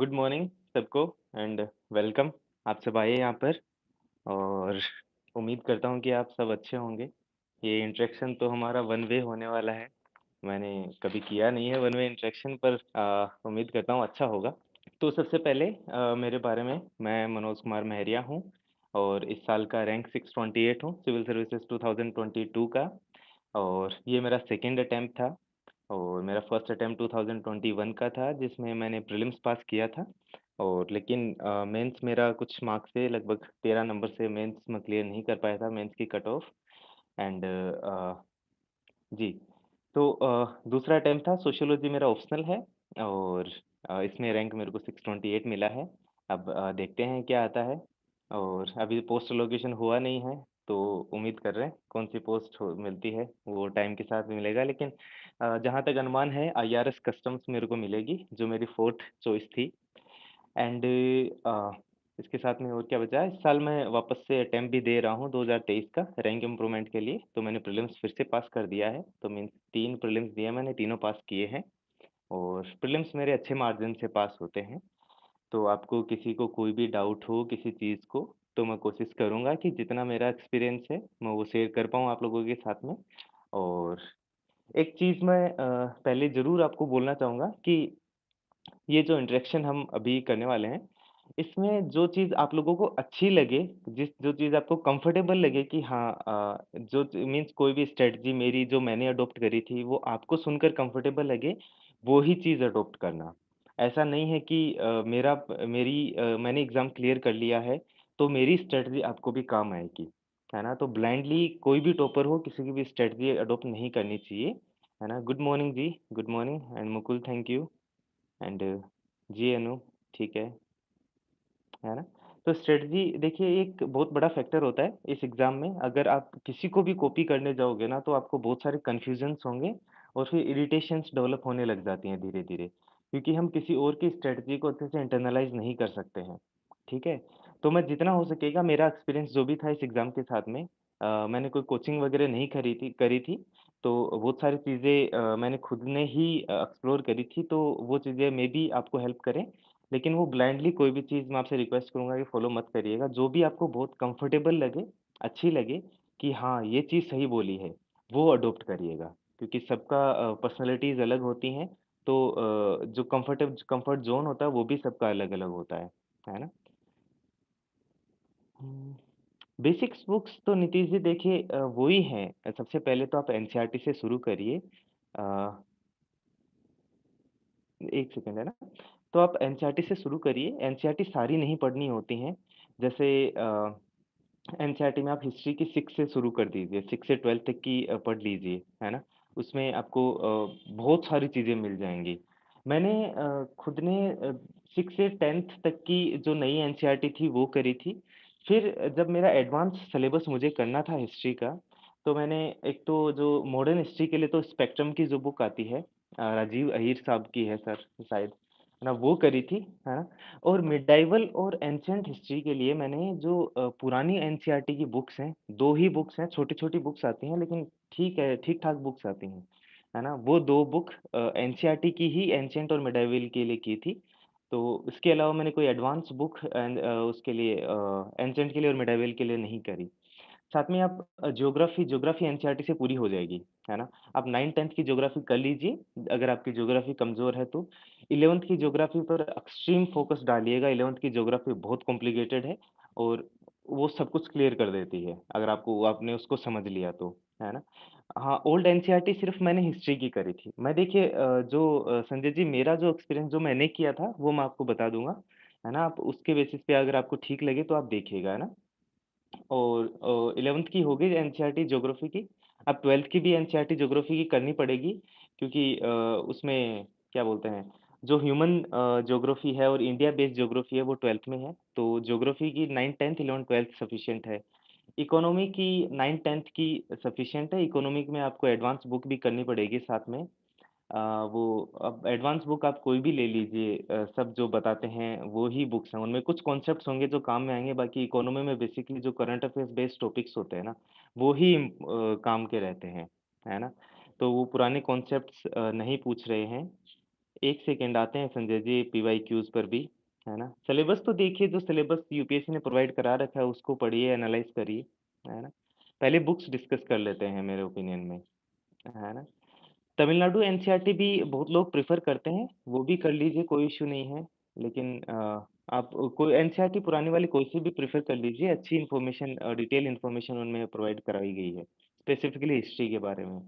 Good morning सबको and welcome. आप सब आए यहाँ पर और उम्मीद करता हूँ कि आप सब अच्छे होंगे। ये इंटरेक्शन तो हमारा वन वे होने वाला है। मैंने कभी किया नहीं है वन वे इंटरेक्शन पर उम्मीद करता हूँ अच्छा होगा। तो सबसे पहले मेरे बारे में मैं मनोज कुमार महरिया हूँ और इस साल का रैंक 628 हूँ सिविल सर्विसेज 2022 का। और ये मेरा सेकंड अटेम्प्ट था और मेरा फर्स्ट अटेम्प्ट 2021 का था जिसमें मैंने प्रीलिम्स पास किया था। और लेकिन मेंस मेरा कुछ मार्क्स से लगभग 13 नंबर से मेंस में क्लियर नहीं कर पाया था मेंस की कट ऑफ। एंड जी। तो दूसरा अटेम्प्ट था सोशियोलॉजी मेरा ऑप्शनल है और इसमें रैंक मेरे को 628 मिला है। अब देखते हैं क्या आता है। और अभी पोस्ट एलोकेशन हुआ नहीं है तो उम्मीद कर रहे हैं कौन-सी पोस्ट हो मिलती है वो टाइम के साथ मिलेगा। लेकिन जहाँ तक अनुमान है आईआरएस कस्टम्स मेरे को मिलेगी जो मेरी 4th चॉइस थी। एंड अ, इसके साथ में और क्या बचा है, इस साल मैं वापस से अटेम्प्ट भी दे रहा हूँ 2023 का रैंक इम्प्रूवमेंट के लिए। तो मैंने प्रीलिम्स फिर से पास कर दिया है। तो मीन्स 3 प्रीलिम्स दिए मैंने, तीनों पास किए हैं और प्रीलिम्स मेरे अच्छे मार्जिन से पास होते हैं। तो आपको किसी को कोई भी डाउट हो किसी चीज़ को, तो मैं कोशिश करूँगा कि जितना मेरा एक्सपीरियंस है, मैं वो शेयर कर पाऊँ आप लोगों के साथ में। और एक चीज़ मैं पहले ज़रूर आपको बोलना चाहूँगा कि ये जो इंटरेक्शन हम अभी करने वाले हैं, इसमें जो चीज़ आप लोगों को अच्छी लगे, जो चीज़ आपको कंफर्टेबल लगे कि हाँ जो च मीन्स कोई भी स्ट्रैटेजी मेरी जो मैंने अडॉप्ट करी थी, वो आपको सुनकर कंफर्टेबल लगे, वो ही चीज़ अडॉप्ट करना। ऐसा नहीं है कि मैंने एग्ज़ाम क्लियर कर लिया है, तो मेरी स्ट्रैटेजी आपको भी काम आएगी, है ना? तो ब्लाइंडली कोई भी टॉपर हो, किसी की भी स्ट्रैटेजी अडॉप्ट नहीं करनी चाहिए, है ना? Good morning ji, good morning and Mukul thank you. And ji Anu, ठीक है ना? तो स्ट्रेटजी देखिए एक बहुत बड़ा फैक्टर होता है इस एग्ज़ाम में। अगर आप किसी को भी कॉपी करने जाओगे ना, तो आपको बहुत सारे कन्फ्यूज़न्स होंगे और फिर इरिटेशंस डेवलप होने लग जाती हैं धीरे-धीरे। क्योंकि हम किसी और की स्ट्रेटजी को अच्छे से इंटरनलाइज़ नहीं कर सकते हैं, ठीक है? तो मैं जितना हो सकेगा मेरा एक्सपीरियंस जो भी था इस एग्ज़ाम के साथ में मैंने कोई कोचिंग वगैरह नहीं करी थी, तो बहुत सारी चीज़ें मैंने खुद ने ही एक्सप्लोर करी थी, तो वो चीज़ें मेबी आपको हेल्प करें। लेकिन वो ब्लाइंडली कोई भी चीज़ मैं आपसे रिक्वेस्ट करूँगा कि फ़ॉलो मत करिएगा। जो भी आपको बहुत कंफर्टेबल लगे, अच्छी लगे कि हाँ, ये चीज़ सही बोली है, वो अडॉप्ट करिएगा। क्योंकि सबका पर्सनैलिटीज़ अलग होती हैं, तो जो कम्फर्ट ज़ोन होता है, वो भी सबका अलग-अलग होता है ना? हुँ, बेसिक्स बुक्स तो नीतीश जी देखिए वो ही हैं। सबसे पहले तो आप एनसीईआरटी से शुरू करिए। 1 सेकंड है ना? तो आप एनसीईआरटी से शुरू करिए, एनसीईआरटी सारी नहीं पढ़नी होती हैं। जैसे एनसीईआरटी में आप हिस्ट्री की 6 से शुरू कर दीजिए, 6 से 12 तक की पढ़ लीजिए, है ना? उसमें आपको बहुत सारी चीज़ें मिल जाएँगी। मैंने खुद ने 6 से 10th तक की जो नई एनसीईआरटी थी वो करी थी। फिर जब मेरा एडवांस सिलेबस मुझे करना था हिस्ट्री का, तो मैंने एक तो जो मॉडर्न हिस्ट्री के लिए तो स्पेक्ट्रम की जो बुक आती है राजीव अहीर साहब की है सर शायद, है ना? वो करी थी, है ना? और मिडाइवल और एंशिएंट हिस्ट्री के लिए मैंने जो पुरानी एनसीईआरटी की बुक्स हैं, 2 ही बुक्स हैं, छोटी-छोटी बुक्स आती हैं लेकिन ठीक है, ठीक-ठाक बुक्स आती हैं, है ना? वो 2 बुक एनसीईआरटी की ही एंशिएंट और मिडाइवल के लिए की थी। तो इसके अलावा मैंने कोई एडवांस बुक उसके लिए एंशिएंट के लिए और मिडाइवल के लिए नहीं करी। साथ में आप ज्योग्राफ़ी एनसीईआरटी से पूरी हो जाएगी, है ना? आप 9th-10th की ज्योग्राफ़ी कर लीजिए, अगर आपकी ज्योग्राफ़ी कमज़ोर है तो। 11th की ज्योग्राफ़ी पर एक्सट्रीम फ़ोकस डालिएगा, 11th की ज्योग्राफ़ी बहुत कॉम्प्लिकेटेड है और वो सब कुछ क्लियर कर देती है, अगर आपने उसको समझ लिया तो, है ना? हाँ, ओल्ड एनसीईआरटी सिर्फ़ मैंने हिस्ट्री की करी थी। मैं देखिए संजय जी मेरा जो एक्सपीरियंस जो मैंने किया था, वो मैं आपको बता दूँगा, है ना? आप उसके बेसिस पे अगर आपको ठीक लगे तो आप देखिएगा, है ना? और 11th की हो गई एनसीईआरटी ज्योग्राफी की। अब 12th की भी एनसीईआरटी ज्योग्राफी की करनी पड़ेगी क्योंकि उसमें क्या बोलते हैं, जो ह्यूमन ज्योग्राफी है और इंडिया बेस्ड ज्योग्राफी है वो 12th में है। तो ज्योग्राफी की 9th, 10th, 11th, 12th sufficient है। इकोनॉमी की 9th, 10th की सफिशिएंट है। इकोनॉमिक में आपको एडवांस बुक भी करनी पड़ेगी साथ में। वो अब एडवांस बुक आप कोई भी ले लीजिए सब जो बताते हैं वो ही बुक्स हैं। उनमें कुछ कॉन्सेप्ट्स होंगे जो काम में आएँगे, बाकी इकोनॉमी में बेसिकली जो करंट अफेयर्स बेस्ड टॉपिक्स होते हैं ना, वो ही काम के रहते हैं, है ना? तो वो पुराने कॉन्सेप्ट्स नहीं पूछ रहे हैं। एक सेकंड आते हैं संजय जी पीवाईक्यूज़ पर भी, है ना? सिलेबस तो देखिए जो सिलेबस यूपीएससी ने प्रोवाइड करा रखा है उसको पढ़िए, एनालाइज़ करिए, है ना? पहले बुक्स डिस्कस कर लेते हैं मेरे ओपिनियन में, है ना? तमिलनाडु एनसीईआरटी भी बहुत लोग प्रेफ़र करते हैं, वो भी कर लीजिए कोई इश्यू नहीं है। लेकिन आप कोई एनसीईआरटी पुरानी वाली कोई सी भी प्रेफ़र कर लीजिए, अच्छी इन्फॉर्मेशन डिटेल इन्फॉर्मेशन उनमें प्रोवाइड कराई गई है, स्पेसिफ़िकली हिस्ट्री के बारे में।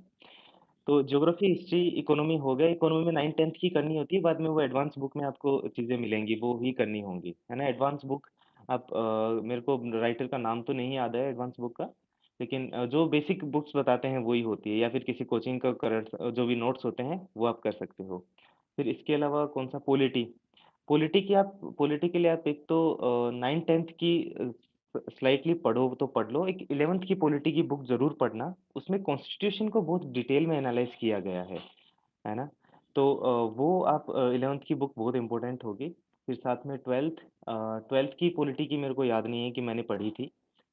तो ज्योग्राफी, हिस्ट्री, इकोनॉमी हो गया, इकोनॉमी में 9th-10th की करनी होती है, बाद में वो एडवांस बुक में आपको चीज़ें मिलेंगी, वो ही करनी होंगी, है ना? एडवांस बुक आप मेरे को राइटर का नाम तो नहीं याद है एडवांस बुक का, लेकिन जो बेसिक बुक्स बताते हैं वही होती है या फिर किसी कोचिंग का करंट जो भी नोट्स होते हैं, वो आप कर सकते हो। फिर इसके अलावा कौन-सा पॉलिटी के लिए आप एक तो 9th-10th की स्लाइटली पढ़ो तो पढ़ लो, एक 11th की पॉलिटी की बुक ज़रूर पढ़ना, उसमें कॉन्स्टिट्यूशन को बहुत डिटेल में एनालाइज़ किया गया है ना? तो वो आप 11th की बुक बहुत इम्पोर्टेंट होगी। फिर साथ में 12th की पॉलिटी की मेरे को याद नहीं है कि मैंने पढ़ी थी,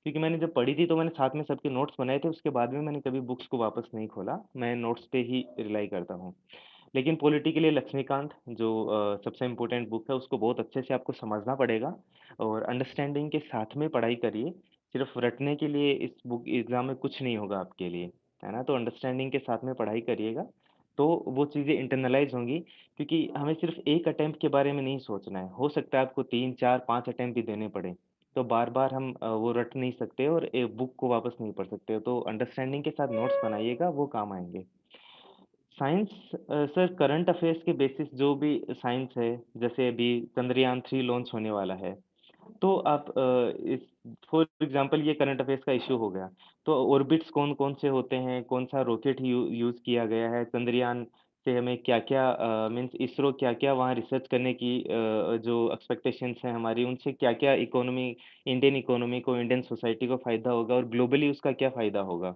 क्योंकि मैंने जब पढ़ी थी तो मैंने साथ में सबके नोट्स बनाए थे, उसके बाद में मैंने कभी बुक्स को वापस नहीं खोला, मैं नोट्स पे ही रिलाई करता हूँ। लेकिन पॉलिटी के लिए लक्ष्मीकांत जो सबसे इम्पोर्टेंट बुक है उसको बहुत अच्छे से आपको समझना पड़ेगा और अंडरस्टैंडिंग के साथ में पढ़ाई करिए। सिर्फ़ रटने के लिए इस बुक एग्ज़ाम में कुछ नहीं होगा आपके लिए, है ना? तो अंडरस्टैंडिंग के साथ में पढ़ाई करिएगा, तो वो चीज़ें इंटरनलाइज़ होंगी क्योंकि हमें सिर्फ़ एक अटेम्प्ट के बारे में नहीं सोचना है। हो सकता है आपको 3, 4, 5 अटेम्प्ट भी देने पड़ें, तो बार-बार हम वो रट नहीं सकते और बुक को वापस नहीं पढ़ सकते। तो अंडरस्टैंडिंग के साथ नोट्स बनाइएगा, वो काम आएँगे। साइंस सर करंट अफ़ेयर्स के बेसिस जो भी साइंस है, जैसे अभी चंद्रयान-3 लॉन्च होने वाला है, तो आप इस फॉर एग्ज़ाम्पल ये करंट अफ़ेयर्स का इश्यू हो गया, तो ऑर्बिट्स कौन-कौन से होते हैं, कौन-सा रॉकेट यूज़ किया गया है, चंद्रयान से हमें क्या-क्या मीन्स इसरो क्या-क्या वहाँ रिसर्च करने की जो एक्सपेक्टेशंस हैं हमारी, उनसे क्या-क्या इंडियन इकोनॉमी को, इंडियन सोसाइटी को फ़ायदा होगा और ग्लोबली उसका क्या फ़ायदा होगा।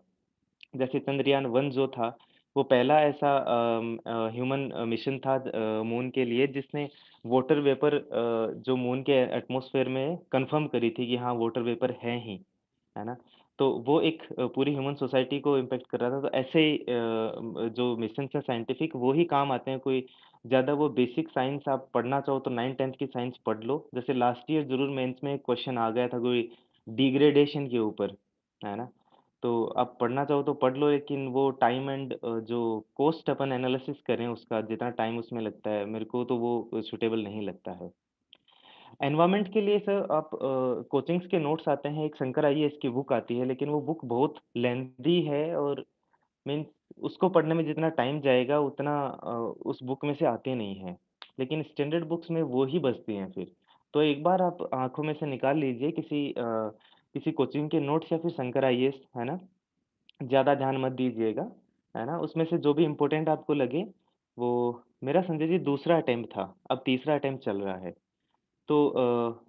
जैसे चंद्रयान 1 जो था, वो पहला ऐसा ह्यूमन मिशन था मून के लिए जिसने वाटर वेपर जो मून के एटमॉस्फेयर में कन्फर्म करी थी कि हाँ, वाटर वेपर है ही, है ना? तो वो एक पूरी ह्यूमन सोसाइटी को इम्पैक्ट कर रहा था, तो ऐसे ही जो मिशंस हैं साइंटिफिक वो ही काम आते हैं, कोई ज़्यादा वो बेसिक साइंस आप पढ़ना चाहो तो 9th-10th की साइंस पढ़ लो। जैसे लास्ट ईयर ज़रूर मेंस में एक क्वेश्चन आ गया था कोई डिग्रेडेशन के ऊपर, है ना? तो आप पढ़ना चाहो तो पढ़ लो लेकिन वो टाइम एंड जो कॉस्ट अपन एनालिसिस करें उसका जितना टाइम उसमें लगता है, मेरे को तो वो सूटेबल नहीं लगता है। एनवायरनमेंट के लिए सर आप कोचिंग्स के नोट्स आते हैं, एक शंकर आईएएस की बुक आती है, लेकिन वो बुक बहुत लेंथी है और मीन्स उसको पढ़ने में जितना टाइम जाएगा उतना उस बुक में से आते नहीं हैं। लेकिन स्टैंडर्ड बुक्स में वो ही बचती हैं फिर। तो एक बार आप आँखों में से निकाल लीजिए किसी कोचिंग के नोट्स या फिर शंकर आईएएस, है ना? ज़्यादा ध्यान मत दीजिएगा, है ना? उसमें से जो भी इम्पोर्टेंट आपको लगे, वो मेरा संजय जी दूसरा अटेम्प्ट था, अब तीसरा अटेम्प्ट चल रहा है। तो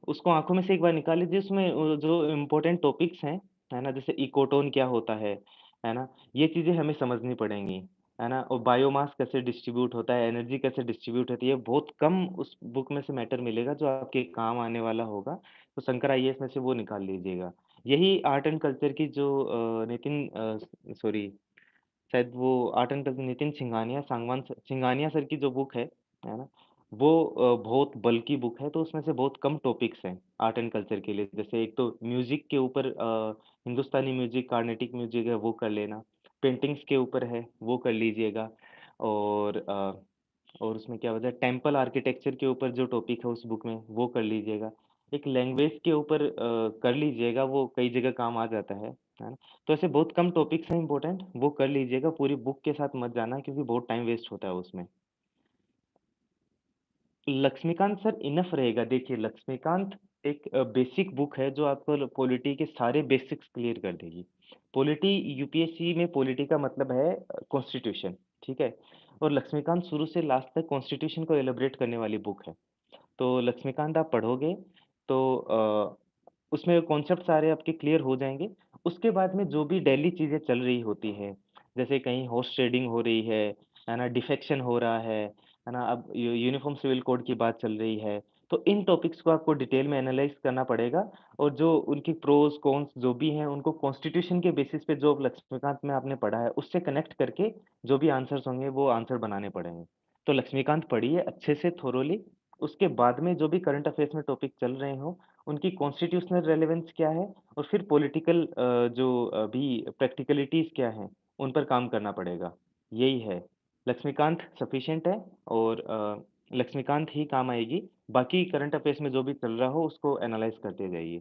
उसको आँखों में से एक बार निकाल लीजिए, उसमें जो इम्पोर्टेंट टॉपिक्स हैं, है ना? जैसे इकोटोन क्या होता है ना? ये चीज़ें हमें समझनी पड़ेंगी, है ना? और बायोमास कैसे डिस्ट्रीब्यूट होता है, एनर्जी कैसे डिस्ट्रीब्यूट होती है, बहुत कम उस बुक में से मैटर मिलेगा जो आपके काम आने वाला होगा, तो शंकर आईएएस में से वो निकाल लीजिएगा। यही आर्ट एंड कल्चर की जो सॉरी शायद वो art and culture Nitin Singhania sir की जो बुक है ना? वो बहुत बल्की बुक है, तो उसमें से बहुत कम टॉपिक्स हैं आर्ट एंड कल्चर के लिए। जैसे एक तो म्यूज़िक के ऊपर हिंदुस्तानी म्यूज़िक, कार्नेटिक म्यूज़िक है, वो कर लेना। पेंटिंग्स के ऊपर है, वो कर लीजिएगा और और उसमें क्या होता है टेम्पल आर्किटेक्चर के ऊपर जो टॉपिक है उस बुक में, वो कर लीजिएगा। एक लैंग्वेज के ऊपर कर लीजिएगा, वो कई जगह काम आ जाता है ना? तो ऐसे बहुत कम टॉपिक्स हैं इम्पोर्टेंट, वो कर लीजिएगा, पूरी बुक के साथ मत जाना क्योंकि बहुत टाइम वेस्ट होता है उसमें। लक्ष्मीकांत सर इनफ रहेगा, देखिए लक्ष्मीकांत एक बेसिक बुक है जो आपको पॉलिटी के सारे बेसिक्स क्लियर कर देगी। पॉलिटी यूपीएससी में पॉलिटी का मतलब है कॉन्स्टिट्यूशन, ठीक है? और लक्ष्मीकांत शुरू से लास्ट तक कॉन्स्टिट्यूशन को एलाबोरेट करने वाली बुक है। तो लक्ष्मीकांत आप पढ़ोगे तो उसमें कॉन्सेप्ट सारे आपके क्लियर हो जाएँगे। उसके बाद में जो भी डेली चीज़ें चल रही होती हैं, जैसे कहीं हॉर्स ट्रेडिंग हो रही है ना? डिफेक्शन हो रहा है ना? अब यूनिफ़ॉर्म सिविल कोड की बात चल रही है, तो इन टॉपिक्स को आपको डिटेल में एनालाइज़ करना पड़ेगा और जो उनकी प्रोस, कॉन्स जो भी हैं, उनको कॉन्स्टिट्यूशन के बेसिस पे जो लक्ष्मीकांत में आपने पढ़ा है, उससे कनेक्ट करके जो भी आंसर्स होंगे, वो आंसर बनाने पड़ेंगे। तो लक्ष्मीकांत पढ़िए अच्छे से थोरोली, उसके बाद में जो भी करंट अफ़ेयर्स में टॉपिक चल रहे हों, उनकी कॉन्स्टिट्यूशनल रेलेवेंस क्या है और फिर पॉलिटिकल जो अभी प्रैक्टिकलिटीज़ क्या हैं, उन पर काम करना पड़ेगा। यही है। लक्ष्मीकांत सफिशिएंट है और लक्ष्मीकांत ही काम आएगी। बाकी करंट अफ़ेयर्स में जो भी चल रहा हो, उसको एनालाइज़ करते जाइए।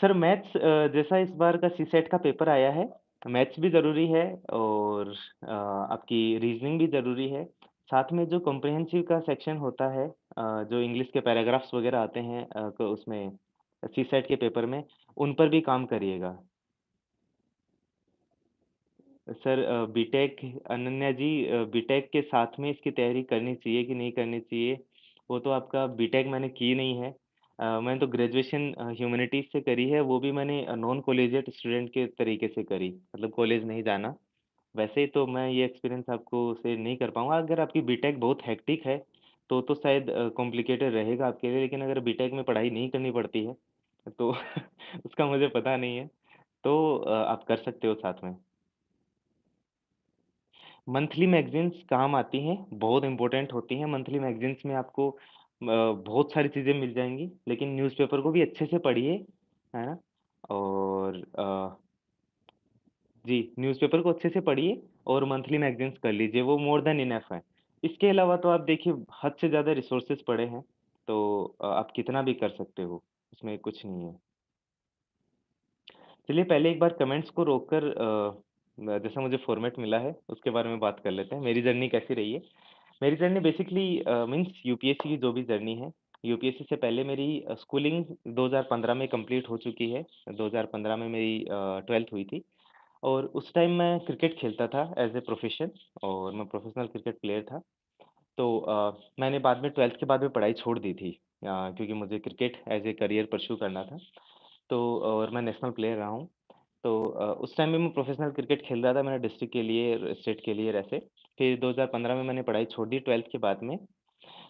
सर मैथ्स जैसा इस बार का सीसेट का पेपर आया है, मैथ्स भी ज़रूरी है और आपकी रीज़निंग भी ज़रूरी है। साथ में जो कॉम्प्रिहेंसिव का सेक्शन होता है जो इंग्लिश के पैराग्राफ्स वग़ैरह आते हैं क उसमें सीसेट के पेपर में, उन पर भी काम करिएगा। सर बीटेक अनन्या जी बीटेक के साथ में इसकी तैयारी करनी चाहिए कि नहीं करनी चाहिए, वो तो आपका बीटेक मैंने की नहीं है। मैंने तो ग्रेजुएशन ह्यूमैनिटीज़ से करी है, वो भी मैंने नॉन कॉलेजिएट स्टूडेंट के तरीके से करी, मतलब कॉलेज नहीं जाना। वैसे ही तो मैं ये एक्सपीरियंस आपको शेयर नहीं कर पाऊँगा, अगर आपकी बीटेक बहुत हेक्टिक है, तो शायद कॉम्प्लिकेटेड रहेगा आपके लिए, लेकिन अगर बीटेक में पढ़ाई नहीं करनी पड़ती है, तो उसका मुझे पता नहीं है। तो आप कर सकते हो साथ में। मंथली मैगज़ीन्स काम आती हैं, बहुत इम्पोर्टेंट होती हैं। मंथली मैगज़ीन्स में आपको बहुत सारी चीज़ें मिल जाएँगी, लेकिन न्यूज़पेपर को भी अच्छे से पढ़िए, है ना? और जी, न्यूज़पेपर को अच्छे से पढ़िए और मंथली मैगज़ीन्स कर लीजिए, वो मोर देन इनफ है। इसके अलावा तो आप देखिए हद से ज़्यादा रिसोर्सेज़ पड़े हैं, तो आप कितना भी कर सकते हो, उसमें कुछ नहीं है। चलिए पहले एक बार कमेंट्स को रोककर जैसा मुझे फ़ॉर्मेट मिला है, उसके बारे में बात कर लेते हैं। मेरी जर्नी कैसी रही है? मेरी जर्नी बेसिकली मीन्स यूपीएससी की जो भी जर्नी है, यूपीएससी से पहले मेरी स्कूलिंग 2015 में कंप्लीट हो चुकी है। 2015 में मेरी 12th हुई थी और उस टाइम मैं क्रिकेट खेलता था एज़ ए प्रोफ़ेशन और मैं प्रोफ़ेशनल क्रिकेट प्लेयर था। तो मैंने बाद में 12th के बाद में पढ़ाई छोड़ दी थी क्योंकि मुझे cricket as a career pursue करना था। तो और मैं नेशनल प्लेयर रहा हूँ। तो उस टाइम में मैं प्रोफ़ेशनल क्रिकेट खेल रहा था, मैंने डिस्ट्रिक्ट के लिए, स्टेट के लिए ऐसे। फिर 2015 में मैंने पढ़ाई छोड़ दी 12th के बाद में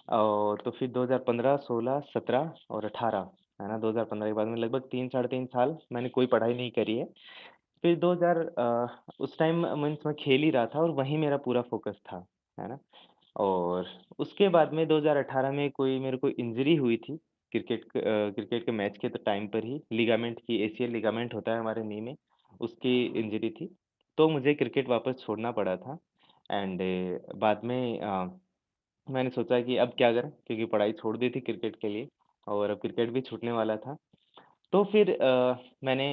तो फिर 2015, 16, 17 और 18, है ना? 2015 के बाद में लगभग 3 साढ़े 3 साल मैंने कोई पढ़ाई नहीं करी है। फिर 2000 उस टाइम मीन्स मैं खेल ही रहा था और वहीं मेरा पूरा फ़ोकस था, है ना? और उसके बाद में 2018 में कोई मेरे को इंजरी हुई थी, क्रिकेट के मैच के तो टाइम पर ही लिगामेंट की एसीएल लिगामेंट होता है हमारे नी में, उसकी इंजरी थी। तो मुझे क्रिकेट वापस छोड़ना पड़ा था एंड बाद में मैंने सोचा कि अब क्या करें? क्योंकि पढ़ाई छोड़ दी थी क्रिकेट के लिए और अब क्रिकेट भी छूटने वाला था। तो फिर मैंने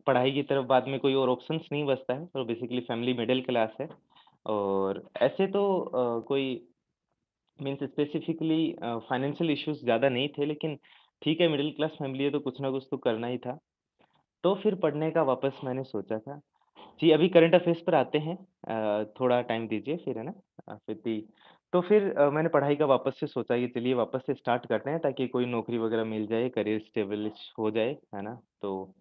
पढ़ाई की तरफ बाद में कोई और ऑप्शंस नहीं बचता है, तो बेसिकली फैमिली मिडल क्लास है और ऐसे तो कोई मीन्स स्पेसिफिकली फाइनेंशियल इश्यूज़ ज़्यादा नहीं थे, लेकिन ठीक है मिडल क्लास फैमिली है तो कुछ ना कुछ तो करना ही था। तो फिर पढ़ने का वापस मैंने सोचा था। जी, अभी करंट अफ़ेयर्स पर आते हैं थोड़ा टाइम दीजिए फिर है ना? फिर दी तो फिर मैंने पढ़ाई का वापस से सोचा कि चलिए वापस से स्टार्ट करते हैं ताकि कोई नौकरी वग़ैरह मिल जाए, करियर स्टेबलिश हो जाए, है ना? तो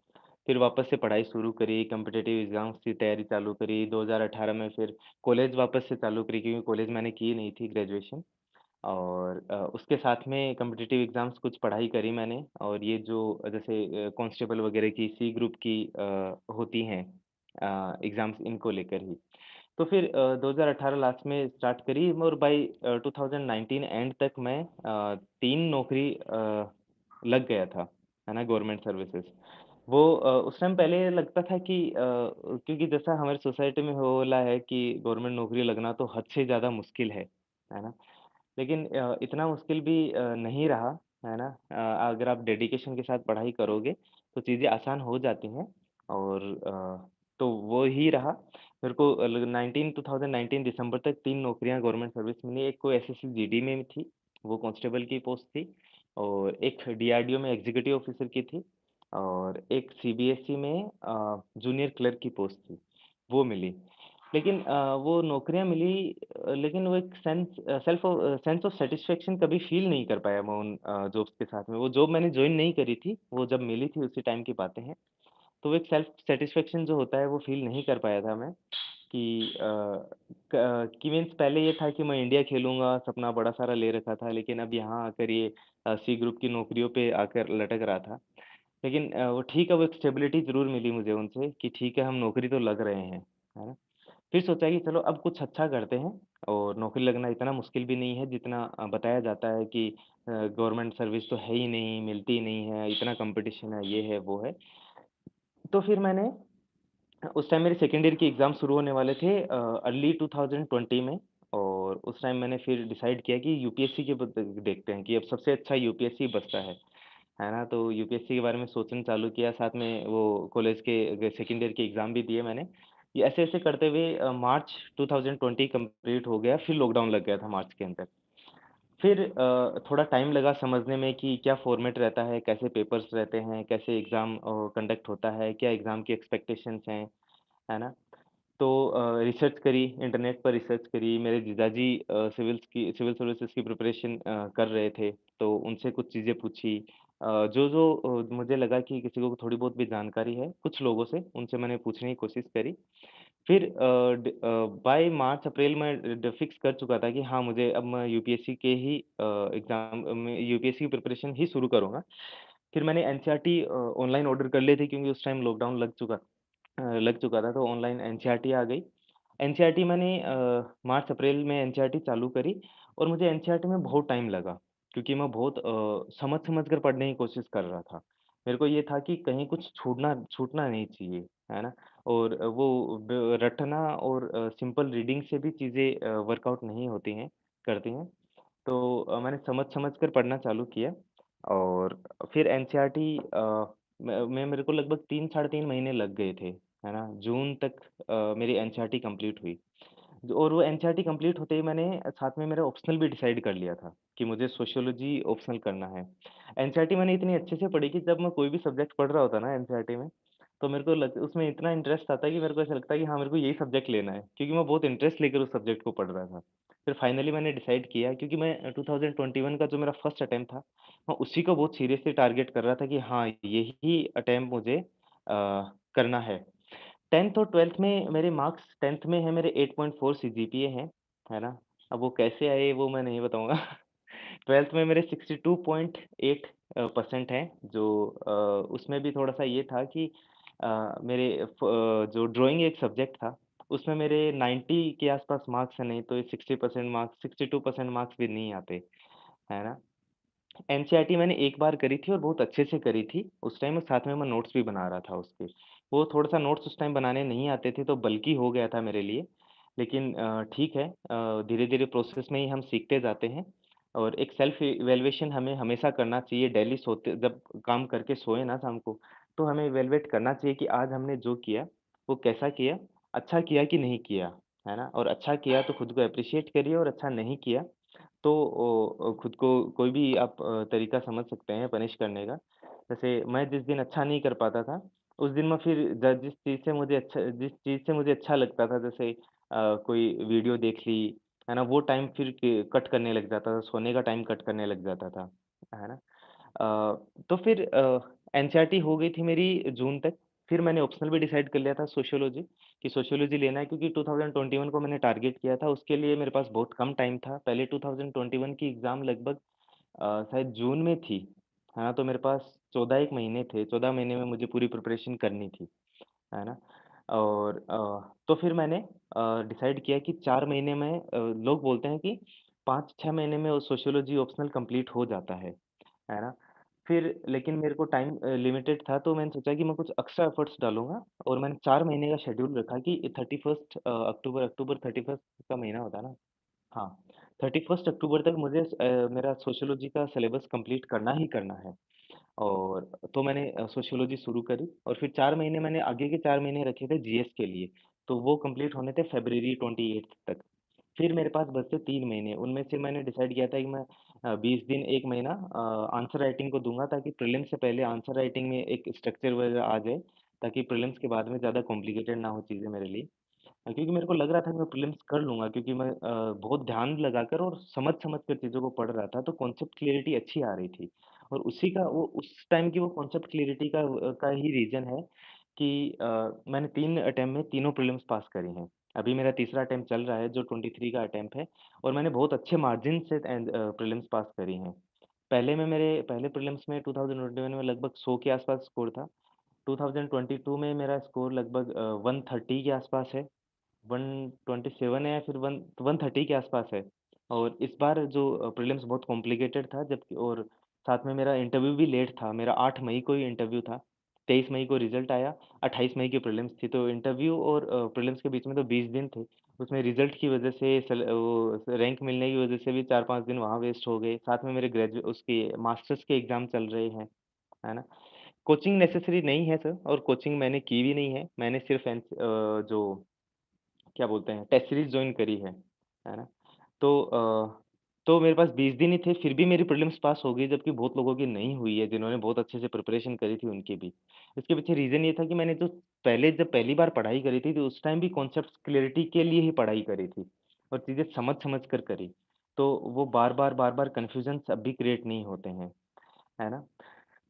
फिर वापस से पढ़ाई शुरू करी, कॉम्पिटिटिव एग्ज़ाम्स की तैयारी चालू करी, 2018 में फिर कॉलेज वापस से चालू करी क्योंकि कॉलेज मैंने की नहीं थी ग्रेजुएशन। और उसके साथ में कॉम्पिटिटिव एग्ज़ाम्स कुछ पढ़ाई करी मैंने और ये जो जैसे कांस्टेबल वगैरह की सी ग्रुप की होती हैं एग्ज़ाम्स इनको लेकर ही। तो फिर 2018 लास्ट में स्टार्ट करी और बाय 2019 एंड तक मैं 3 नौकरी लग गया था, है ना? Government services. वो उस टाइम पहले लगता था कि क्योंकि जैसा हमारी सोसाइटी में हो बोला है कि गवर्नमेंट नौकरी लगना तो हद से ज़्यादा मुश्किल है ना? लेकिन इतना मुश्किल भी नहीं रहा, है ना? अगर आप डेडिकेशन के साथ पढ़ाई करोगे, तो चीज़ें आसान हो जाती हैं और तो वो ही रहा। मेरे को 2019 दिसंबर तक 3 नौकरियाँ गवर्नमेंट सर्विस में मिली। एक को एसएससी जीडी में थी, वो कांस्टेबल की पोस्ट थी और एक डीआरडीओ में एग्ज़ीक्यूटिव ऑफ़िसर की थी और एक सीबीएसई में जूनियर क्लर्क की पोस्ट थी, वो मिली। लेकिन वो नौकरियाँ मिली लेकिन वो एक सेंस ऑफ सैटिस्फैक्शन कभी फ़ील नहीं कर पाया मैं उन जॉब्स के साथ में। वो जॉब मैंने जॉइन नहीं करी थी, वो जब मिली थी उसी टाइम की बातें हैं। तो वो एक सेल्फ सैटिस्फैक्शन जो होता है वो फ़ील नहीं कर पाया था मैं कि कि मीन्स पहले ये था कि मैं इंडिया खेलूँगा, सपना बड़ा सारा ले रखा था, लेकिन अब यहाँ आकर ये सी ग्रुप की नौकरियों पे आकर लटक रहा था। लेकिन वो ठीक है, वो एक स्टेबिलिटी ज़रूर मिली मुझे उनसे कि ठीक है, हम नौकरी तो लग रहे हैं, है ना? फिर सोचा कि चलो अब कुछ अच्छा करते हैं और नौकरी लगना इतना मुश्किल भी नहीं है जितना बताया जाता है कि गवर्नमेंट सर्विस तो है ही नहीं, मिलती ही नहीं है, इतना कॉम्पिटिशन है, ये है, वो है। तो फिर मैंने उस टाइम मेरे सेकंड ईयर के एग्ज़ाम शुरू होने वाले थे अर्ली 2020 में और उस टाइम मैंने फिर डिसाइड किया कि यूपीएससी के बद देखते हैं कि अब सबसे अच्छा यूपीएससी बचता है ना? तो यूपीएससी के बारे में सोचना चालू किया, साथ में वो कॉलेज के सेकंड ईयर के एग्ज़ाम भी दिए मैंने। ये ऐसे-ऐसे करते हुए मार्च 2020 कंप्लीट हो गया, फिर लॉकडाउन लग गया था मार्च के अंदर। फिर थोड़ा टाइम लगा समझने में कि क्या फ़ॉर्मेट रहता है, कैसे पेपर्स रहते हैं, कैसे एग्ज़ाम कंडक्ट होता है, क्या एग्ज़ाम की एक्सपेक्टेशंस हैं, है ना? तो रिसर्च करी, इंटरनेट पर रिसर्च करी, मेरे जीजाजी सिविल सर्विसेज़ की प्रिपरेशन कर रहे थे, तो उनसे कुछ चीज़ें पूछी। जो-जो मुझे लगा कि किसी को थोड़ी बहुत भी जानकारी है, कुछ लोगों से, उनसे मैंने पूछने की कोशिश करी। फिर बाय मार्च अप्रैल में फिक्स कर चुका था कि हाँ, मुझे अब मैं यूपीएससी के ही एग्ज़ाम में यूपीएससी की प्रिपरेशन ही शुरू करूँगा। फिर मैंने एनसीईआरटी ऑनलाइन ऑर्डर कर लिए थे क्योंकि उस टाइम लॉकडाउन लग चुका था, तो ऑनलाइन एनसीईआरटी आ गई। एनसीईआरटी मैंने मार्च अप्रैल में एनसीईआरटी चालू करी और मुझे एनसीईआरटी में बहुत टाइम लगा, क्योंकि मैं बहुत समझ-समझ कर पढ़ने की कोशिश कर रहा था। मेरे को ये था कि कहीं कुछ छूटना नहीं चाहिए, है ना? और वो रटना और सिंपल रीडिंग से भी चीज़ें वर्कआउट नहीं होती हैं, करती हैं। तो मैंने समझ-समझ कर पढ़ना चालू किया और फिर एनसीईआरटी में मेरे को लगभग 3 साढ़े 3 महीने लग गए थे, है ना? जून तक मेरी एनसीईआरटी कंप्लीट हुई। और वो एनसीईआरटी कंप्लीट होते ही मैंने साथ में मेरा ऑप्शनल भी डिसाइड कर लिया था कि मुझे सोशियोलॉजी ऑप्शनल करना है। एनसीईआरटी मैंने इतनी अच्छे से पढ़ी कि जब मैं कोई भी सब्जेक्ट पढ़ रहा होता ना एनसीईआरटी में, तो मेरे को लग उसमें इतना इंटरेस्ट आता है कि मेरे को ऐसा लगता है कि हाँ, मेरे को यही सब्जेक्ट लेना है, क्योंकि मैं बहुत इंटरेस्ट लेकर उस सब्जेक्ट को पढ़ रहा था। फिर फाइनली मैंने डिसाइड किया क्योंकि मैं 2021 का जो मेरा फर्स्ट अटेम्प्ट था, मैं उसी को बहुत सीरियसली टारगेट कर रहा था कि हाँ, यही अटेम्प्ट मुझे करना है। 10th और 12th में मेरे मार्क्स 10th में है मेरे 8.4 सीजीपीए हैं, है ना? अब वो कैसे आए वो मैं नहीं बताऊँगा। 12th में मेरे 62.8 परसेंट हैं जो उसमें भी थोड़ा-सा ये था कि मेरे जो ड्राइंग एक सब्जेक्ट था, उसमें मेरे 90 के आस-पास मार्क्स हैं, नहीं तो 60% मार्क्स 62% मार्क्स भी नहीं आते, है ना? एनसीईआरटी मैंने एक बार करी थी और बहुत अच्छे से करी थी। उस टाइम साथ में मैं नोट्स भी बना रहा था उसके। वो थोड़ा-सा नोट्स उस टाइम बनाने नहीं आते थे तो बल्की हो गया था मेरे लिए। लेकिन ठीक है धीरे-धीरे प्रोसेस में ही हम सीखते जाते हैं और एक सेल्फ इवैल्यूएशन हमें हमेशा करना चाहिए डेली सोते जब काम करके सोए ना शाम को, तो हमें इवैल्यूएट करना चाहिए कि आज हमने जो किया, वो कैसा किया, अच्छा किया कि नहीं किया, है ना? और अच्छा किया तो खुद को एप्रिशिएट करिए और अच्छा नहीं किया तो खुद को कोई भी आप तरीका समझ सकते हैं पनिश करने का। जैसे मैं जिस दिन अच्छा नहीं कर पाता था, उस दिन मैं फिर जिस चीज़ से मुझे अच्छा लगता था जैसे कोई वीडियो देख ली, है ना? वो टाइम फिर के कट करने लग जाता था, सोने का टाइम कट करने लग जाता था, है ना? तो फिर एनसीईआरटी हो गई थी मेरी जून तक, फिर मैंने ऑप्शनल भी डिसाइड कर लिया था सोशियोलॉजी कि सोशियोलॉजी लेना है क्योंकि 2021 को मैंने टारगेट किया था, उसके लिए मेरे पास बहुत कम टाइम था। पहले 2021 की एग्ज़ाम लगभग शायद जून में थी, हाँ, तो मेरे पास 14 एक महीने थे, 14 महीने में मुझे पूरी प्रिपरेशन करनी थी, है ना? और तो फिर मैंने डिसाइड किया कि 4 महीने में लोग बोलते हैं कि 5-6 महीने में वो सोशियोलॉजी ऑप्शनल कंप्लीट हो जाता है ना? फिर लेकिन मेरे को टाइम लिमिटेड था तो मैंने सोचा कि मैं कुछ एक्स्ट्रा एफर्ट्स डालूँगा और मैंने 4 महीने का शेड्यूल रखा कि 31st अक्टूबर 31st का महीना होता है ना? हाँ, 31st अक्टूबर तक मुझे मेरा सोशियोलॉजी का सिलेबस कंप्लीट करना ही करना है। और तो मैंने सोशियोलॉजी शुरू करी और फिर 4 महीने मैंने आगे के 4 महीने रखे थे जीएस के लिए, तो वो कंप्लीट होने थे फ़रवरी 28 तक। फिर मेरे पास बचे 3 महीने, उनमें से मैंने डिसाइड किया था कि मैं 20 दिन 1 महीना आंसर राइटिंग को दूँगा ताकि प्रीलिम्स से पहले आंसर राइटिंग में एक स्ट्रक्चर वगैरह आ जाए, ताकि प्रीलिम्स के बाद में ज़्यादा कॉम्प्लिकेटेड ना हो चीज़ें मेरे लिए। क्योंकि मेरे को लग रहा था कि मैं प्रीलिम्स कर लूँगा क्योंकि मैं बहुत ध्यान लगाकर और समझ-समझ कर चीज़ों को पढ़ रहा था, तो कॉन्सेप्ट क्लैरिटी अच्छी आ रही थी। और उसी का वो उस टाइम की वो कॉन्सेप्ट क्लैरिटी का ही रीज़न है कि मैंने 3 अटेम्प्ट में तीनों प्रीलिम्स पास करी हैं। अभी मेरा तीसरा अटेम्प्ट चल रहा है जो 23 का अटेम्प्ट है और मैंने बहुत अच्छे मार्जिन से प्रीलिम्स पास करी हैं। मेरे पहले प्रीलिम्स में 2021 में लगभग 100 के आस-पास स्कोर था। 2022 में मेरा स्कोर लगभग 130 के आस-पास है। 127 है या फिर 130 के आसपास है। और इस बार जो प्रीलिम्स बहुत कॉम्प्लिकेटेड था, जबकि और साथ में मेरा इंटरव्यू भी लेट था। मेरा 8 मई को ही इंटरव्यू था, 23 मई को रिजल्ट आया, 28 मई की प्रीलिम्स थी। तो इंटरव्यू और प्रीलिम्स के बीच में तो 20 दिन थे। उसमें रिजल्ट की वजह से वो रैंक मिलने की वजह से भी 4-5 दिन वहाँ वेस्ट हो गए। साथ में मेरे ग्रेजुए उसके मास्टर्स के एग्ज़ाम चल रहे हैं, है ना? कोचिंग नेसेसरी नहीं है सर, और कोचिंग मैंने की भी नहीं है। मैंने सिर्फ़ जो क्या बोलते हैं, टेस्ट सीरीज़ जॉइन करी है ना? तो तो मेरे पास 20 दिन ही थे, फिर भी मेरी प्रीलिम्स पास हो गई, जबकि बहुत लोगों की नहीं हुई है, जिन्होंने बहुत अच्छे से प्रिपरेशन करी थी उनकी भी। इसके पीछे रीज़न ये था कि मैंने जो जब पहली बार पढ़ाई करी थी, तो उस टाइम भी कॉन्सेप्ट्स क्लैरिटी के लिए ही पढ़ाई करी थी और चीज़ें समझ-समझ कर करी। तो वो बार-बार कन्फ्यूज़न्स अब भी क्रिएट नहीं होते हैं, है ना?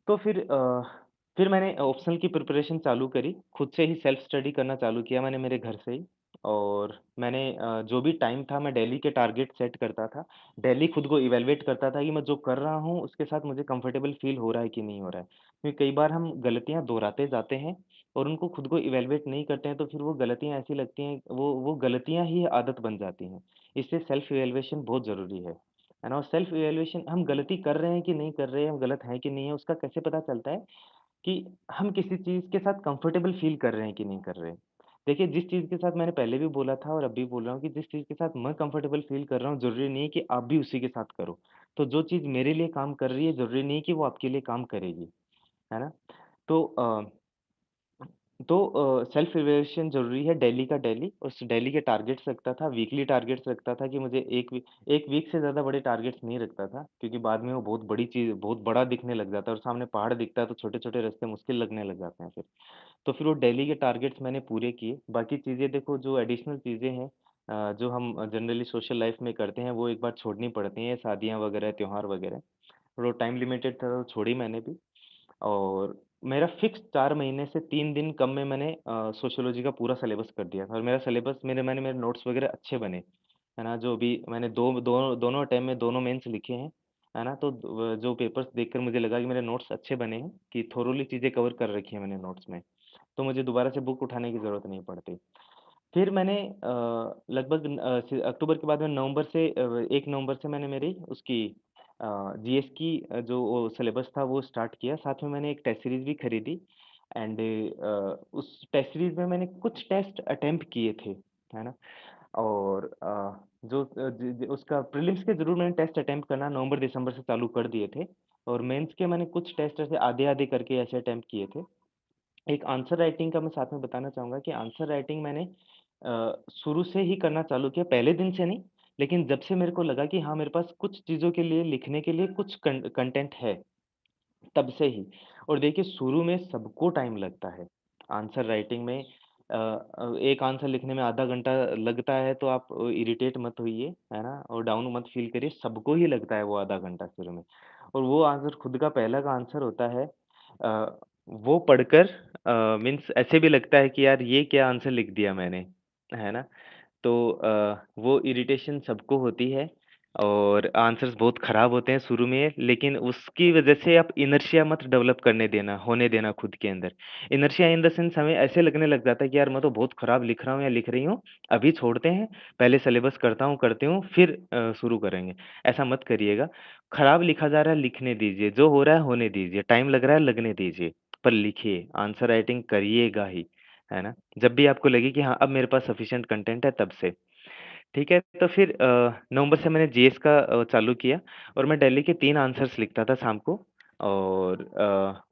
तो फिर मैंने ऑप्शनल की प्रिपरेशन चालू करी, खुद से ही सेल्फ स्टडी करना चालू किया मैंने मेरे घर से ही। और मैंने जो भी टाइम था मैं डेली के टारगेट सेट करता था। डेली खुद को इवैल्यूएट करता था कि मैं जो कर रहा हूँ उसके साथ मुझे कंफर्टेबल फ़ील हो रहा है कि नहीं हो रहा है। क्योंकि कई बार हम गलतियाँ दोहराते जाते हैं और उनको खुद को इवैल्यूएट नहीं करते हैं, तो फिर वो गलतियाँ ऐसी लगती हैं, वो गलतियाँ ही आदत बन जाती हैं। इसलिए सेल्फ इवैल्यूएशन बहुत ज़रूरी है ना? और सेल्फ इवैल्यूएशन, हम गलती कर रहे हैं कि नहीं कर रहे हैं, हम गलत हैं कि नहीं है, उसका कैसे पता चलता है कि हम किसी चीज़ के साथ कंफर्टेबल फ़ील कर रहे हैं कि नहीं कर रहे हैं। देखिए, जिस चीज़ के साथ मैंने पहले भी बोला था और अब भी बोल रहा हूँ कि जिस चीज़ के साथ मैं कंफर्टेबल फ़ील कर रहा हूँ, ज़रूरी नहीं है कि आप भी उसी के साथ करो। तो जो चीज़ मेरे लिए काम कर रही है, ज़रूरी नहीं है कि वो आपके लिए काम करेगी, है ना? तो सेल्फ इवैल्यूएशन ज़रूरी है, डेली का डेली। उस डेली के टारगेट्स रखता था, वीकली टारगेट्स रखता था कि मुझे 1 वीक से ज़्यादा बड़े टारगेट्स नहीं रखता था, क्योंकि बाद में वो बहुत बड़ा दिखने लग जाता है और सामने पहाड़ दिखता है तो छोटे-छोटे रास्ते मुश्किल लगने लग जाते हैं फिर। तो फिर वो डेली के टारगेट्स मैंने पूरे किए। बाकी चीज़ें देखो, जो एडिशनल चीज़ें हैं जो हम जनरली सोशल लाइफ़ में करते हैं, वो एक बार छोड़नी पड़ती हैं, शादियाँ वगैरह, त्योहार वगैरह। वो टाइम लिमिटेड था तो छोड़ी मैंने भी। और मेरा फिक्स 4 महीने से 3 दिन कम में मैंने सोशियोलॉजी का पूरा सिलेबस कर दिया था और मेरा सिलेबस मेरे नोट्स वगैरह अच्छे बने, है ना? जो भी मैंने दोनों अटेम्प्ट में दोनों मेंस लिखे हैं, है ना? तो जो पेपर्स देखकर मुझे लगा कि मेरे नोट्स अच्छे बने हैं, कि थोरोली चीज़ें कवर कर रखी हैं मैंने नोट्स में, तो मुझे दोबारा से बुक उठाने की ज़रूरत नहीं पड़ती। फिर मैंने लगभग अक्टूबर के बाद में 1 नवंबर से मैंने मेरी उसकी जीएस की जो वो सिलेबस था वो स्टार्ट किया। साथ में मैंने एक टेस्ट सीरीज़ भी खरीदी एंड उस टेस्ट सीरीज़ में मैंने कुछ टेस्ट अटेम्प्ट किए थे, है ना? और जो ज ज उसका प्रीलिम्स के ज़रूर मैंने टेस्ट अटेम्प्ट करना नवंबर-दिसंबर से चालू कर दिए थे और मेंस के मैंने कुछ टेस्ट ऐसे आधे-आधे करके ऐसे अटेम्प्ट किए थे। एक आंसर राइटिंग का मैं साथ में बताना चाहूँगा कि आंसर राइटिंग मैंने शुरू से ही करना चालू किया, पहले दिन से नहीं, लेकिन जब से मेरे को लगा कि हाँ, मेरे पास कुछ चीज़ों के लिए लिखने के लिए कुछ कंटेंट है, तब से ही। और देखिए, शुरू में सबको टाइम लगता है। आंसर राइटिंग में एक आंसर लिखने में आधा घंटा लगता है, तो आप इरिटेट मत होइए, है ना? और डाउन मत फ़ील करिए, सबको ही लगता है वो आधा घंटा शुरू में। और वो आंसर खुद का पहला का आंसर होता है, वो पढ़कर मीन्स ऐसे भी लगता है कि यार ये क्या आंसर लिख दिया मैंने, है ना? तो वो इरिटेशन सबको होती है और आंसर्स बहुत खराब होते हैं शुरू में, लेकिन उसकी वजह से आप इनर्शिया मत डेवलप होने देना खुद के अंदर। इनर्शिया इन द सेंस, हमें ऐसे लगने लग जाता है कि यार मैं तो बहुत खराब लिख रहा हूँ या लिख रही हूँ, अभी छोड़ते हैं, पहले सिलेबस करती हूँ, फिर शुरू करेंगे। ऐसा मत करिएगा। खराब लिखा जा रहा है, लिखने दीजिए, जो हो रहा है होने दीजिए, टाइम लग रहा है लगने दीजिए, पर लिखिए, आंसर राइटिंग करिएगा ही, है ना? जब भी आपको लगे कि हाँ, अब मेरे पास सफिशिएंट कंटेंट है, तब से। ठीक है, तो फिर नवंबर से मैंने जीएस का चालू किया और मैं डेली के 3 आंसर्स लिखता था शाम को। और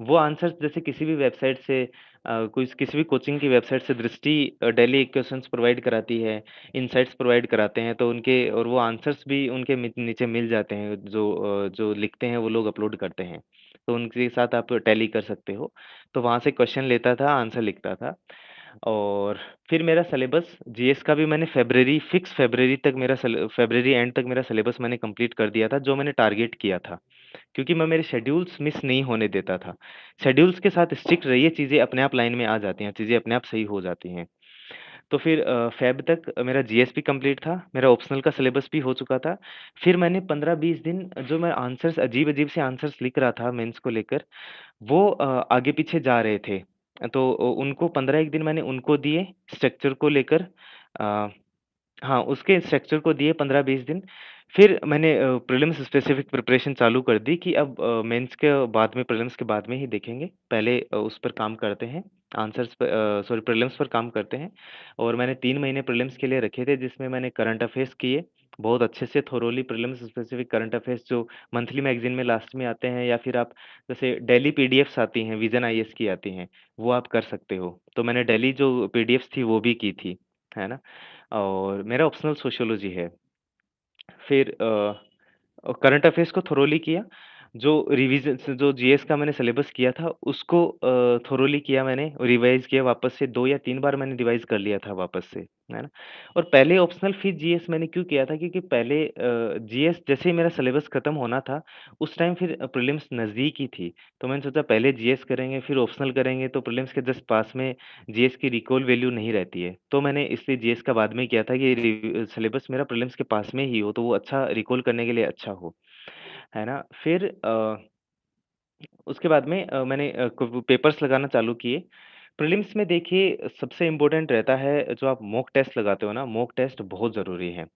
वो आंसर्स जैसे किसी भी वेबसाइट से कोई किसी भी कोचिंग की वेबसाइट से दृष्टि डेली क्वेश्चंस प्रोवाइड कराती है, इनसाइट्स प्रोवाइड कराते हैं, तो उनके और वो आंसर्स भी उनके नीचे मिल जाते हैं, जो लिखते हैं वो लोग अपलोड करते हैं। तो उनके साथ आप टैली कर सकते हो। तो वहाँ से क्वेश्चन लेता था, आंसर लिखता था। और फिर मेरा सिलेबस जीएस का भी मैंने फ़रवरी एंड तक मेरा सिलेबस मैंने कंप्लीट कर दिया था, जो मैंने टारगेट किया था। क्योंकि मैं मेरे शेड्यूल्स मिस नहीं होने देता था। शेड्यूल्स के साथ स्ट्रिक्ट रहिए, चीज़ें अपने आप लाइन में आ जाती हैं, चीज़ें अपने आप सही हो जाती हैं। तो फिर फ़ेब तक मेरा जीएस भी कंप्लीट था, मेरा ऑप्शनल का सिलेबस भी हो चुका था। फिर मैंने 15-20 दिन जो मैं आंसर्स अजीब-अजीब से आंसर्स लिख रहा था मेंस को लेकर, वो आगे-पीछे जा रहे थे। तो उनको 15 एक दिन मैंने उनको दिए स्ट्रक्चर को लेकर। अ हाँ, उसके स्ट्रक्चर को दिए 15-20 दिन, फिर मैंने प्रीलिम्स स्पेसिफिक प्रिपरेशन चालू कर दी कि अब मेंस के बाद में प्रीलिम्स के बाद में ही देखेंगे। पहले उस पर काम करते हैं, आंसर्स पे सॉरी प्रीलिम्स पर काम करते हैं और मैंने 3 महीने प्रीलिम्स के लिए रखे थे जिसमें मैंने करंट अफ़ेयर्स किए, बहुत अच्छे से thoroughly prelims specific current affairs जो मंथली मैगज़ीन में लास्ट में आते हैं या फिर आप जैसे डेली पीडीएफ्स आती हैं, विज़न आईएएस की आती हैं, वो आप कर सकते हो। तो मैंने डेली जो पीडीएफ्स थी वो भी की थी, है ना? और मेरा ऑप्शनल सोशियोलॉजी है। फिर करंट अफ़ेयर्स को थोरोली किया, जो रिविज़न से जो जीएस का मैंने सिलेबस किया था उसको थोरोली किया मैंने, रिवाइज़ किया वापस से 2 या 3 बार मैंने रिवाइज़ कर लिया था वापस से, है ना? और पहले ऑप्शनल फिर जीएस मैंने क्यों किया था क्योंकि पहले जीएस जैसे ही मेरा सिलेबस खत्म होना था, उस टाइम फिर प्रीलिम्स नज़दीक ही थी। तो मैंने सोचा पहले जीएस करेंगे फिर ऑप्शनल करेंगे तो प्रीलिम्स के जस्ट पास में जीएस की रिकॉल वैल्यू नहीं रहती है। तो मैंने इसलिए जीएस का बाद में किया था कि सिलेबस मेरा प्रीलिम्स के पास में ही हो, तो वो अच्छा रिकॉल करने के लिए अच्छा हो, है ना? फिर उसके बाद में मैंने क पेपर्स लगाना चालू किए। प्रीलिम्स में देखिए सबसे इम्पोर्टेंट रहता है जो आप मॉक टेस्ट लगाते हो ना, मॉक टेस्ट बहुत ज़रूरी है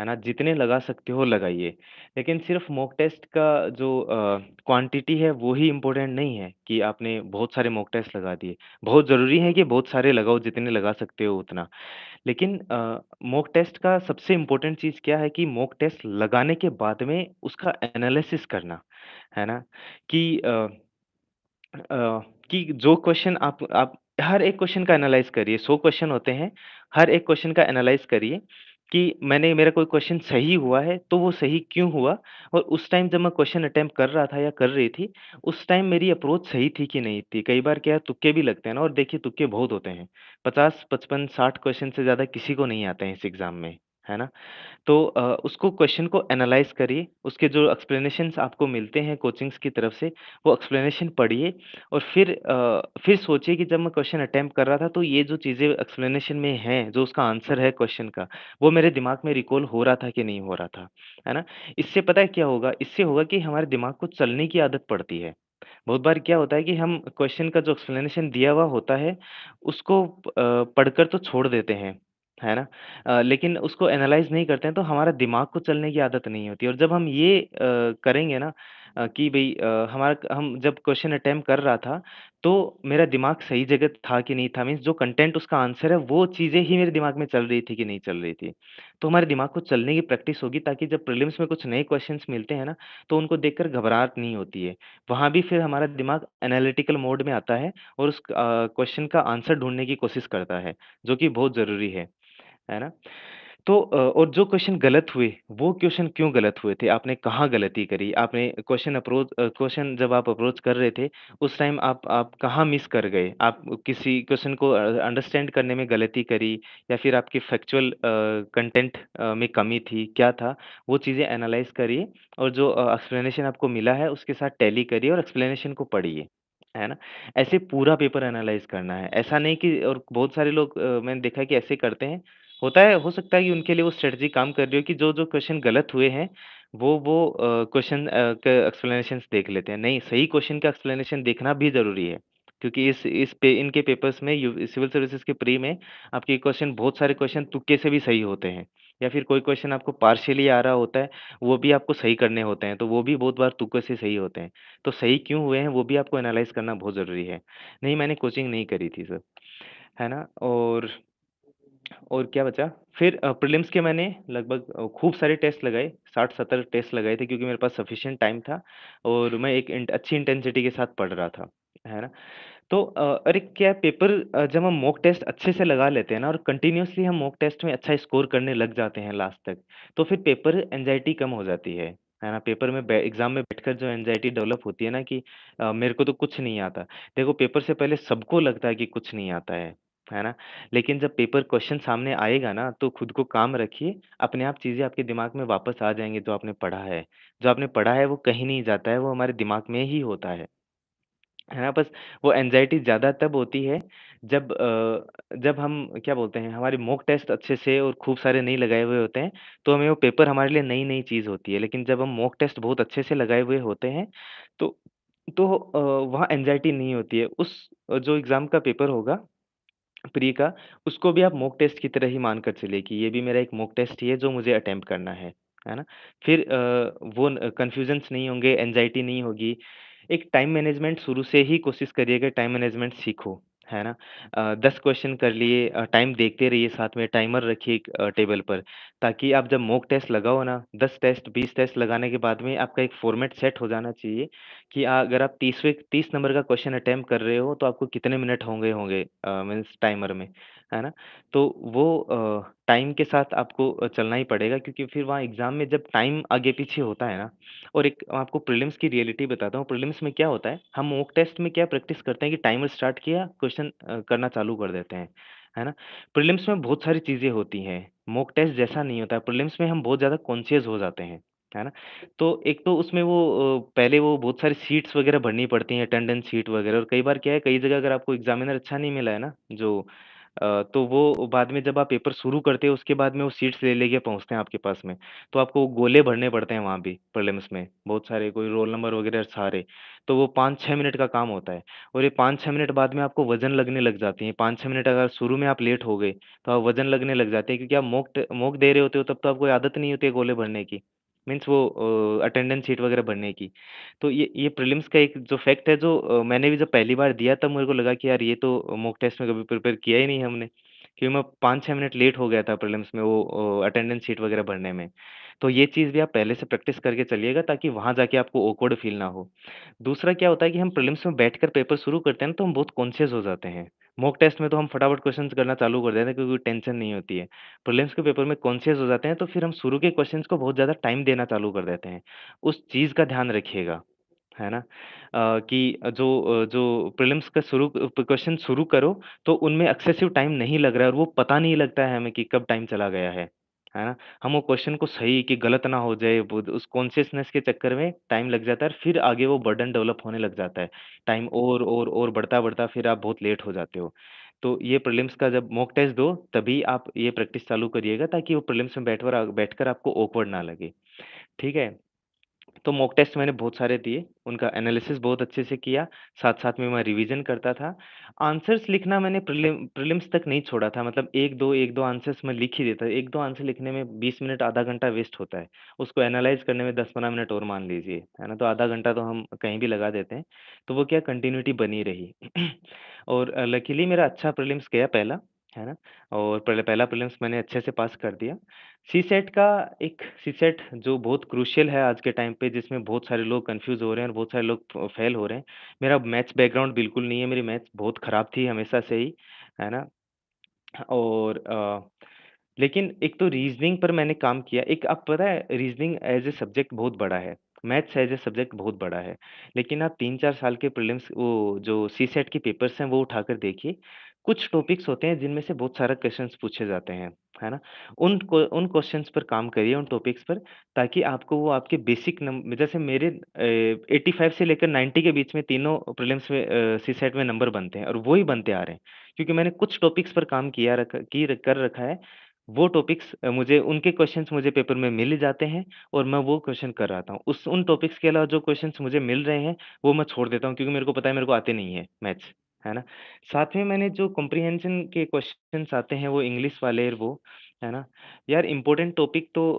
ना? जितने लगा सकते हो लगाइए। लेकिन सिर्फ़ मॉक टेस्ट का जो क्वांटिटी है वो ही इम्पोर्टेंट नहीं है कि आपने बहुत सारे मॉक टेस्ट लगा दिए। बहुत ज़रूरी है कि बहुत सारे लगाओ जितने लगा सकते हो उतना। लेकिन मॉक टेस्ट का सबसे इम्पोर्टेंट चीज़ क्या है कि मॉक टेस्ट लगाने के बाद में उसका एनालिसिस करना, है ना? कि कि जो क्वेश्चन आप हर एक क्वेश्चन का एनालाइज़ करिए, 100 क्वेश्चन होते हैं, हर एक क्वेश्चन का एनालाइज़ करिए कि मेरा कोई क्वेश्चन सही हुआ है, तो वो सही क्यों हुआ? और उस टाइम जब मैं क्वेश्चन अटेम्प्ट कर रहा था या कर रही थी, उस टाइम मेरी अप्रोच सही थी कि नहीं थी? कई बार क्या है तुक्के भी लगते हैं ना और देखिए तुक्के बहुत होते हैं। 50, 55, 60 क्वेश्चन से ज़्यादा किसी को नहीं आते हैं इस एग्ज़ाम में, है ना? तो उसको क्वेश्चन को एनालाइज़ करिए, उसके जो एक्सप्लेनेशंस आपको मिलते हैं कोचिंग्स की तरफ से, वो एक्सप्लेनेशन पढ़िए और फिर सोचिए कि जब मैं क्वेश्चन अटेम्प्ट कर रहा था, तो ये जो चीज़ें एक्सप्लेनेशन में हैं, जो उसका आंसर है क्वेश्चन का, वो मेरे दिमाग में रिकॉल हो रहा था कि नहीं हो रहा था, है ना? इससे पता है क्या होगा? इससे होगा कि हमारे दिमाग को चलने की आदत पड़ती है। बहुत बार क्या होता है कि हम क्वेश्चन का जो एक्सप्लेनेशन दिया हुआ होता है, उसको पढ़कर तो छोड़ देते हैं, है ना? लेकिन उसको एनालाइज़ नहीं करते हैं, तो हमारा दिमाग को चलने की आदत नहीं होती और जब हम ये करेंगे ना कि भई हम जब क्वेश्चन अटेम्प्ट कर रहा था, तो मेरा दिमाग सही जगह था कि नहीं था, मीन्स जो कंटेंट उसका आंसर है, वो चीज़ें ही मेरे दिमाग में चल रही थी कि नहीं चल रही थी। तो हमारे दिमाग को चलने की प्रैक्टिस होगी ताकि जब प्रीलिम्स में कुछ नए क्वेश्चन्स मिलते हैं ना, तो उनको देखकर घबराहट नहीं होती है। वहाँ भी फिर हमारा दिमाग एनालिटिकल मोड में आता है और उस क्वेश्चन का आंसर ढूँढने की कोशिश करता है, जो कि बहुत ज़रूरी है ना? तो और जो क्वेश्चन गलत हुए, वो क्वेश्चन क्यों गलत हुए थे? आपने कहाँ गलती करी? आपने क्वेश्चन जब आप अप्रोच कर रहे थे, उस टाइम आप कहाँ मिस कर गए? आप किसी क्वेश्चन को अंडरस्टैंड करने में गलती करी या फिर आपकी फैक्चुअल कंटेंट में कमी थी, क्या था? वो चीज़ें एनालाइज़ करिए और जो एक्सप्लेनेशन आपको मिला है, उसके साथ टैली करिए और एक्सप्लेनेशन को पढ़िए, है ना? ऐसे पूरा पेपर एनालाइज़ करना है। ऐसा नहीं कि और बहुत सारे लोग मैंने देखा है कि ऐसे करते हैं होता है हो सकता है कि उनके लिए वो स्ट्रैटेजी काम कर रही हो कि जो क्वेश्चन गलत हुए हैं, वो क्वेश्चन का एक्सप्लेनेशंस देख लेते हैं। नहीं, सही क्वेश्चन का एक्सप्लेनेशन देखना भी ज़रूरी है, क्योंकि इस पे इनके पेपर्स में यू सिविल सर्विसेज़ के प्री में आपके क्वेश्चन बहुत सारे क्वेश्चन तुक्के से भी सही होते हैं या फिर कोई क्वेश्चन आपको पार्शियली आ रहा होता है, वो भी आपको सही करने होते हैं, तो वो भी बहुत बार तुक्के से सही होते हैं। तो सही क्यों हुए हैं, वो भी आपको एनालाइज़ करना बहुत ज़रूरी है। नहीं, मैंने कोचिंग नहीं करी थी सर, है ना? और क्या बचा? फिर प्रीलिम्स के मैंने लगभग खूब सारे टेस्ट लगाए, 60-70 टेस्ट लगाए थे क्योंकि मेरे पास सफिशिएंट टाइम था और मैं एक अच्छी इंटेंसिटी के साथ पढ़ रहा था, है ना? तो अरे क्या है पेपर जब हम मॉक टेस्ट अच्छे से लगा लेते हैं ना और कंटिन्यूअसली हम मॉक टेस्ट में अच्छा स्कोर करने लग जाते हैं लास्ट तक, तो फिर पेपर एंग्ज़ायटी कम हो जाती है ना? पेपर में बै एग्ज़ाम में बैठकर जो एंग्ज़ायटी डेवलप होती है ना कि मेरे को तो कुछ नहीं आता। देखो पेपर से पहले सबको लगता है कि कुछ नहीं आता है ना? लेकिन जब पेपर क्वेश्चन सामने आएगा ना, तो खुद को काम रखिए, अपने आप चीज़ें आपके दिमाग में वापस आ जाएँगी जो आपने पढ़ा है। जो आपने पढ़ा है वो कहीं नहीं जाता है, वो हमारे दिमाग में ही होता है ना? बस वो एंग्ज़ायटी ज़्यादा तब होती है जब हम क्या बोलते हैं, हमारे मॉक टेस्ट अच्छे से और खूब सारे नहीं लगाए हुए होते हैं, तो हमें वो पेपर हमारे लिए नई-नई चीज़ होती है। लेकिन जब हम मॉक टेस्ट बहुत अच्छे से लगाए हुए होते हैं, तो वहाँ एंग्ज़ायटी नहीं होती है। जो एग्ज़ाम का पेपर होगा प्री का, उसको भी आप मॉक टेस्ट की तरह ही मानकर चलिए कि ये भी मेरा एक मॉक टेस्ट ही है जो मुझे अटेम्प्ट करना है ना? फिर वो न कन्फ्यूजन्स नहीं होंगे, एंग्ज़ायटी नहीं होगी। एक टाइम मैनेजमेंट शुरू से ही कोशिश करिएगा टाइम मैनेजमेंट सीखो, है ना? 10 क्वेश्चन कर लिए टाइम देखते रहिए साथ में टाइमर रखिए एक टेबल पर, ताकि आप जब मॉक टेस्ट लगाओ ना 10 टेस्ट, 20 टेस्ट लगाने के बाद में आपका एक फॉर्मेट सेट हो जाना चाहिए कि अगर आप 30 नंबर का क्वेश्चन अटेम्प्ट कर रहे हो, तो आपको कितने मिनट होंगे होंगे मीन्स टाइमर में, है ना? तो वो टाइम के साथ आपको चलना ही पड़ेगा क्योंकि फिर वहाँ एग्ज़ाम में जब टाइम आगे-पीछे होता है ना और एक आपको प्रीलिम्स की रियलिटी बताता हूँ, प्रीलिम्स में क्या होता है, हम मॉक टेस्ट में क्या प्रैक्टिस करते हैं कि टाइमर स्टार्ट किया, क्वेश्चन करना चालू कर देते हैं, है ना? प्रीलिम्स में बहुत सारी चीज़ें होती हैं, मॉक टेस्ट जैसा नहीं होता है, प्रीलिम्स में हम बहुत ज़्यादा कॉन्शियस हो जाते हैं, है ना? तो एक तो उसमें वो पहले वो बहुत सारी शीट्स वगैरह भरनी पड़ती हैं, अटेंडेंस शीट वगैरह और कई बार क्या है, कई जगह अगर आपको एग्ज़ामिनर अच्छा नहीं मिला है ना, जो तो वो बाद में जब आप पेपर शुरू करते हो, उसके बाद में वो शीट्स ले लेके पहुँचते हैं आपके पास में। तो आपको गोले भरने पड़ते हैं वहाँ भी प्रीलिम्स में, बहुत सारे कोई रोल नंबर वगैरह सारे। तो वो 5-6 मिनट का काम होता है और ये 5-6 मिनट बाद में आपको वज़न लगने लग जाती है। 5-6 मिनट अगर शुरू में आप लेट हो गए, तो आप वज़न लगने लग जाते हैं क्योंकि आप मॉक दे रहे होते हो, तब तो आपको आदत नहीं होती है गोले भरने की। मीन्स वो अटेंडेंस शीट वगैरह भरने की। तो ये प्रीलिम्स का एक जो फैक्ट है जो मैंने भी जब पहली बार दिया तब मेरे को लगा कि यार ये तो मॉक टेस्ट में कभी प्रिपेयर किया ही नहीं हमने। क्योंकि मैं 5-6 मिनट लेट हो गया था प्रीलिम्स में वो अटेंडेंस शीट वगैरह भरने में। तो ये चीज़ भी आप पहले से प्रैक्टिस करके चलिएगा ताकि वहाँ जाके आपको ऑकवर्ड फ़ील ना हो। दूसरा क्या होता है कि हम प्रीलिम्स में बैठकर पेपर शुरू करते हैं ना तो हम बहुत कॉन्शियस हो जाते हैं। मॉक टेस्ट में तो हम फटाफट क्वेश्चन्स करना चालू कर देते हैं क्योंकि टेंशन नहीं होती है। प्रीलिम्स के पेपर में कॉन्शियस हो जाते हैं तो फिर हम शुरू के क्वेश्चन्स को बहुत ज़्यादा टाइम देना चालू कर देते हैं। उस चीज़ का ध्यान रखिएगा, है ना? कि जो प्रीलिम्स का क्वेश्चन शुरू करो तो उनमें एक्सेसिव टाइम नहीं लग रहा है और वो पता नहीं लगता है हमें कि कब टाइम चला गया है ना? हम वो क्वेश्चन को सही कि गलत ना हो जाए वो उस कॉन्शियसनेस के चक्कर में टाइम लग जाता है और फिर आगे वो बर्डन डेवलप होने लग जाता है। टाइम और बढ़ता-बढ़ता फिर आप बहुत लेट हो जाते हो। तो ये प्रीलिम्स का जब मॉक टेस्ट दो तभी आप ये प्रैक्टिस चालू करिएगा ताकि वो प्रीलिम्स में बैठकर आपको ऑकवर्ड ना लगे। ठीक है? तो मॉक टेस्ट मैंने बहुत सारे दिए, उनका एनालिसिस बहुत अच्छे से किया, साथ-साथ में मैं रिवीजन करता था। आंसर्स लिखना मैंने प्रीलिम्स तक नहीं छोड़ा था मतलब 1-2 आंसर्स मैं लिख ही देता। 1-2 आंसर लिखने में 20 मिनट, आधा घंटा वेस्ट होता है। उसको एनालाइज़ करने में 10-15 मिनट और मान लीजिए, है ना? तो आधा घंटा तो हम कहीं भी लगा देते हैं। तो वो क्या कंटिन्यूटी बनी रही। और लकीली मेरा अच्छा प्रीलिम्स गया पहला, है ना? और पहला प्रीलिम्स मैंने अच्छे से पास कर दिया। सीसेट का एक सीसेट जो बहुत क्रूशियल है आज के टाइम पे जिसमें बहुत सारे लोग कन्फ्यूज़ हो रहे हैं और बहुत सारे लोग फेल हो रहे हैं। मेरा मैथ्स बैकग्राउंड बिल्कुल नहीं है, मेरी मैथ्स बहुत खराब थी हमेशा से ही, है ना? और लेकिन एक तो रीज़निंग पर मैंने काम किया। एक आप पता है रीज़निंग एज़ ए सब्जेक्ट बहुत बड़ा है, मैथ्स एज़ ए सब्जेक्ट बहुत बड़ा है। लेकिन आप 3-4 साल के प्रीलिम्स वो जो सीसेट के पेपर्स हैं वो उठाकर देखिए, कुछ टॉपिक्स होते हैं जिनमें से बहुत सारे क्वेश्चन्स पूछे जाते हैं, है ना? उन क्वेश्चन्स पर काम करिए, उन टॉपिक्स पर ताकि आपको वो आपके बेसिक जैसे मेरे 85 से लेकर 90 के बीच में तीनों प्रीलिम्स में सीसेट में नंबर बनते हैं और वो ही बनते आ रहे हैं। क्योंकि मैंने कुछ टॉपिक्स पर काम किया रखा की कर रखा है वो टॉपिक्स मुझे उनके क्वेश्चन्स मुझे पेपर में मिल जाते हैं और मैं वो क्वेश्चन कर आता हूँ। उन टॉपिक्स के अलावा जो क्वेश्चन्स मुझे मिल रहे हैं, वो मैं छोड़ देता हूँ क्योंकि मेरे को पता है मेरे को आते नहीं है मैथ्स, है ना? साथ में मैंने जो कॉम्प्रिहेंशन के क्वेश्चन्स आते हैं वो इंग्लिश वाले वो, है ना? यार इम्पोर्टेंट टॉपिक तो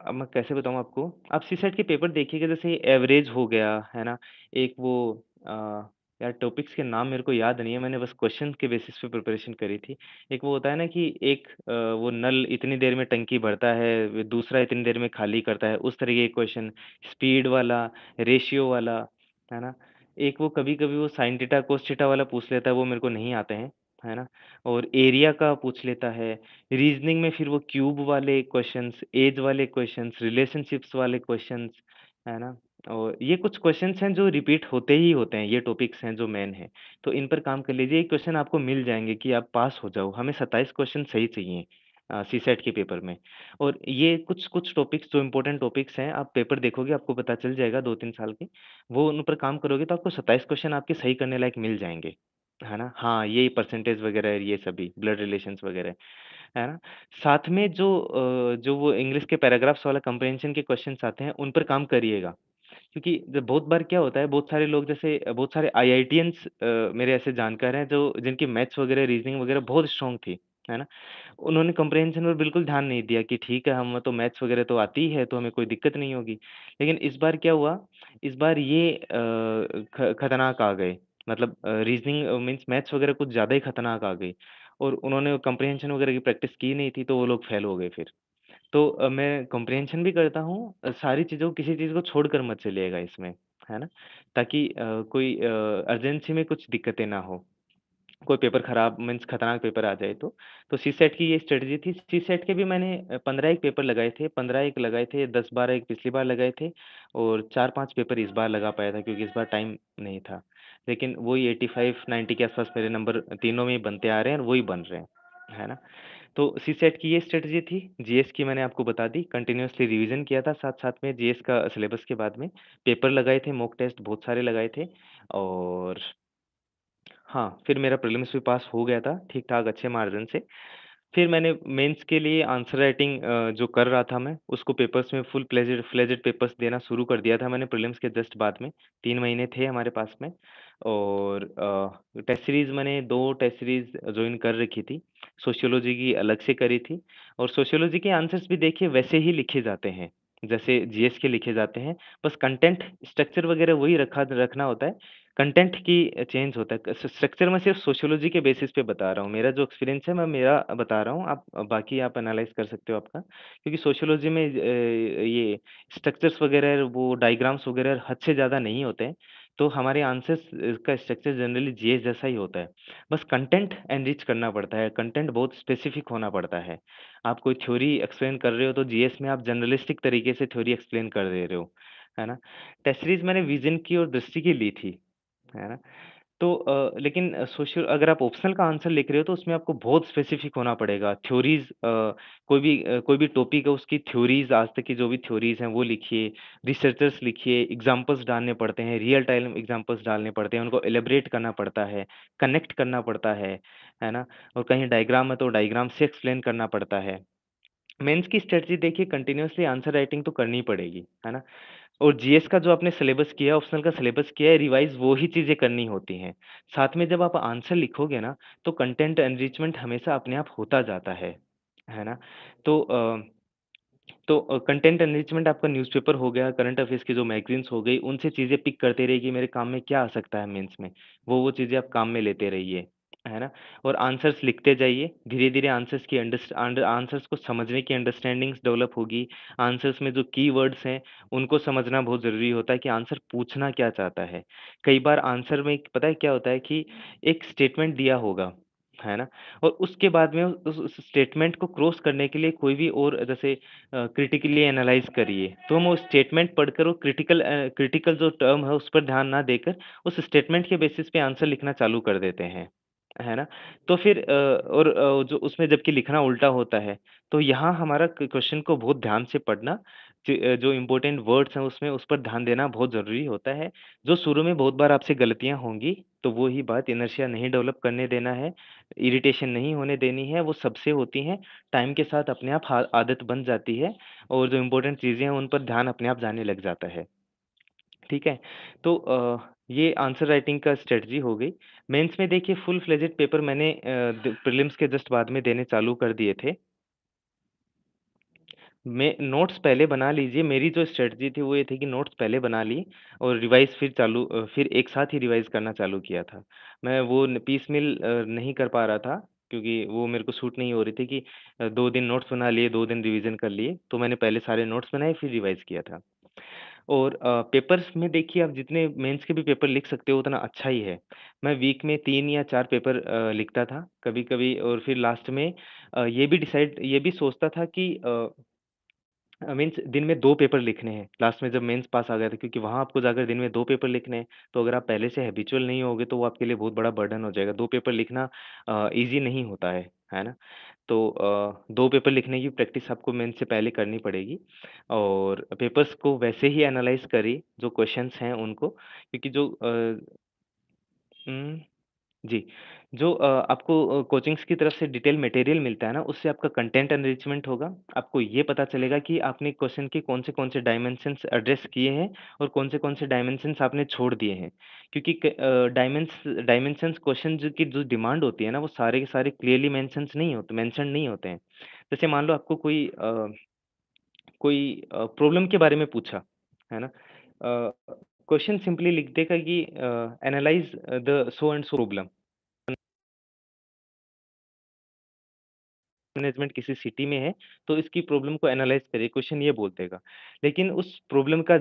अब मैं कैसे बताऊँ आपको? आप सीसेट के पेपर देखिएगा जैसे एवरेज हो गया, है ना? एक वो अ, यार टॉपिक्स के नाम मेरे को याद नहीं है, मैंने बस क्वेश्चन के बेसिस पे प्रिपरेशन करी थी। एक वो होता है ना कि एक वो नल इतनी देर में टंकी भरता है, दूसरा इतनी देर में खाली करता है, उस तरीके के क्वेश्चन, स्पीड वाला, रेशियो वाला, है ना? एक वो कभी-कभी वो साइन थीटा, कोस थीटा वाला पूछ लेता है, वो मेरे को नहीं आते हैं, है ना? और एरिया का पूछ लेता है, रीज़निंग में फिर वो क्यूब वाले क्वेश्चन्स, एज वाले क्वेश्चन्स, रिलेशनशिप्स वाले क्वेश्चन्स, है ना? और ये कुछ क्वेश्चन्स हैं जो रिपीट होते ही होते हैं, ये टॉपिक्स हैं जो मेन हैं। तो इन पर काम कर लीजिए, ये क्वेश्चन आपको मिल जाएँगे कि आप पास हो जाओ। हमें 27 क्वेश्चन सही चाहिए सीसेट के पेपर में। और ये कुछ-कुछ टॉपिक्स जो इम्पोर्टेंट टॉपिक्स हैं, आप पेपर देखोगे आपको पता चल जाएगा 2-3 साल के, वो उन पर काम करोगे तो आपको 27 क्वेश्चन आपके सही करने लायक मिल जाएँगे। है ना? हाँ, यही परसेंटेज वगैरह ये सभी, ब्लड रिलेशंस वगैरह, है ना? साथ में जो वो इंग्लिश के पैराग्राफ्स वाला कम्प्रीहेंशन के क्वेश्चन्स आते हैं, उन पर काम करिएगा। क्योंकि जब बहुत बार क्या होता है, बहुत सारे लोग जैसे बहुत सारे आईआईटियंस मेरे ऐसे जानकार हैं जो जिनकी मैथ्स वगैरह, रीज़निंग वगैरह बहुत स्ट्रॉन्ग थी, है ना? उन्होंने कम्प्रिहेंशन पर बिल्कुल ध्यान नहीं दिया कि ठीक है, हम तो मैथ्स वगैरह तो आती ही है, तो हमें कोई दिक्कत नहीं होगी। लेकिन इस बार क्या हुआ, इस बार ये ख खतरनाक आ गए, मतलब रीज़निंग मीन्स मैथ्स वगैरह कुछ ज़्यादा ही खतरनाक आ गई और उन्होंने कम्प्रिहेंशन वगैरह की प्रैक्टिस की नहीं थी, तो वो लोग फेल हो गए फिर। तो मैं कॉम्प्रिहेंशन भी करता हूँ सारी चीज़ों किसी चीज़ को छोड़कर मत चलिएगा इसमें, है ना? ताकि कोई अर्जेंसी में कुछ दिक्कतें ना हो। कोई पेपर खराब मीन्स खतरनाक पेपर आ जाए तो। तो सीसेट की ये स्ट्रैटेजी थी। सीसेट के भी मैंने 15 एक पेपर लगाए थे, 15 एक लगाए थे, 10-12 एक पिछली बार लगाए थे और 4-5 पेपर इस बार लगा पाया था क्योंकि इस बार टाइम नहीं था। लेकिन वही 85-90 के आस-पास मेरे नंबर तीनों में ही बनते आ रहे हैं और वही बन रहे हैं, है ना? तो सीसेट की ये स्ट्रैटेजी थी, जीएस की मैंने आपको बता दी, कंटिन्यूअसली रिवीजन किया था साथ-साथ में जीएस का सिलेबस के बाद में, पेपर लगाए थे, मॉक टेस्ट बहुत सारे लगाए थे और हाँ, फिर मेरा प्रीलिम्स भी पास हो गया था, ठीक-ठाक अच्छे मार्जिन से। फिर मैंने मेंस के लिए आंसर राइटिंग जो कर रहा था मैं, उसको पेपर्स में फुल फ्लेजेड फ्लेजेड पेपर्स देना शुरू कर दिया था मैंने प्रीलिम्स के जस्ट बाद में। 3 महीने थे हमारे पास में और टेस्ट सीरीज़ मैंने 2 टेस्ट सीरीज़ जॉइन कर रखी थी। सोशियोलॉजी की अलग से करी थी और सोशियोलॉजी के आंसर्स भी देखिए वैसे ही लिखे जाते हैं, जैसे जीएस के लिखे जाते हैं। बस कंटेंट स्ट्रक्चर वगैरह वही रखना होता है। कंटेंट की चेंज होता है। स्ट्रक्चर मैं सिर्फ़ सोशियोलॉजी के बेसिस पे बता रहा हूँ। मेरा जो एक्सपीरियंस है मैं मेरा बता रहा हूँ, आप बाकी आप एनालाइज़ कर सकते हो आपका। क्योंकि सोशियोलॉजी में ये स्ट्रक्चर्स वगैरह वो डायग्राम्स वगैरह हद से ज़्यादा नहीं होते हैं। तो हमारे आंसर्स का स्ट्रक्चर जनरली जीएस जैसा ही होता है। बस कंटेंट एनरिच करना पड़ता है, कंटेंट बहुत स्पेसिफिक होना पड़ता है। आप कोई थ्योरी एक्सप्लेन कर रहे हो तो जीएस में आप जनरलिस्टिक तरीके से थ्योरी एक्सप्लेन कर दे रहे हो, है ना? टेस्ट सीरीज़ मैंने विज़न की और दृष्टि की ली थी। है ना? तो लेकिन सोशल अगर आप ऑप्शनल का आंसर लिख रहे हो तो उसमें आपको बहुत स्पेसिफिक होना पड़ेगा। थ्योरीज़ कोई भी टॉपिक है उसकी थ्योरीज़ आज तक की जो भी थ्योरीज़ हैं वो लिखिए, रिसर्चर्स लिखिए, एग्ज़ाम्पल्स डालने पड़ते हैं, रियल टाइम एग्ज़ाम्पल्स डालने पड़ते हैं, उनको एलैबोरेट करना पड़ता है, कनेक्ट करना पड़ता है ना? और कहीं डायग्राम है तो डायग्राम से एक्सप्लेन करना पड़ता है। मेंस की स्ट्रैटेजी देखिए कंटीन्यूअसली आंसर राइटिंग तो करनी पड़ेगी, है ना? और जीएस का जो आपने सिलेबस किया है, ऑप्शनल का सिलेबस किया है, रिवाइज़ वो ही चीज़ें करनी होती हैं। साथ में जब आप आंसर लिखोगे ना, तो कंटेंट एनरिचमेंट हमेशा अपने आप होता जाता है ना? तो कंटेंट एनरिचमेंट आपका न्यूज़पेपर हो गया, करंट अफ़ेयर्स की जो मैगज़ीन्स हो गई, उनसे चीज़ें पिक करते रहिए कि मेरे काम में क्या आ सकता है मेंस में। वो चीज़ें आप काम में लेते रहिए, है ना? और आंसर्स लिखते जाइए, धीरे-धीरे आंसर्स की आंसर्स को समझने की अंडरस्टैंडिंग्स डेवलप होगी। आंसर्स में जो कीवर्ड्स हैं, उनको समझना बहुत ज़रूरी होता है कि आंसर पूछना क्या चाहता है। कई बार आंसर में पता है क्या होता है कि एक स्टेटमेंट दिया होगा, है ना? और उसके बाद में उस स्टेटमेंट को क्रॉस करने के लिए कोई भी और जैसे क्रिटिकली एनालाइज़ करिए। तो हम वो स्टेटमेंट पढ़कर वो क्रिटिकल जो टर्म है उस पर ध्यान ना देकर उस स्टेटमेंट के बेसिस पे आंसर लिखना चालू कर देते हैं। है ना? तो फिर जो उसमें जबकि लिखना उल्टा होता है, तो यहाँ हमारा क्वेश्चन को बहुत ध्यान से पढ़ना, जो इम्पोर्टेंट वर्ड्स हैं उसमें उस पर ध्यान देना बहुत ज़रूरी होता है। जो शुरू में बहुत बार आपसे गलतियाँ होंगी, तो वो ही बात इनर्शिया नहीं डेवलप करने देना है, इरिटेशन नहीं होने देनी है, वो सबसे होती हैं। टाइम के साथ अपने आप आदत बन जाती है और जो इम्पोर्टेंट चीज़ें हैं उन पर ध्यान अपने आप जाने लग जाता है। ठीक है? तो ये आंसर राइटिंग का स्ट्रैटेजी हो गई। मेंस में देखिए फुल फ्लेजेड पेपर मैंने प्रीलिम्स के जस्ट बाद में देने चालू कर दिए थे। मैं नोट्स पहले बना लीजिए, मेरी जो स्ट्रैटेजी थी वो ये थी कि नोट्स पहले बना ली और रिवाइज़ फिर एक साथ ही रिवाइज़ करना चालू किया था। मैं वो पीसमील नहीं कर पा रहा था क्योंकि वो मेरे को सूट नहीं हो रही थी कि 2 दिन नोट्स बना लिए, 2 दिन रिवीज़न कर लिए, तो मैंने पहले सारे नोट्स बनाए फिर रिवाइज़ किया था। और पेपर्स में देखिए आप जितने मेंस के भी पेपर लिख सकते हो उतना अच्छा ही है। मैं वीक में 3 या 4 पेपर लिखता था कभी-कभी और फिर लास्ट में ये भी सोचता था कि मीन्स दिन में 2 पेपर लिखने हैं, लास्ट में जब मेंस पास आ गया था क्योंकि वहाँ आपको जाकर दिन में 2 पेपर लिखने हैं, तो अगर आप पहले से हैबिचुअल नहीं होगे तो वो आपके लिए बहुत बड़ा बर्डन हो जाएगा। 2 पेपर लिखना ईज़ी नहीं होता है ना? तो 2 पेपर लिखने की प्रैक्टिस आपको मेंस से पहले करनी पड़ेगी और पेपर्स को वैसे ही एनालाइज़ करिए, जो क्वेश्चन्स हैं उनको क्योंकि उम जी। जो आपको कोचिंग्स की तरफ से डिटेल मटेरियल मिलता है ना, उससे आपका कंटेंट एनरिचमेंट होगा। आपको ये पता चलेगा कि आपने क्वेश्चन के कौन से डायमेंशन्स एड्रेस किए हैं और कौन से डायमेंशन्स आपने छोड़ दिए हैं। क्योंकि डायमेंशन्स क्वेश्चन की जो डिमांड होती है ना, वो सारे के सारे क्लियरली मेंशन नहीं होते हैं। जैसे मान लो आपको कोई प्रॉब्लम के बारे में पूछा, है ना? क्वेश्चन सिंपली लिख देगा कि analyse the so and so problem. Management किसी सिटी में है, तो इसकी प्रॉब्लम को एनालाइज़ करिए, क्वेश्चन ये बोल देगा। लेकिन उस प्रॉब्लम का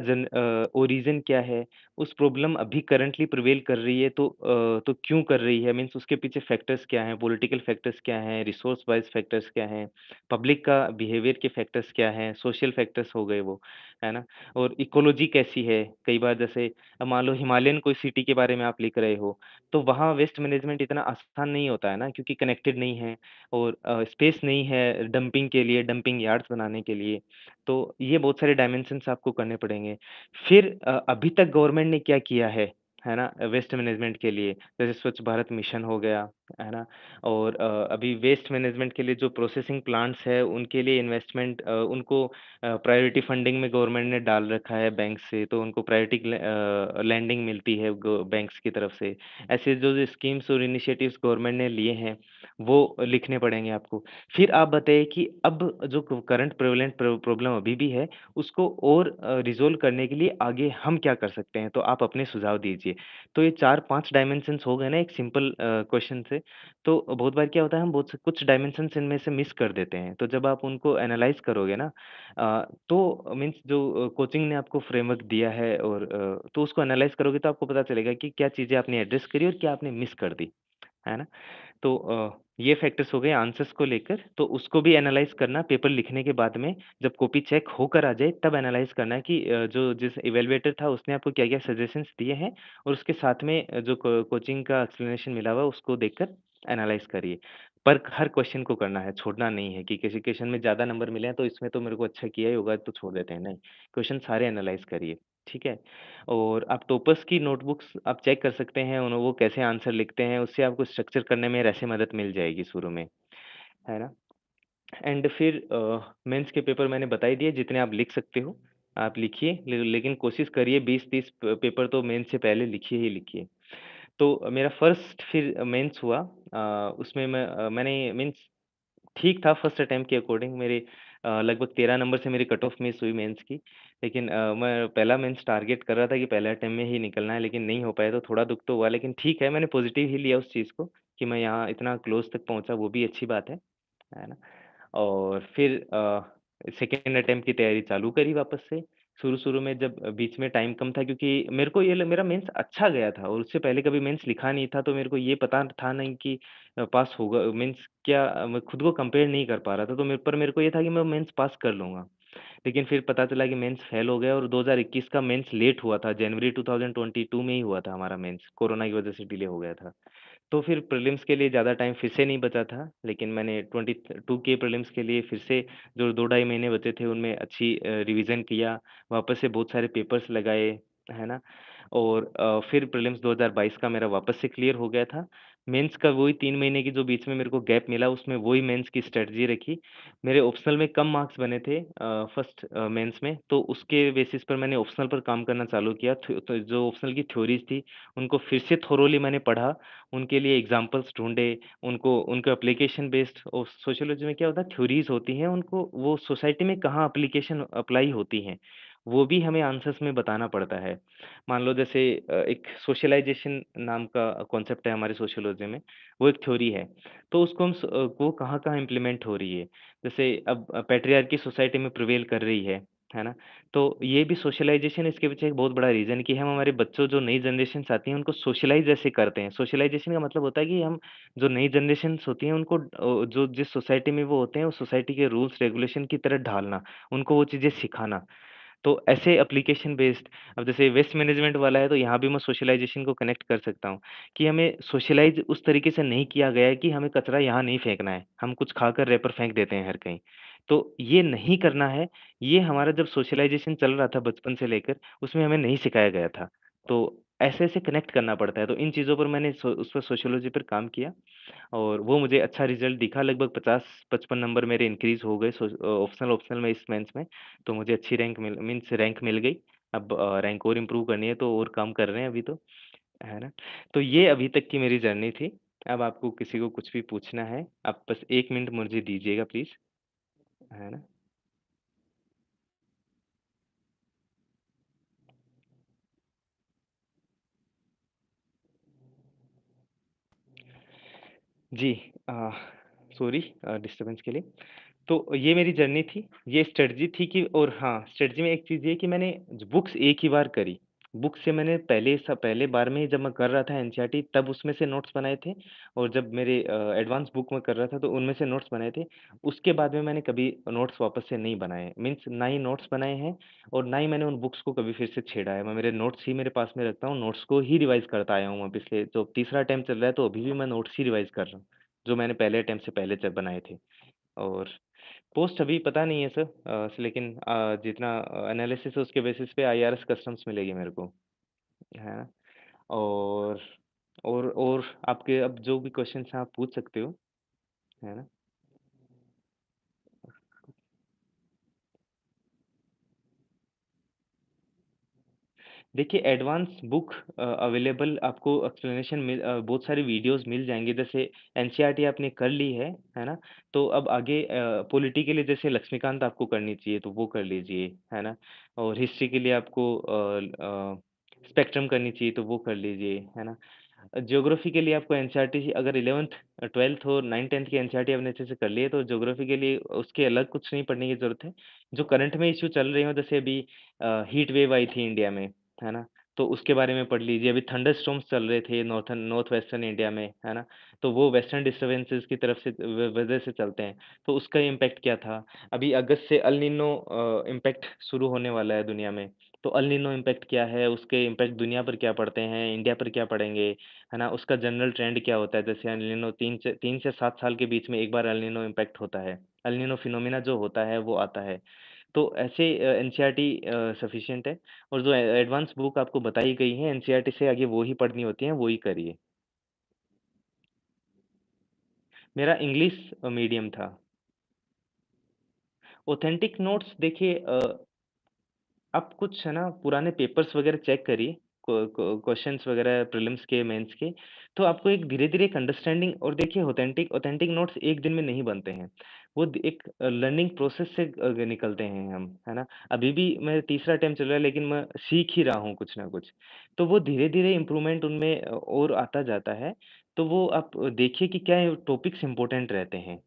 ओरिजिन क्या है? उस प्रॉब्लम अभी करंटली प्रिवेल कर रही है तो क्यों कर रही है? मीन्स उसके पीछे फैक्टर्स क्या हैं? पॉलिटिकल फैक्टर्स क्या हैं? रिसोर्स वाइज़ फैक्टर्स क्या हैं? पब्लिक का बिहेवियर के फैक्टर्स क्या हैं? सोशल फैक्टर्स हो गए वो, है ना? और इकोलॉजी कैसी है? कई बार जैसे अब मान लो हिमालयन कोई सिटी के बारे में आप लिख रहे हो, तो वहाँ वेस्ट मैनेजमेंट इतना आसान नहीं होता है ना, क्योंकि कनेक्टेड नहीं है। और स्पेस नहीं है डंपिंग के लिए, डंपिंग यार्ड्स बनाने के लिए, तो ये बहुत सारे डायमेंशन्स आपको करने पड़ेंगे। फिर अभी तक गवर्नमेंट ने क्या किया है ना? वेस्ट मैनेजमेंट के लिए, जैसे स्वच्छ भारत मिशन हो गया, है ना? और अभी वेस्ट मैनेजमेंट के लिए जो प्रोसेसिंग प्लांट्स है, उनके लिए इन्वेस्टमेंट उनको प्रायोरिटी फंडिंग में गवर्नमेंट ने डाल रखा है बैंक से, तो उनको प्रायोरिटी लैंडिंग मिलती है ग बैंक्स की तरफ से। ऐसे जो स्कीम्स और इनिशिएटिव्स गवर्नमेंट ने लिए हैं, वो लिखने पड़ेंगे आपको। फिर आप बताइए कि अब जो करंट प्रेवेलेंट प्रॉब्लम अभी भी है, उसको और रिज़ॉल्व करने के लिए आगे हम क्या कर सकते हैं? तो आप अपने सुझाव दीजिए। तो ये 4-5 डायमेंशन्स हो गए ना एक सिंपल क्वेश्चन से, तो बहुत बार क्या होता है हम बहुत से कुछ डायमेंशन्स इनमें से मिस कर देते हैं। तो जब आप उनको एनालाइज़ करोगे ना तो मीन्स जो कोचिंग ने आपको फ्रेमवर्क दिया है और तो उसको एनालाइज़ करोगे तो आपको पता चलेगा कि क्या चीज़ें आपने एड्रेस करी और क्या आपने मिस कर दी। है ना? तो ये फैक्टर्स हो गए आंसर्स को लेकर, तो उसको भी एनालाइज़ करना पेपर लिखने के बाद में जब कॉपी चेक होकर आ जाए तब एनालाइज़ करना है कि जो जिस इवैल्यूएटर था उसने आपको क्या-क्या सजेशंस दिए हैं और उसके साथ में जो कोचिंग का एक्सप्लेनेशन मिला हुआ है उसको देखकर एनालाइज़ करिए। पर हर क्वेश्चन को करना है, छोड़ना नहीं है कि किसी क्वेश्चन में ज़्यादा नंबर मिले हैं तो इसमें तो मेरे को अच्छा किया ही होगा तो छोड़ देते हैं, नहीं। क्वेश्चन सारे एनालाइज़ करिए, ठीक है? और आप टॉपर्स की नोटबुक्स आप चेक कर सकते हैं उन्हें वो कैसे आंसर लिखते हैं, उससे आपको स्ट्रक्चर करने में ऐसे मदद मिल जाएगी शुरू में, है ना? एंड फिर मेंस के पेपर मैंने बता ही दिए जितने आप लिख सकते हो, आप लिखिए लेकिन कोशिश करिए 20-30 प पेपर तो मेंस से पहले लिखिए ही लिखिए। तो मेरा फर्स्ट फिर मेंस हुआ उसमें मैंने मीन्स ठीक था फर्स्ट अटेम्प्ट के अकॉर्डिंग मेरे लगभग 13 नंबर से मेरी कट ऑफ मिस हुई मेंस की। लेकिन मैं पहला मेंस टारगेट कर रहा था कि पहले अटेम्प्ट में ही निकलना है, लेकिन नहीं हो पाया तो थोड़ा दुःख तो हुआ, लेकिन ठीक है मैंने पॉज़िटिव ही लिया उस चीज़ को कि मैं यहाँ इतना क्लोज़ तक पहुँचा वो भी अच्छी बात है ना? और फिर सेकंड अटेम्प्ट की तैयारी चालू करी वापस से। शुरू-शुरू में जब बीच में टाइम कम था क्योंकि मेरे को ये ल मेरा मेंस अच्छा गया था और उससे पहले कभी मेंस लिखा नहीं था, तो मेरे को ये पता था नहीं कि पास होगा मीन्स क्या मैं खुद को कंपेयर नहीं कर पा रहा था, तो मेरे को ये था कि मैं मेंस पास कर लूँगा। लेकिन फिर पता चला कि मेंस फेल हो गया और 2021 का मेंस लेट हुआ था, जनवरी 2022 में ही हुआ था हमारा मेंस, कोरोना की वजह से डिले हो गया था। तो फिर प्रीलिम्स के लिए ज़्यादा टाइम फिर से नहीं बचा था, लेकिन मैंने 22 के प्रीलिम्स के लिए फिर से जो 2 ढाई महीने बचे थे उनमें अच्छी रिवीज़न किया, वापस से बहुत सारे पेपर्स लगाए, है ना? और फिर प्रीलिम्स 2022 का मेरा वापस से क्लियर हो गया था। मेंस का वही 3 महीने की जो बीच में मेरे को गैप मिला उसमें वही मेंस की स्ट्रैटेजी रखी। मेरे ऑप्शनल में कम मार्क्स बने थे फर्स्ट मेंस में, तो उसके बेसिस पर मैंने ऑप्शनल पर काम करना चालू किया। तो जो ऑप्शनल की थ्योरीज़ थी, उनको फिर से थोरोली मैंने पढ़ा, उनके लिए एग्ज़ाम्पल्स ढूँढे, उनको एप्लीकेशन बेस्ड और सोशियोलॉजी में क्या होता है थ्योरीज़ होती हैं, उनको वो सोसाइटी में कहाँ एप्लीकेशन अप्लाई होती हैं, वो भी हमें आंसर्स में बताना पड़ता है। मान लो जैसे एक सोशलाइज़ेशन नाम का कॉन्सेप्ट है हमारे सोशियोलॉजी में, वो एक थ्योरी है। तो उसको वो कहाँ-कहाँ इम्प्लीमेंट हो रही है। जैसे अब पैट्रियार्की सोसाइटी में प्रिवेल कर रही है ना? तो ये भी सोशलाइज़ेशन इसके पीछे एक बहुत बड़ा रीज़न कि हम हमारे बच्चों जो नई जनरेशन्स आती हैं उनको सोशलाइज़ ऐसे करते हैं। सोशलाइज़ेशन का मतलब होता है कि हम जो नई जनरेशन्स होती हैं उनको जो जिस सोसाइटी में वो होते हैं उस सोसाइटी के रूल्स रेगुलेशन की तरह ढालना, उनको वो चीज़ें सिखाना। तो ऐसे एप्लीकेशन बेस्ड अब जैसे वेस्ट मैनेजमेंट वाला है तो यहाँ भी मैं सोशलाइज़ेशन को कनेक्ट कर सकता हूँ, कि हमें सोशलाइज़ उस तरीके से नहीं किया गया है कि हमें कचरा यहाँ नहीं फेंकना है, हम कुछ खाकर रैपर फेंक देते हैं हर कहीं। तो ये नहीं करना है, ये हमारा जब सोशलाइज़ेशन चल रहा था बचपन से लेकर, उसमें हमें नहीं सिखाया गया था। तो ऐसे-ऐसे कनेक्ट करना पड़ता है। तो इन चीज़ों पर मैंने उस पर सोशियोलॉजी पर काम किया और वो मुझे अच्छा रिज़ल्ट दिखा, लगभग 50-55 नंबर मेरे इंक्रीज़ हो गए ऑप्शनल ऑप्शनल में इस मेंस में, तो मुझे अच्छी रैंक मीन्स रैंक मिल गई। अब रैंक और इम्प्रूव करनी है तो और काम कर रहे हैं अभी तो, है ना? तो ये अभी तक की मेरी जर्नी थी। अब आपको किसी को कुछ भी पूछना है, आप बस 1 मिनट मुझे दीजिएगा प्लीज़, है ना? जी, अ, सॉरी डिस्टर्बेंस के लिए। तो ये मेरी जर्नी थी, ये स्ट्रेटजी थी कि और हाँ, स्ट्रेटजी में एक चीज़ ये कि मैंने बुक्स एक ही बार करी। बुक से मैंने पहले बार में ही जब मैं कर रहा था एनसीईआरटी तब उसमें से नोट्स बनाए थे और जब मेरे एडवांस बुक में कर रहा था तो उनमें से नोट्स बनाए थे। उसके बाद में मैंने कभी नोट्स वापस से नहीं बनाए। मीन्स ना ही नोट्स बनाए हैं और ना ही मैंने उन बुक्स को कभी फिर से छेड़ा है। मैं मेरे नोट्स ही मेरे पास में रखता हूँ, नोट्स को ही रिवाइज़ करता आया हूँ मैं पिछले जो तीसरा अटेम्प्ट चल रहा है तो अभी भी मैं नोट्स ही रिवाइज़ कर रहा हूँ, जो मैंने पहले अटेम्प्ट से पहले जब बनाए थे। और पोस्ट अभी पता नहीं है सर लेकिन जितना एनालिसिस है उसके बेसिस पे आईआरएस कस्टम्स मिलेगी मेरे को, है ना? और और आपके अब जो भी क्वेश्चन्स हैं आप पूछ सकते हो, है ना? देखिए एडवांस बुक अवेलेबल आपको एक्सप्लेनेशन बहुत सारी वीडियोज़ मिल जाएँगी जैसे एनसीईआरटी आपने कर ली है ना? तो अब आगे पॉलिटी के लिए जैसे लक्ष्मीकांत आपको करनी चाहिए तो वो कर लीजिए, है ना? और हिस्ट्री के लिए आपको स्पेक्ट्रम करनी चाहिए तो वो कर लीजिए, है ना? ज्योग्राफी के लिए आपको एनसीईआरटी अगर 11th 12th और 9th-10th की एनसीईआरटी आपने अच्छे से कर ली है, तो ज्योग्राफी के लिए उसके अलग कुछ नहीं पढ़ने की ज़रूरत है। जो करंट में इश्यू चल रहे हों, जैसे अभी हीट वेव आई थी इंडिया में, है ना? तो उसके बारे में पढ़ लीजिए। अभी थंडरस्टॉर्म्स चल रहे थे नॉर्थ वेस्टर्न इंडिया में, है ना? तो वो वेस्टर्न डिस्टर्बेंसेस की तरफ से वजह से चलते हैं। तो उसका इम्पैक्ट क्या था? अभी अगस्त से एल नीनो इम्पैक्ट शुरू होने वाला है दुनिया में। तो एल नीनो इम्पैक्ट क्या है? उसके इम्पैक्ट दुनिया पर क्या पड़ते हैं? इंडिया पर क्या पड़ेंगे? है ना? उसका जनरल ट्रेंड क्या होता है? जैसे एल नीनो 3 से 7 साल के बीच में एक बार एल नीनो इम्पैक्ट होता है। एल नीनो फिनोमेना जो होता है वो आता है। तो ऐसे एनसीईआरटी सफिशिएंट है और जो एडवांस बुक आपको बताई गई है एनसीईआरटी से आगे वो ही पढ़नी होती हैं, वो ही करिए। मेरा इंग्लिश मीडियम था। ऑथेंटिक नोट्स देखिए आप कुछ है ना पुराने पेपर्स वगैरह चेक करिए, क्वेश्चंस वगैरह प्रीलिम्स के, मेंस के, तो आपको एक धीरे-धीरे एक अंडरस्टैंडिंग और देखिए ऑथेंटिक ऑथेंटिक नोट्स एक दिन में नहीं बनते हैं। वो एक लर्निंग प्रोसेस से निकलते हैं हम, है ना? अभी भी मेरा तीसरा अटेम्प्ट चल रहा है लेकिन मैं सीख ही रहा हूँ कुछ ना कुछ। तो वो धीरे-धीरे इम्प्रूवमेंट उनमें और आता जाता है। तो वो आप देखिए कि क्या टॉपिक्स इम्पोर्टेंट रहते हैं,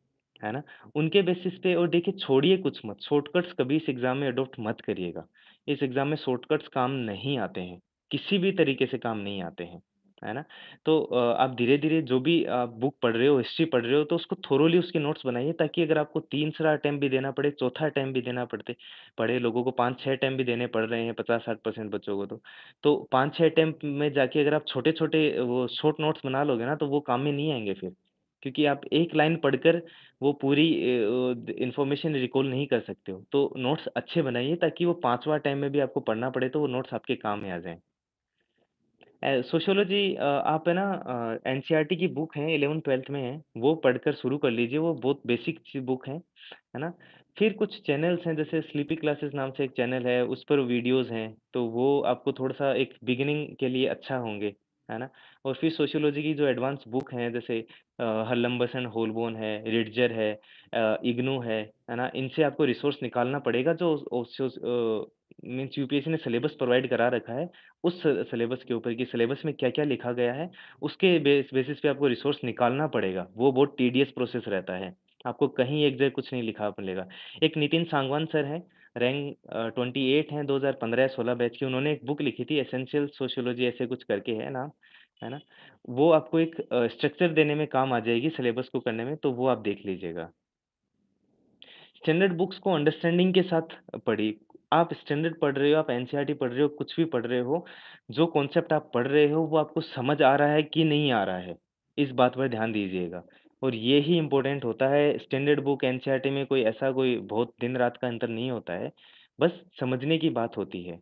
है ना? उनके बेसिस पे और देखिए छोड़िए कुछ मत, शॉर्टकट्स कभी इस एग्ज़ाम में अडॉप्ट मत करिएगा। इस एग्ज़ाम में शॉर्टकट्स काम नहीं आते हैं, किसी भी तरीके से काम नहीं आते हैं, है ना? तो आप धीरे-धीरे जो भी आप बुक पढ़ रहे हो, हिस्ट्री पढ़ रहे हो तो उसको थोरोली उसके नोट्स बनाइए ताकि अगर आपको तीसरा अटेम्प्ट भी देना पड़े, चौथा अटेम्प्ट भी देना पड़े लोगों को 5-6 अटेम्प्ट भी देने पड़ रहे हैं 50-60% बच्चों को तो 5-6 अटेम्प्ट में जाके अगर आप छोटे-छोटे वो शॉर्ट नोट्स बना लोगे ना तो वो काम में नहीं आएँगे फिर। क्योंकि आप एक लाइन पढ़कर वो पूरी इन्फॉर्मेशन रिकॉल नहीं कर सकते हो। तो नोट्स अच्छे बनाइए ताकि वो 5वाँ टाइम में भी आपको पढ़ना पड़े तो वो नोट्स आपके काम में आ जाएँ। सोशियोलॉजी आप है ना एनसीईआरटी की बुक है 11th-12th में है, वो पढ़कर शुरू कर लीजिए, वो बहुत बेसिक सी बुक है ना? फिर कुछ चैनल्स हैं जैसे स्लीपी क्लासेस नाम से एक चैनल है, उस पर वीडियोज़ हैं, तो वो आपको थोड़ा-सा एक बिगिनिंग के लिए अच्छा होंगे, है ना? और फिर सोशियोलॉजी की जो एडवांस बुक हैं जैसे हर्लम्बस एंड होलबोर्न है, रिडजर है इग्नू है ना? इनसे आपको रिसोर्स निकालना पड़ेगा जो मीन्स यूपीएससी ने सिलेबस प्रोवाइड करा रखा है। उस सिलेबस के ऊपर कि सिलेबस में क्या-क्या लिखा गया है, उसके बेसिस पे आपको रिसोर्स निकालना पड़ेगा। वो बहुत टीडियस प्रोसेस रहता है। आपको कहीं एक जगह कुछ नहीं लिखा मिलेगा। एक नितिन सांगवान सर हैं, रैंक 28 हैं 2015-16 बैच के, उन्होंने एक बुक लिखी थी एसेंशियल सोशियोलॉजी ऐसे कुछ करके है नाम, है ना? वो आपको एक स्ट्रक्चर देने में काम आ जाएगी सिलेबस को करने में, तो वो आप देख लीजिएगा। स्टैंडर्ड बुक्स को अंडरस्टैंडिंग के साथ पढ़िए। आप स्टैंडर्ड पढ़ रहे हो, आप एनसीईआरटी पढ़ रहे हो, कुछ भी पढ़ रहे हो, जो कॉन्सेप्ट आप पढ़ रहे हो, वो आपको समझ आ रहा है कि नहीं आ रहा है, इस बात पर ध्यान दीजिएगा। और ये ही इम्पोर्टेंट होता है, स्टैंडर्ड बुक एनसीईआरटी में कोई बहुत दिन-रात का अंतर नहीं होता है, बस समझने की बात होती है।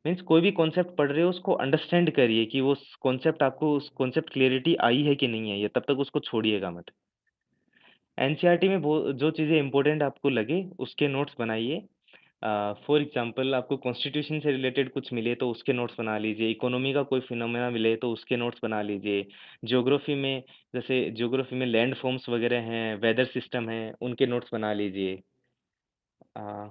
मीन्स कोई भी कॉन्सेप्ट पढ़ रहे हो उसको अंडरस्टैंड करिए कि वो स कॉन्सेप्ट आपको उस कॉन्सेप्ट क्लैरिटी आई है कि नहीं आई है, तब तक उसको छोड़िएगा मत। एनसीईआरटी में वो जो चीज़ें इम्पोर्टेंट आपको लगे उसके नोट्स बनाइए। फॉर एग्ज़ाम्पल आपको कॉन्स्टिट्यूशन से रिलेटेड कुछ मिले तो उसके नोट्स बना लीजिए, इकोनॉमी का कोई फिनोमेना मिले तो उसके नोट्स बना लीजिए। ज्योग्राफ़ी में जैसे ज्योग्राफ़ी में लैंड फ़ॉर्म्स वगैरह हैं, वेदर सिस्टम है, उनके नोट्स बना लीजिए। अ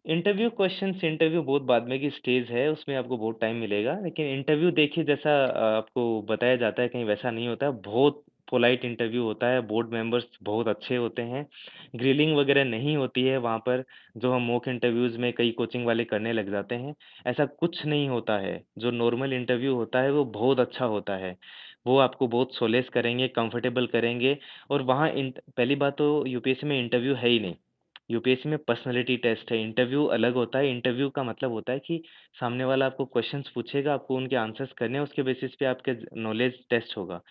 इंटरव्यू बहुत बाद में की स्टेज है, उसमें आपको बहुत टाइम मिलेगा। लेकिन इंटरव्यू देखिए जैसा आपको बताया जाता है कहीं वैसा नहीं होता है। बहुत पोलाइट इंटरव्यू होता है, बोर्ड मेंबर्स बहुत अच्छे होते हैं। ग्रिलिंग वगैरह नहीं होती है वहाँ पर, जो हम मॉक इंटरव्यूज़ में कई कोचिंग वाले करने लग जाते हैं। ऐसा कुछ नहीं होता है, जो नॉर्मल इंटरव्यू होता है वो बहुत अच्छा होता है। वो आपको बहुत सोलेस करेंगे, कंफर्टेबल करेंगे और वहाँ पहली बात तो यूपीएससी में इंटरव्यू है ही नहीं। यूपीएससी में पर्सनैलिटी टेस्ट है, इंटरव्यू अलग होता है। इंटरव्यू का मतलब होता है कि सामने वाला आपको क्वेश्चंस पूछेगा, आपको उनके आंसर्स करने हैं, उसके बेसिस पे आपके नॉलेज टेस्ट होगा।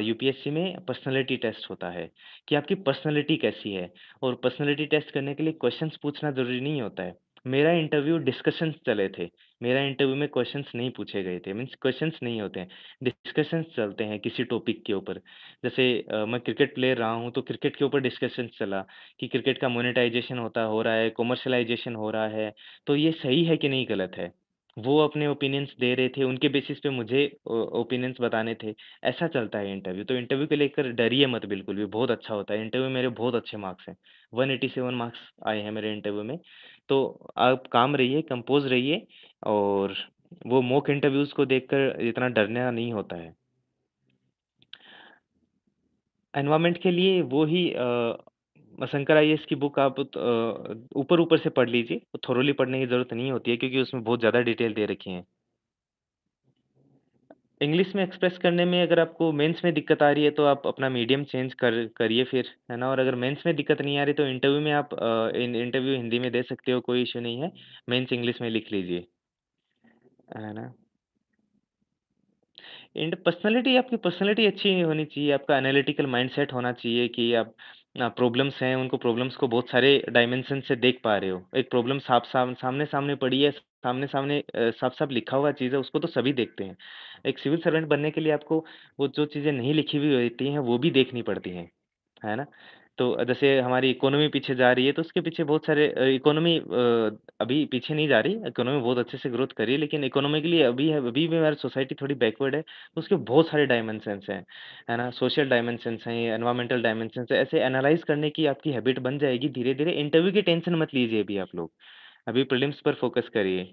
यूपीएससी में पर्सनैलिटी टेस्ट होता है कि आपकी पर्सनैलिटी कैसी है और पर्सनैलिटी टेस्ट करने के लिए क्वेश्चंस पूछना ज़रूरी नहीं होता है। मेरा इंटरव्यू डिस्कशंस चले थे, मेरा इंटरव्यू में क्वेश्चंस नहीं पूछे गए थे, मीन्स क्वेश्चंस नहीं होते हैं, डिस्कशंस चलते हैं किसी टॉपिक के ऊपर। जैसे मैं क्रिकेट प्लेयर रहा हूँ, तो क्रिकेट के ऊपर डिस्कशंस चला। कि क्रिकेट का मोनेटाइज़ेशन हो रहा है, कमर्शियलाइज़ेशन हो रहा है, तो ये सही है कि नहीं गलत है? वो अपने ओपिनियंस दे रहे थे, उनके बेसिस पे मुझे ओपिनियंस बताने थे, ऐसा चलता है इंटरव्यू। तो इंटरव्यू को लेकर डरिए मत बिल्कुल भी, बहुत अच्छा होता है। इंटरव्यू में मेरे बहुत अच्छे मार्क्स हैं, 187 मार्क्स आए हैं मेरे इंटरव्यू में। तो आप काम रहिए, कंपोज़ रहिए और वो मॉक इंटरव्यूज़ को देखकर इतना डरना नहीं होता है। एनवायरनमेंट के लिए वो ही शंकर आईएएस की बुक आप ऊपर-ऊपर से पढ़ लीजिए, थोरोली पढ़ने की ज़रूरत नहीं होती है क्योंकि उसमें बहुत ज़्यादा डिटेल दे रखी हैं। इंग्लिश में एक्सप्रेस करने में अगर आपको मेंस में दिक्कत आ रही है तो आप अपना मीडियम चेंज करिए फिर, है ना? और अगर मेंस में दिक्कत नहीं आ रही तो इंटरव्यू में आप इंटरव्यू हिंदी में दे सकते हो, कोई इश्यू नहीं है। मेंस इंग्लिश में लिख लीजिए, है ना? एंड पर्सनैलिटी अच्छी होनी चाहिए, आपका एनालिटिकल माइंडसेट होना चाहिए कि आप प्रॉब्लम्स हैं, उनको प्रॉब्लम्स को बहुत सारे डायमेंशन से देख पा रहे हो। एक प्रॉब्लम सामने-सामने पड़ी है, सामने-सामने साफ-साफ लिखा हुआ चीज़ है, उसको तो सभी देखते हैं। एक सिविल सर्वेंट बनने के लिए आपको वो जो चीज़ें नहीं लिखी हुई होती हैं, वो भी देखनी पड़ती हैं। है ना? तो जैसे हमारी इकोनॉमी पीछे जा रही है, तो उसके पीछे बहुत सारे इकोनॉमी अभी पीछे नहीं जा रही, इकोनॉमी बहुत अच्छे से ग्रोथ कर रही है, लेकिन इकोनॉमिकली अभी भी हमारी सोसाइटी थोड़ी बैकवर्ड है, तो उसके बहुत सारे डायमेंशन्स हैं, है ना? सोशल डायमेंशन्स हैं, एनवायरमेंटल डायमेंशन्स हैं, ऐसे एनालाइज़ करने की आपकी हैबिट बन जाएगी धीरे-धीरे। इंटरव्यू की टेंशन मत लीजिए अभी आप लोग, अभी प्रीलिम्स पर फोकस करिए।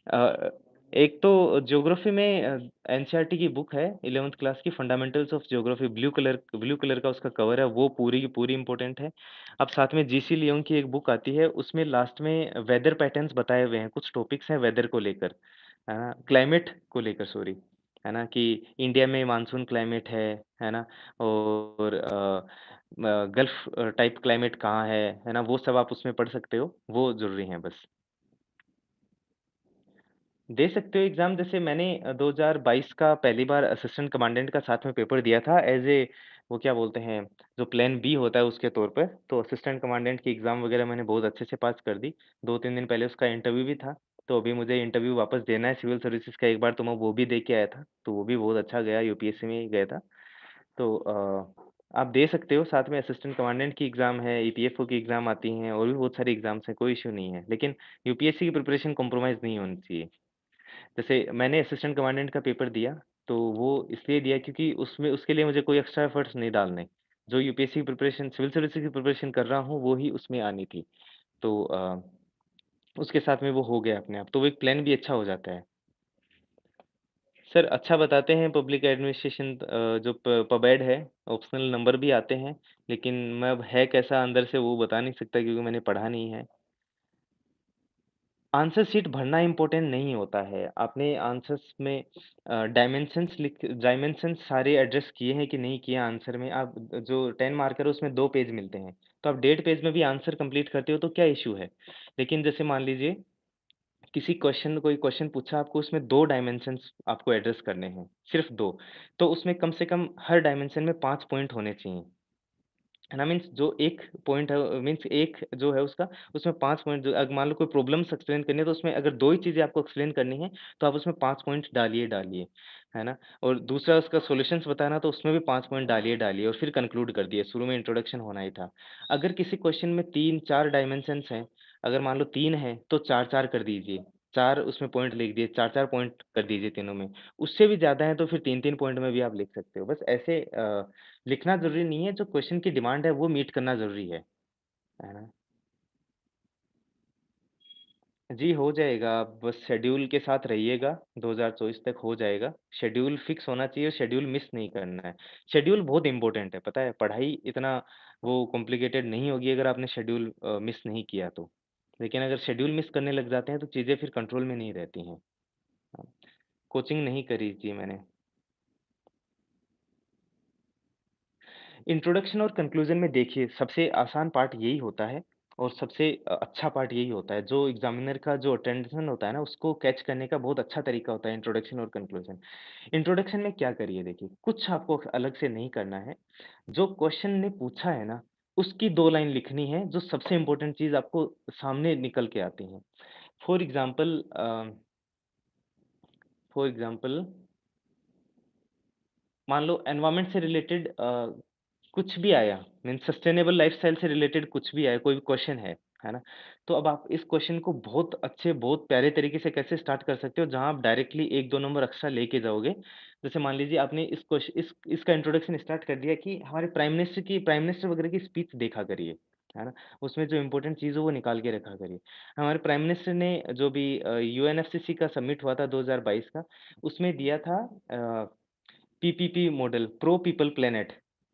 अ, एक तो ज्योग्राफी में एनसीईआरटी की बुक है 11th क्लास की fundamentals of geography blue colour का उसका कवर है, वो पूरी की पूरी इम्पोर्टेंट है। अब साथ में जीसी लियोंग की एक बुक आती है, उसमें लास्ट में वेदर पैटर्न्स बताए हुए हैं, कुछ टॉपिक्स हैं वेदर को लेकर, है ना? क्लाइमेट को लेकर सॉरी, है ना? कि इंडिया में मानसून क्लाइमेट है ना? और गल्फ टाइप क्लाइमेट कहाँ है ना? वो सब आप उसमें पढ़ सकते हो, वो ज़रूरी है बस। दे सकते हो एग्ज़ाम जैसे मैंने 2022 का पहली बार असिस्टेंट कमांडेंट का साथ में पेपर दिया था एज़ ए वो क्या बोलते हैं, जो प्लान बी होता है उसके तौर पर। तो असिस्टेंट कमांडेंट की एग्ज़ाम वग़ैरह मैंने बहुत अच्छे से पास कर दी। 2-3 दिन पहले उसका इंटरव्यू भी था, तो अभी मुझे इंटरव्यू वापस देना है सिविल सर्विसेज़ का एक बार तो मैं वो भी दे के आया था, तो वो भी बहुत अच्छा गया, यूपीएससी में ही गया था। तो आप दे सकते हो, साथ में असिस्टेंट कमांडेंट की एग्ज़ाम है, ईपीएफओ की एग्ज़ाम आती हैं और भी बहुत सारी एग्ज़ाम्स हैं, कोई इश्यू नहीं है। लेकिन यूपीएससी की प्रिपरेशन कॉम्प्रोमाइज़ नहीं होनी चाहिए। जैसे मैंने असिस्टेंट कमांडेंट का पेपर दिया, तो वो इसलिए दिया क्योंकि उसमें उसके लिए मुझे कोई एक्स्ट्रा एफर्ट्स नहीं डालने। जो यूपीएससी की प्रिपरेशन सिविल सर्विसेज़ की प्रिपरेशन कर रहा हूँ, वो ही उसमें आनी थी। तो उसके साथ में वो हो गया अपने आप, तो वो एक प्लान भी अच्छा हो जाता है। सर अच्छा बताते हैं पब्लिक एडमिनिस्ट्रेशन जो प पबैड है, ऑप्शनल नंबर भी आते हैं, लेकिन मैं अब है कैसा अंदर से वो बता नहीं सकता क्योंकि मैंने पढ़ा नहीं है। आंसर शीट भरना इम्पोर्टेंट नहीं होता है। आपने आंसर्स में डायमेंशन्स सारे एड्रेस किए हैं कि नहीं किए आंसर में। आप जो 10 मार्कर है उसमें 2 पेज मिलते हैं। तो आप डेढ़ पेज में भी आंसर कंप्लीट करते हो तो क्या इश्यू है? लेकिन जैसे मान लीजिए कोई क्वेश्चन पूछा आपको उसमें 2 डायमेंशन्स आपको एड्रेस करने हैं, सिर्फ़ 2 तो उसमें कम से कम हर डायमेंशन में 5 पॉइंट होने चाहिए। है ना? मीन्स जो एक पॉइंट है मीन्स एक जो है उसका, उसमें 5 पॉइंट जो मान लो कोई प्रॉब्लम्स एक्सप्लेन करनी है, तो उसमें अगर 2 ही चीज़ें आपको एक्सप्लेन करनी है, तो आप उसमें 5 पॉइंट डालिए, है ना? और दूसरा उसका सॉल्यूशंस बताना तो उसमें भी 5 पॉइंट डालिए और फिर कंक्लूड कर दिए, शुरू में इंट्रोडक्शन होना ही था। अगर किसी क्वेश्चन में 3-4 डायमेंशंस हैं, अगर मान लो 3 हैं, तो 4-4 कर दीजिए। 4 उसमें पॉइंट लिख दिए, 4-4 पॉइंट कर दीजिए तीनों में। उससे भी ज़्यादा है तो फिर 3-3 पॉइंट में भी आप लिख सकते हो। बस ऐसे लिखना ज़रूरी नहीं है, जो क्वेश्चन की डिमांड है वो मीट करना ज़रूरी है ना? जी, हो जाएगा, आप बस शेड्यूल के साथ रहिएगा, 2024 तक हो जाएगा। शेड्यूल फिक्स होना चाहिए और शेड्यूल मिस नहीं करना है। शेड्यूल बहुत इम्पोर्टेंट है, पता है? पढ़ाई इतना वो कॉम्प्लिकेटेड नहीं होगी अगर आपने शेड्यूल मिस नहीं किया तो। लेकिन अगर शेड्यूल मिस करने लग जाते हैं तो चीज़ें फिर कंट्रोल में नहीं रहती हैं। हाँ, कोचिंग नहीं करी जी मैंने। इंट्रोडक्शन और कंक्लूजन में देखिए सबसे आसान पार्ट यही होता है और सबसे अच्छा पार्ट यही होता है जो एग्जामिनर का जो अटेंशन होता है ना उसको कैच करने का बहुत अच्छा तरीका होता है इंट्रोडक्शन और कंक्लूजन। इंट्रोडक्शन में क्या करिए देखिए कुछ आपको अलग से नहीं करना है। जो क्वेश्चन ने पूछा है ना उसकी 2 लाइन लिखनी है जो सबसे इम्पोर्टेंट चीज़ आपको सामने निकल के आती है। फॉर एग्ज़ाम्पल फॉर एग्ज़ाम्पल मान लो एनवायरनमेंट से रिलेटेड कुछ भी आया मीन्स सस्टेनेबल लाइफ़स्टाइल से रिलेटेड कुछ भी आया, कोई भी क्वेश्चन है ना? तो अब आप इस क्वेश्चन को बहुत अच्छे, बहुत प्यारे तरीके से कैसे स्टार्ट कर सकते हो जहाँ आप डायरेक्टली 1-2 नंबर एक्स्ट्रा लेके जाओगे। जैसे मान लीजिए आपने इसका इंट्रोडक्शन स्टार्ट कर दिया कि हमारे प्राइम मिनिस्टर वगैरह की स्पीच देखा करिए, है ना? उसमें जो इम्पोर्टेंट चीज़ है वो निकाल के रखा करिए। हमारे प्राइम मिनिस्टर ने जो भी यूएनएफसीसी का समिट हुआ था 2022 का, उसमें दिया था a PPP model, pro people planet,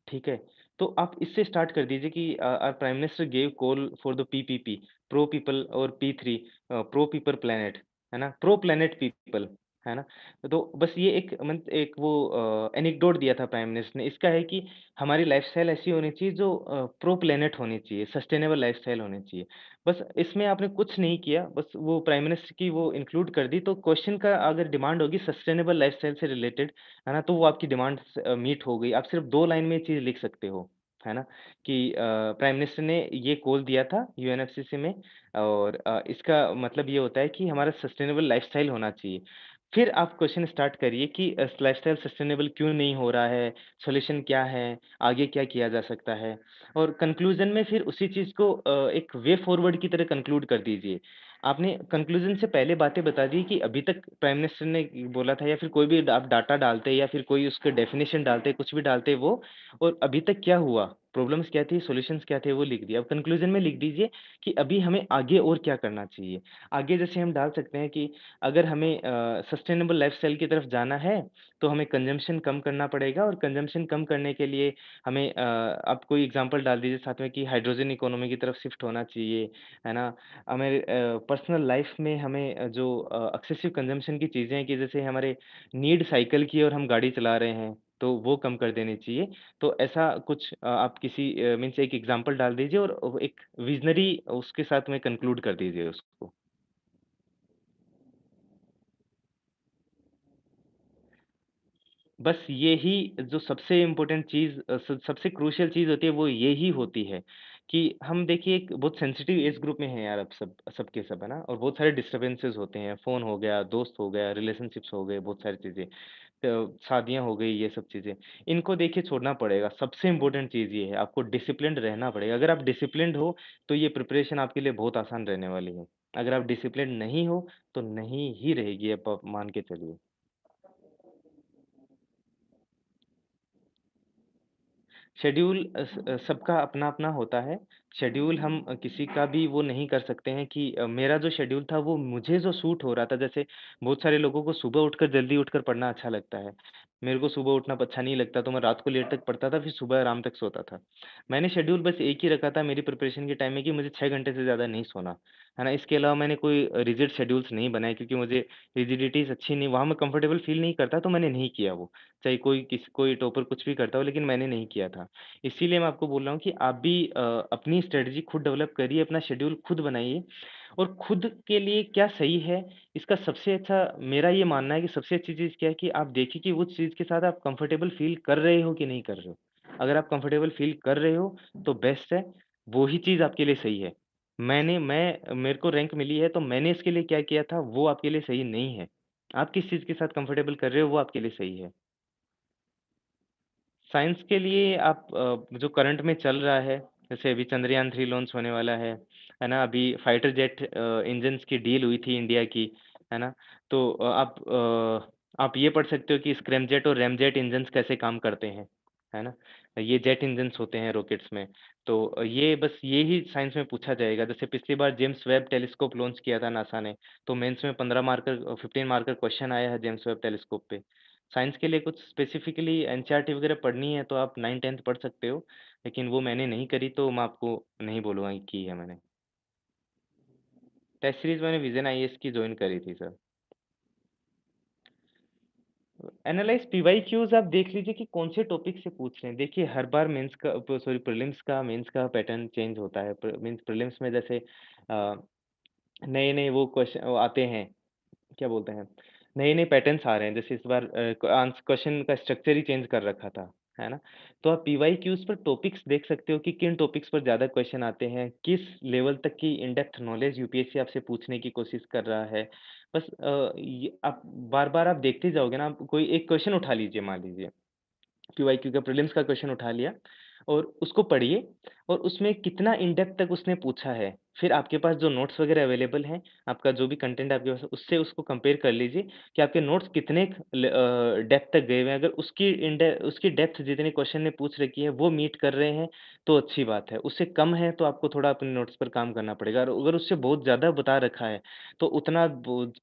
ठीक है? तो आप इससे स्टार्ट कर दीजिए कि our prime minister gave call for the PPP, pro people और पी3 प्रो पीपल प्लैनेट, है ना? प्रो प्लैनेट पीपल, है ना? तो बस ये एक वो एनेक्डोट दिया था प्राइम मिनिस्टर ने। इसका है कि हमारी लाइफ़स्टाइल ऐसी होनी चाहिए जो प्रो प्लैनेट होनी चाहिए, सस्टेनेबल लाइफ़स्टाइल होनी चाहिए। बस इसमें आपने कुछ नहीं किया, बस वो प्राइम मिनिस्टर की वो इंक्लूड कर दी, तो क्वेश्चन का अगर डिमांड होगी सस्टेनेबल लाइफ़स्टाइल से रिलेटेड, है ना? तो वो आपकी डिमांड मीट हो गई। आप सिर्फ़ 2 लाइन में ये चीज़ लिख सकते हो, है ना? कि प्राइम मिनिस्टर ने ये कॉल दिया था यूएनएफसीसी में और इसका मतलब ये होता है कि हमारा सस्टेनेबल लाइफ़स्टाइल होना चाहिए। फिर आप क्वेश्चन स्टार्ट करिए कि लाइफ़स्टाइल सस्टेनेबल क्यों नहीं हो रहा है? सॉल्यूशन क्या है? आगे क्या किया जा सकता है? और कंक्लूज़न में फिर उसी चीज़ को एक वे फॉरवर्ड की तरह कंक्लूड कर दीजिए। आपने कंक्लूज़न से पहले बातें बता दी कि अभी तक प्राइम मिनिस्टर ने बोला था या फिर कोई भी आप डाटा डालते या फिर कोई उसके डेफ़िनिशन डालते, कुछ भी डालते वो और अभी तक क्या हुआ, प्रॉब्लम्स क्या थी, सॉल्यूशंस क्या थे, वो लिख दिया। अब कंक्लूज़न में लिख दीजिए कि अभी हमें आगे और क्या करना चाहिए। आगे जैसे हम डाल सकते हैं कि अगर हमें सस्टेनेबल लाइफ़स्टाइल की तरफ जाना है, तो हमें कंज़म्पशन कम करना पड़ेगा और कंज़म्पशन कम करने के लिए हमें आप कोई एग्ज़ाम्पल डाल दीजिए साथ में कि हाइड्रोजन इकोनॉमी की तरफ शिफ्ट होना चाहिए, है ना? हमें पर्सनल लाइफ में हमें जो एक्सेसिव कंज़म्पशन की चीज़ें हैं कि जैसे हमारे नीड साइकिल की और हम गाड़ी चला रहे हैं, तो वो कम कर देनी चाहिए। तो ऐसा कुछ आप किसी मीन्स एक एग्ज़ाम्पल डाल दीजिए और वो एक विज़नरी उसके साथ में कंक्लूड कर दीजिए उसको। बस यही जो सबसे इम्पोर्टेंट चीज़ सबसे क्रूशियल चीज़ होती है वो यही होती है कि हम देखिए एक बहुत सेंसिटिव एज ग्रुप में हैं यार अब सब के सब, है ना? और बहुत सारे डिस्टर्बेंसेस होते हैं, फ़ोन हो गया, दोस्त हो गया, रिलेशनशिप्स हो गए, बहुत सारी चीज़ें। शादियाँ हो गई, ये सब चीज़ें। इनको देखिए छोड़ना पड़ेगा, सबसे इम्पोर्टेंट चीज़ ये है, आपको डिसिप्लिन्ड रहना पड़ेगा। अगर आप डिसिप्लिन्ड हो, तो ये प्रिपरेशन आपके लिए बहुत आसान रहने वाली है। अगर आप डिसिप्लिन्ड नहीं हो, तो नहीं ही रहेगी, आप मान के चलिए। शेड्यूल सबका अपना-अपना होता है। शेड्यूल हम किसी का भी वो नहीं कर सकते हैं कि मेरा जो शेड्यूल था वो मुझे जो सूट हो रहा था, जैसे बहुत सारे लोगों को सुबह उठकर जल्दी उठकर पढ़ना अच्छा लगता है। मेरे को सुबह उठना अच्छा नहीं लगता, तो मैं रात को लेट तक पढ़ता था, फिर सुबह आराम तक सोता था। मैंने शेड्यूल बस एक ही रखा था मेरी प्रिपरेशन के टाइम में कि मुझे 6 घंटे से ज़्यादा नहीं सोना, है ना? इसके अलावा मैंने कोई रिजिड शेड्यूल्स नहीं बनाए क्योंकि मुझे रिजिडिटीज़ अच्छी नहीं, वहाँ मैं कंफर्टेबल फ़ील नहीं करता, तो मैंने नहीं किया वो। चाहे कोई टॉपर कुछ भी करता हो, लेकिन मैंने नहीं किया था। इसीलिए मैं आपको बोल रहा हूँ कि आप भी अपनी स्ट्रैटेजी खुद डेवलप करिए, अपना शेड्यूल खुद बनाइए और खुद के लिए क्या सही है, इसका सबसे अच्छा मेरा ये मानना है कि सबसे अच्छी चीज़ क्या है कि आप देखिए कि उस चीज़ के साथ आप कंफर्टेबल फ़ील कर रहे हो कि नहीं कर रहे हो। अगर आप कंफर्टेबल फ़ील कर रहे हो, तो बेस्ट है, वो ही चीज़ आपके लिए सही है। मेरे को रैंक मिली है, तो मैंने इसके लिए क्या किया था, वो आपके लिए सही नहीं है। आप किस चीज़ के साथ कंफर्टेबल कर रहे हो, वो आपके लिए सही है। साइंस के लिए आप जो करंट में चल रहा है, जैसे अभी चंद्रयान 3 लॉन्च होने वाला है ना? अभी फाइटर जेट इंजन्स की डील हुई थी इंडिया की, है ना? तो आप ये पढ़ सकते हो कि स्क्रैमजेट और रैमजेट इंजन्स कैसे काम करते हैं, है ना? ये जेट इंजन्स होते हैं रॉकेट्स में। तो ये बस ये ही साइंस में पूछा जाएगा। जैसे पिछली बार जेम्स वेब टेलीस्कोप लॉन्च किया था नासा ने, तो मेंस में 15 मार्कर क्वेश्चन आया है जेम्स वेब टेलीस्कोप पे। साइंस के लिए कुछ स्पेसिफिकली एनसीईआरटी वगैरह पढ़नी है तो आप 9-10th पढ़ सकते हो, लेकिन वो मैंने नहीं करी तो मैं आपको नहीं बोलूँगा कि की है मैंने। टेस्ट सीरीज़ मैंने विज़न आईएएस की जॉइन करी थी सर। एनालाइज़ पीवाईक्यूज़ आप देख लीजिए कि कौन से टॉपिक से पूछ रहे हैं। देखिए हर बार प्रीलिम्स का मेंस का पैटर्न चेंज होता है। मीन्स प्रीलिम्स में जैसे नए-नए वो क्वेश्चन आते हैं, क्या बोलते हैं, नए-नए पैटर्न्स आ रहे हैं, जैसे इस बार क्वेश्चन का स्ट्रक्चर ही चेंज कर रखा था, है ना? तो आप पीवाईक्यूज़ पर टॉपिक्स देख सकते हो कि किन टॉपिक्स पर ज़्यादा क्वेश्चन आते हैं, किस लेवल तक की इन डेप्थ नॉलेज यूपीएससी आपसे पूछने की कोशिश कर रहा है। बस ये आप बार-बार आप देखते जाओगे ना, आप कोई एक क्वेश्चन उठा लीजिए मान लीजिए। पीवाईक्यू का प्रीलिम्स का क्वेश्चन उठा लिया और उसको पढ़िए और उसमें कितना इन डेप्थ तक उसने पूछा है। फिर आपके पास जो नोट्स वगैरह अवेलेबल हैं, आपका जो भी कंटेंट आपके पास है, उससे उसको कंपेयर कर लीजिए कि आपके नोट्स कितने डेप्थ तक गए हुए हैं। अगर उसकी डेप्थ जितने क्वेश्चन ने पूछ रखी है, वो मीट कर रहे हैं, तो अच्छी बात है। उससे कम है, तो आपको थोड़ा अपने नोट्स पर काम करना पड़ेगा और अगर उससे बहुत ज़्यादा बता रखा है, तो उतना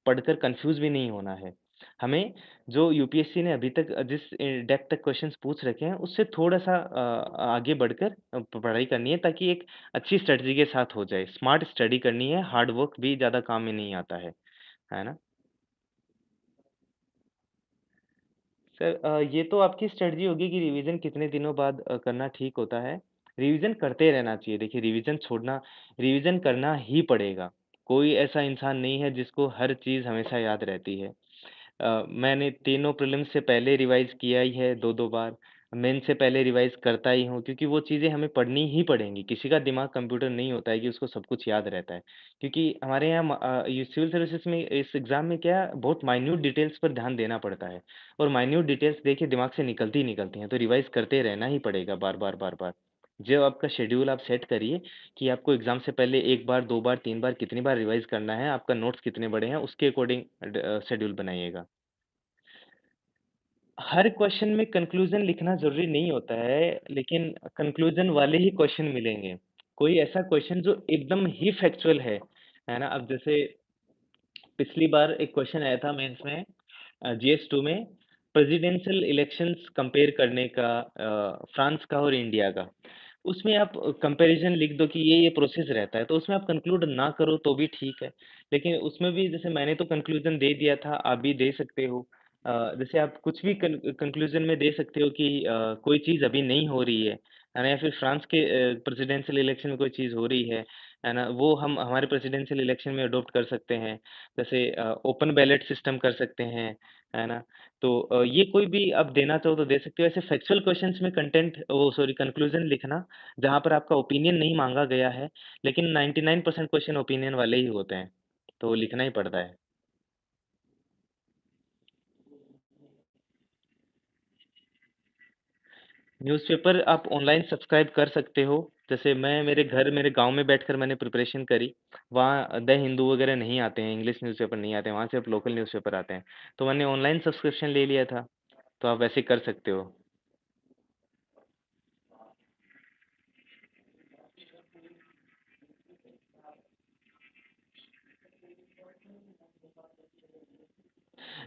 पढ़कर कन्फ्यूज़ भी नहीं होना है। हमें जो यूपीएससी ने अभी तक जिस डेप्थ तक क्वेश्चंस पूछ रखे हैं, उससे थोड़ा-सा आगे बढ़कर पढ़ाई करनी है ताकि एक अच्छी स्ट्रैटेजी के साथ हो जाए। स्मार्ट स्टडी करनी है, हार्ड वर्क भी ज़्यादा काम में नहीं आता है ना? सर ये तो आपकी स्ट्रैटेजी होगी कि रिवीजन कितने दिनों बाद करना ठीक होता है। रिवीजन करते रहना चाहिए। देखिए रिवीजन करना ही पड़ेगा। कोई ऐसा इंसान नहीं है जिसको हर चीज़ हमेशा याद रहती है। मैंने तीनों प्रीलिम्स से पहले रिवाइज़ किया ही है 2-2 बार। मेन से पहले रिवाइज़ करता ही हूँ क्योंकि वो चीज़ें हमें पढ़नी ही पड़ेंगी। किसी का दिमाग कंप्यूटर नहीं होता है कि उसको सब कुछ याद रहता है। क्योंकि हमारे यहाँ ये सिविल सर्विसेज़ में इस एग्ज़ाम में क्या बहुत माइन्यूट डिटेल्स पर ध्यान देना पड़ता है और माइन्यूट डिटेल्स देखिए दिमाग से निकलती ही निकलती हैं, तो रिवाइज़ करते रहना ही पड़ेगा बार-बार, बार-बार। जो आपका शेड्यूल आप सेट करिए कि आपको एग्ज़ाम से पहले 1 बार, 2 बार, 3 बार कितनी बार रिवाइज़ करना है, आपका नोट्स कितने बड़े हैं, उसके अकॉर्डिंग शेड्यूल बनाइएगा। हर क्वेश्चन में कंक्लूज़न लिखना ज़रूरी नहीं होता है, लेकिन कंक्लूज़न वाले ही क्वेश्चन मिलेंगे। कोई ऐसा क्वेश्चन जो एकदम ही फैक्चुअल है ना? अब जैसे पिछली बार एक क्वेश्चन आया था मेंस में जीएस 2 में प्रेसिडेंशियल इलेक्शंस कंपेयर करने का फ्रांस का और इंडिया का। उसमें आप कंपैरिज़न लिख दो कि ये प्रोसेस रहता है, तो उसमें आप कंक्लूड ना करो तो भी ठीक है। लेकिन उसमें भी जैसे मैंने तो कंक्लूज़न दे दिया था, आप भी दे सकते हो। जैसे आप कुछ भी कंक्लूज़न में दे सकते हो कि कोई चीज़ अभी नहीं हो रही है ना? या फिर फ्रांस के प्रेसिडेंशियल इलेक्शन में कोई चीज़ हो रही है ना? वो हम हमारे प्रेसिडेंशियल इलेक्शन में अडॉप्ट कर सकते हैं। जैसे ओपन बैलेट सिस्टम कर सकते हैं, है ना? तो ये कोई भी आप देना चाहो तो दे सकते हो। ऐसे फैक्चुअल क्वेश्चन्स में कंक्लूज़न लिखना, जहाँ पर आपका ओपिनियन नहीं माँगा गया है, लेकिन 99% क्वेश्चन ओपिनियन वाले ही होते हैं, तो वो लिखना ही पड़ता है। न्यूज़पेपर आप ऑनलाइन सब्सक्राइब कर सकते हो। जैसे मैं मेरे गाँव में बैठकर मैंने प्रिपरेशन करी। वहाँ द हिंदू वगैरह नहीं आते हैं, इंग्लिश न्यूज़पेपर नहीं आते हैं, वहाँ सिर्फ़ लोकल न्यूज़पेपर आते हैं। तो मैंने ऑनलाइन सब्सक्रिप्शन ले लिया था, तो आप वैसे कर सकते हो।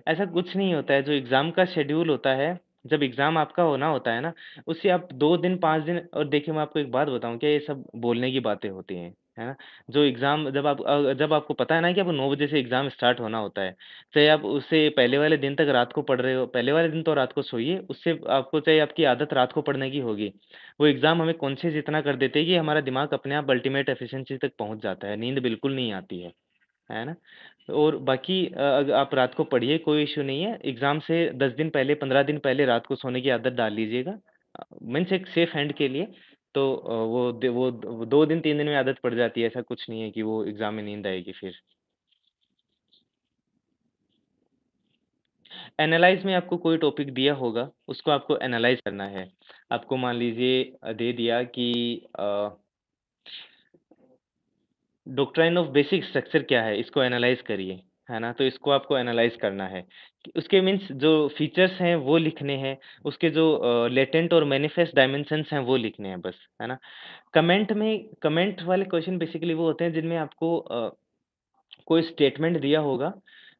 ऐसा कुछ नहीं होता है, जो एग्ज़ाम का शेड्यूल होता है, जब एग्ज़ाम आपका होना होता है ना, उससे आप 2 दिन, 5 दिन और देखिए मैं आपको एक बात बताऊँ क्या ये सब बोलने की बातें होती हैं, है ना? जो एग्ज़ाम जब आपको पता है ना कि आपको 9 बजे से एग्ज़ाम स्टार्ट होना होता है, चाहे आप उससे पहले वाले दिन तक रात को पढ़ रहे हो, पहले वाले दिन तो रात को सोइए, उससे आपको चाहे आपकी आदत रात को पढ़ने की होगी। वो एग्ज़ाम हमें कॉन्शियस इतना कर देते हैं कि हमारा दिमाग अपने आप अल्टीमेट एफिशिएंसी तक पहुँच जाता है, नींद बिल्कुल नहीं आती है ना? और बाकी अग आप रात को पढ़िए, कोई इश्यू नहीं है। एग्ज़ाम से 10 दिन पहले, 15 दिन पहले रात को सोने की आदत डाल लीजिएगा। मीन्स एक सेफ हैंड के लिए तो वो 2 दिन 3 दिन में आदत पड़ जाती है, ऐसा कुछ नहीं है कि वो एग्ज़ाम में नींद आएगी फिर। एनालाइज़ में आपको कोई टॉपिक दिया होगा, उसको आपको एनालाइज़ करना है। आपको मान लीजिए दे दिया कि अ डॉक्ट्राइन ऑफ बेसिक स्ट्रक्चर क्या है? इसको एनालाइज़ करिए, है ना? तो इसको आपको एनालाइज़ करना है। कि उसके मीन्स जो फीचर्स हैं वो लिखने हैं, उसके जो लेटेंट और मैनिफेस्ट डायमेंशंस हैं वो लिखने हैं बस, है ना? कमेंट वाले क्वेश्चन बेसिकली वो होते हैं जिनमें आपको कोई स्टेटमेंट दिया होगा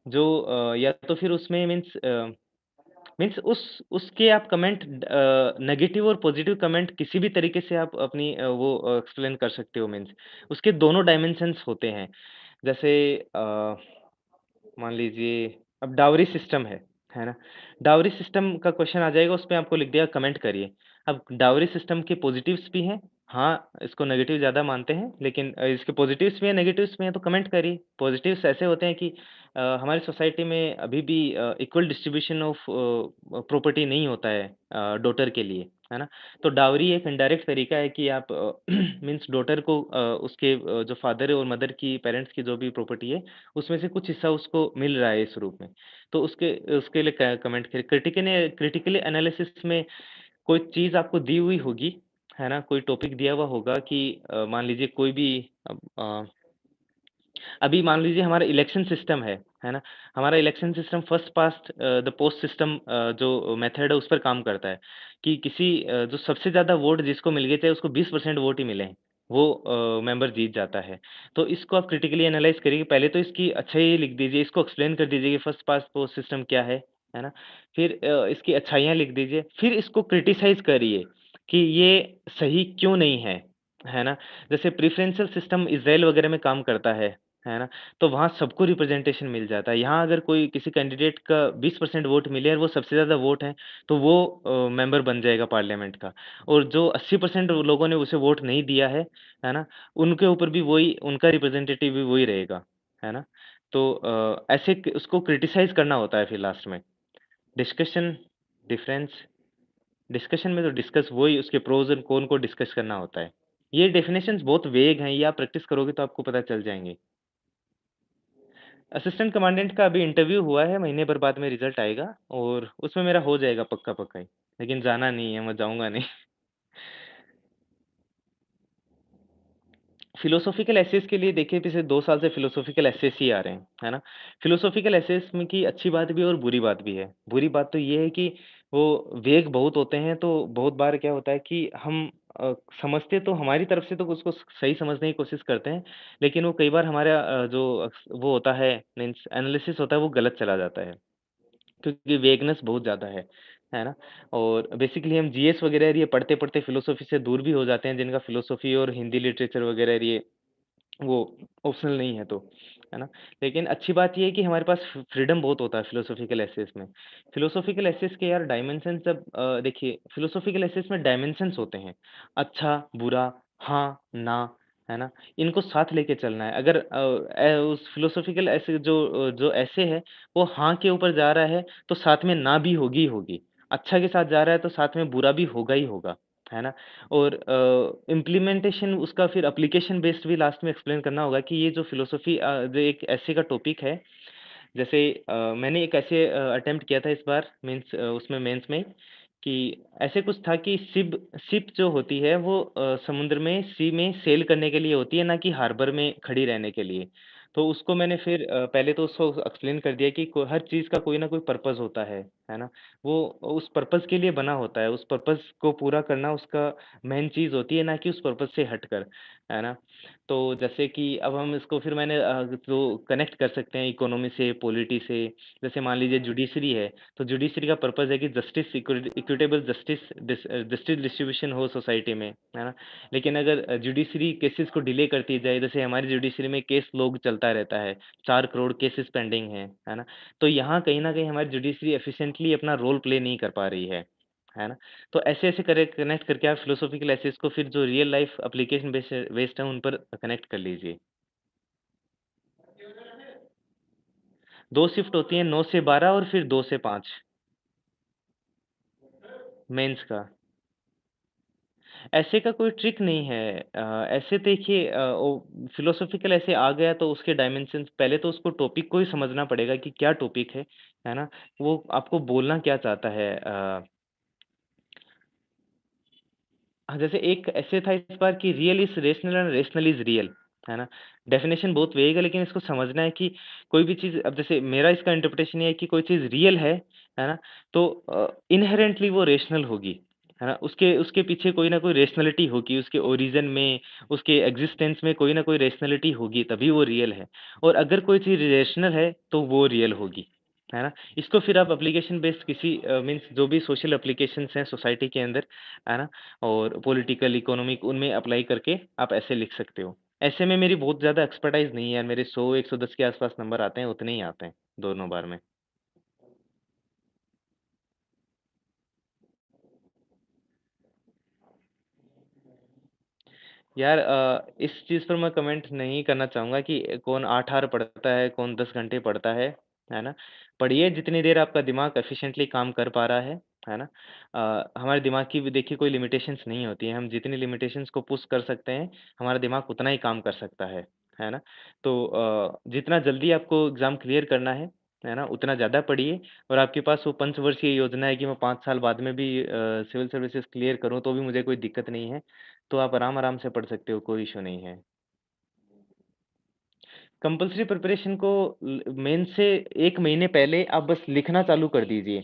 जो या तो फिर उसमें मीन्स उसके आप कमेंट नेगेटिव और पॉजिटिव कमेंट किसी भी तरीके से आप अपनी वो एक्सप्लेन कर सकते हो मीन्स उसके दोनों डायमेंशंस होते हैं। जैसे मान लीजिए अब डाउरी सिस्टम है ना? डाउरी सिस्टम का क्वेश्चन आ जाएगा उसपे आपको लिख दिया कमेंट करिए। अब डाउरी सिस्टम के पॉजिटिव्स भी हैं, हाँ, इसको नेगेटिव ज़्यादा मानते हैं लेकिन इसके पॉजिटिव्स भी हैं, नेगेटिव्स भी हैं तो कमेंट करिए। पॉजिटिव्स ऐसे होते हैं कि हमारी सोसाइटी में अभी भी इक्वल डिस्ट्रीब्यूशन ऑफ प्रॉपर्टी नहीं होता है डॉटर के लिए, है ना? तो डाउरी एक इनडायरेक्ट तरीका है कि आप मीन्स डॉटर को उसके जो फादर और मदर की पेरेंट्स की जो भी प्रॉपर्टी है उसमें से कुछ हिस्सा उसको मिल रहा है इस रूप में। तो उसके उसके लिए क कमेंट करें। क्रिटिकली एनालिसिस में कोई चीज़ आपको दी हुई होगी, है ना? कोई टॉपिक दिया हुआ होगा कि मान लीजिए कोई भी अभी मान लीजिए हमारा इलेक्शन सिस्टम है ना? हमारा election system first past the post system जो मेथड है उस पर काम करता है कि किसी जो सबसे ज़्यादा वोट जिसको मिल गए चाहे उसको 20% वोट ही मिले, वो मेंबर जीत जाता है। तो इसको आप क्रिटिकली एनालाइज़ करिए, पहले तो इसकी अच्छाई लिख दीजिए, इसको एक्सप्लेन कर दीजिए कि फर्स्ट पास्ट पोस्ट सिस्टम क्या है ना? फिर इसकी अच्छाइयाँ लिख दीजिए, फिर इसको क्रिटिसाइज़ करिए कि ये सही क्यों नहीं है ना? जैसे प्रेफ़रेंशियल सिस्टम इज़राइल वगैरह में काम करता है ना? तो वहाँ सबको रिप्रेजेंटेशन मिल जाता है। यहाँ अगर कोई किसी कैंडिडेट का 20% वोट मिले और वो सबसे ज़्यादा वोट हैं, तो वो मेंबर बन जाएगा पार्लियामेंट का। और जो 80% लोगों ने उसे वोट नहीं दिया है ना? उनके ऊपर भी वही उनका रिप्रेजेंटेटिव भी वही रहेगा, है ना? तो ऐसे क उसको क्रिटिसाइज़ करना होता है फिर लास्ट में। डिस्कशन, डिफरेंस डिस्कशन में तो डिस्कस वही उसके प्रोज़ एंड कॉन को डिस्कस करना होता है। ये डेफिनिशंस बहुत वेग हैं, ये आप प्रैक्टिस करोगे तो आपको पता चल जाएँगे। असिस्टेंट कमांडेंट का अभी इंटरव्यू हुआ है, महीने भर बाद में रिज़ल्ट आएगा और उसमें मेरा हो जाएगा पक्का-पक्का ही। लेकिन जाना नहीं है, मैं जाऊँगा नहीं। फिलोसॉफ़िकल एसेस के लिए देखिए पिछले 2 साल से फिलोसॉफ़िकल एसेस ही आ रहे हैं, है ना? फिलोसॉफ़िकल एसेस में की अच्छी बात भी है और बुरी बात भी है। बुरी बात तो ये है कि वो वेग बहुत होते हैं, तो बहुत बार क्या होता है कि हम समझते तो हमारी तरफ से तो उसको सही समझने की कोशिश करते हैं, लेकिन वो कई बार हमारा जो वो होता है मीन्स एनालिसिस होता है, वो गलत चला जाता है। क्योंकि वेगनेस बहुत ज़्यादा है ना? और बेसिकली हम जीएस वगैरह ये पढ़ते-पढ़ते फिलॉसफी से दूर भी हो जाते हैं, जिनका फिलॉसफी और हिंदी लिटरेचर वगैरह ये वो ऑप्शनल नहीं है तो, है ना? लेकिन अच्छी बात ये है कि हमारे पास फ्रीडम बहुत होता है फिलोसॉफिकल एसेस में। फिलोसॉफिकल एसेस के यार डायमेंशंस जब देखिए फिलोसॉफिकल एसेस में डायमेंशंस होते हैं, अच्छा, बुरा, हाँ, ना, है ना? इनको साथ लेके चलना है। अगर उस फिलोसॉफिकल एसे जो एसे है, वो हाँ के ऊपर जा रहा है, तो साथ में ना भी होगी ही होगी। अच्छा के साथ जा रहा है, तो साथ में बुरा भी होगा ही होगा, है ना? और इम्प्लीमेंटेशन उसका फिर एप्लीकेशन बेस्ड भी लास्ट में एक्सप्लेन करना होगा कि ये जो फ़िलॉसफ़ी जो एक ऐसे का टॉपिक है, जैसे मैंने एक ऐसे अटेम्प्ट किया था इस बार मीन्स उसमें मेंस में कि ऐसे कुछ था कि शिप जो होती है वो समुद्र में सी में सेल करने के लिए होती है, ना कि हार्बर में खड़ी रहने के लिए। तो उसको मैंने फिर पहले तो उसको एक्सप्लेन कर दिया कि को हर चीज़ का कोई ना कोई पर्पज़ होता है ना? वो उस पर्पज़ के लिए बना होता है, उस पर्पज़ को पूरा करना उसका मेन चीज़ होती है, ना कि उस पर्पज़ से हटकर, है ना? तो जैसे कि अब हम इसको फिर मैंने जो कनेक्ट कर सकते हैं इकोनॉमी से, पॉलिटी से, जैसे मान लीजिए जुडिशरी है, तो जुडिशरी का पर्पज़ है कि जस्टिस इक्विटेबल जस्टिस डिस्ट्रीब्यूशन हो सोसाइटी में, है ना? लेकिन अगर जुडिशरी केसेज़ को डिले करती जाए, जैसे हमारी जुडिशरी में केस लॉग चलता रहता है, 4 करोड़ केसेज़ पेंडिंग है ना? तो यहाँ कहीं न कहीं हमारी जुडिशरी एफिशिएंटली अपना रोल प्ले नहीं कर पा रही है ना? तो ऐसे-ऐसे करे कनेक्ट करके आप फिलोसॉफिकल एसेस को फिर जो रियल लाइफ़ एप्लीकेशन बेस्ड है उन पर कनेक्ट कर लीजिए। 2 शिफ्ट होती हैं 9 से 12 और फिर 2 से 5 मेंस का। ऐसे का कोई ट्रिक नहीं है। ऐसे देखिए वो फिलोसॉफ़िकल ऐसे आ गया तो उसके डायमेंशंस पहले तो उसको टॉपिक को ही समझना पड़ेगा कि क्या टॉपिक है ना? वो आपको बोलना क्या चाहता है हाँ, जैसे एक ऐसे था इस बार कि real is rational and rational is real, है ना? डेफ़िनेशन बहुत वेग है लेकिन इसको समझना है कि कोई भी चीज़ अब जैसे मेरा इसका इंटरप्रिटेशन ये है कि कोई चीज़ रियल है ना? तो इन्हेरेंटली वो रेशनल होगी, है ना? उसके उसके पीछे कोई ना कोई रेशनैलिटी होगी, उसके ओरिजिन में, उसके एक्जिस्टेंस में कोई ना कोई रेशनैलिटी होगी, तभी वो रियल है। और अगर कोई चीज़ रेशनल है, तो वो रियल होगी, है ना? इसको फिर आप एप्लीकेशन बेस्ड किसी मीन्स जो भी सोशल एप्लीकेशंस हैं सोसाइटी के अंदर, है ना? और पॉलिटिकल, इकोनॉमिक उनमें अप्लाई करके आप ऐसे लिख सकते हो। ऐसे में मेरी बहुत ज़्यादा एक्सपर्टाइज़ नहीं है यार, मेरे 100-110 के आस-पास नंबर आते हैं, उतने ही आते हैं, दोनों बार में। यार इस चीज़ पर मैं कमेंट नहीं करना चाहूँगा कि कौन 8 आवर पढ़ता है, कौन 10 घंटे पढ़ता है ना? पढ़िए जितनी देर आपका दिमाग एफ़िशिएंटली काम कर पा रहा है ना? हमारे दिमाग की भी देखिए कोई लिमिटेशंस नहीं होती हैं, हम जितनी लिमिटेशंस को पुश कर सकते हैं, हमारा दिमाग उतना ही काम कर सकता है ना? तो जितना जल्दी आपको एग्ज़ाम क्लियर करना है ना? उतना ज़्यादा पढ़िए और आपके पास वो पंचवर्षीय योजना है कि मैं 5 साल बाद में भी सिविल सर्विसेज़ क्लियर करूँ, तो भी मुझे कोई दिक्कत नहीं है। तो आप आराम-आराम से पढ़ सकते हो, कोई इश्यू नहीं है। कंपल्सरी प्रिपरेशन को मेंस से 1 महीने पहले आप बस लिखना चालू कर दीजिए,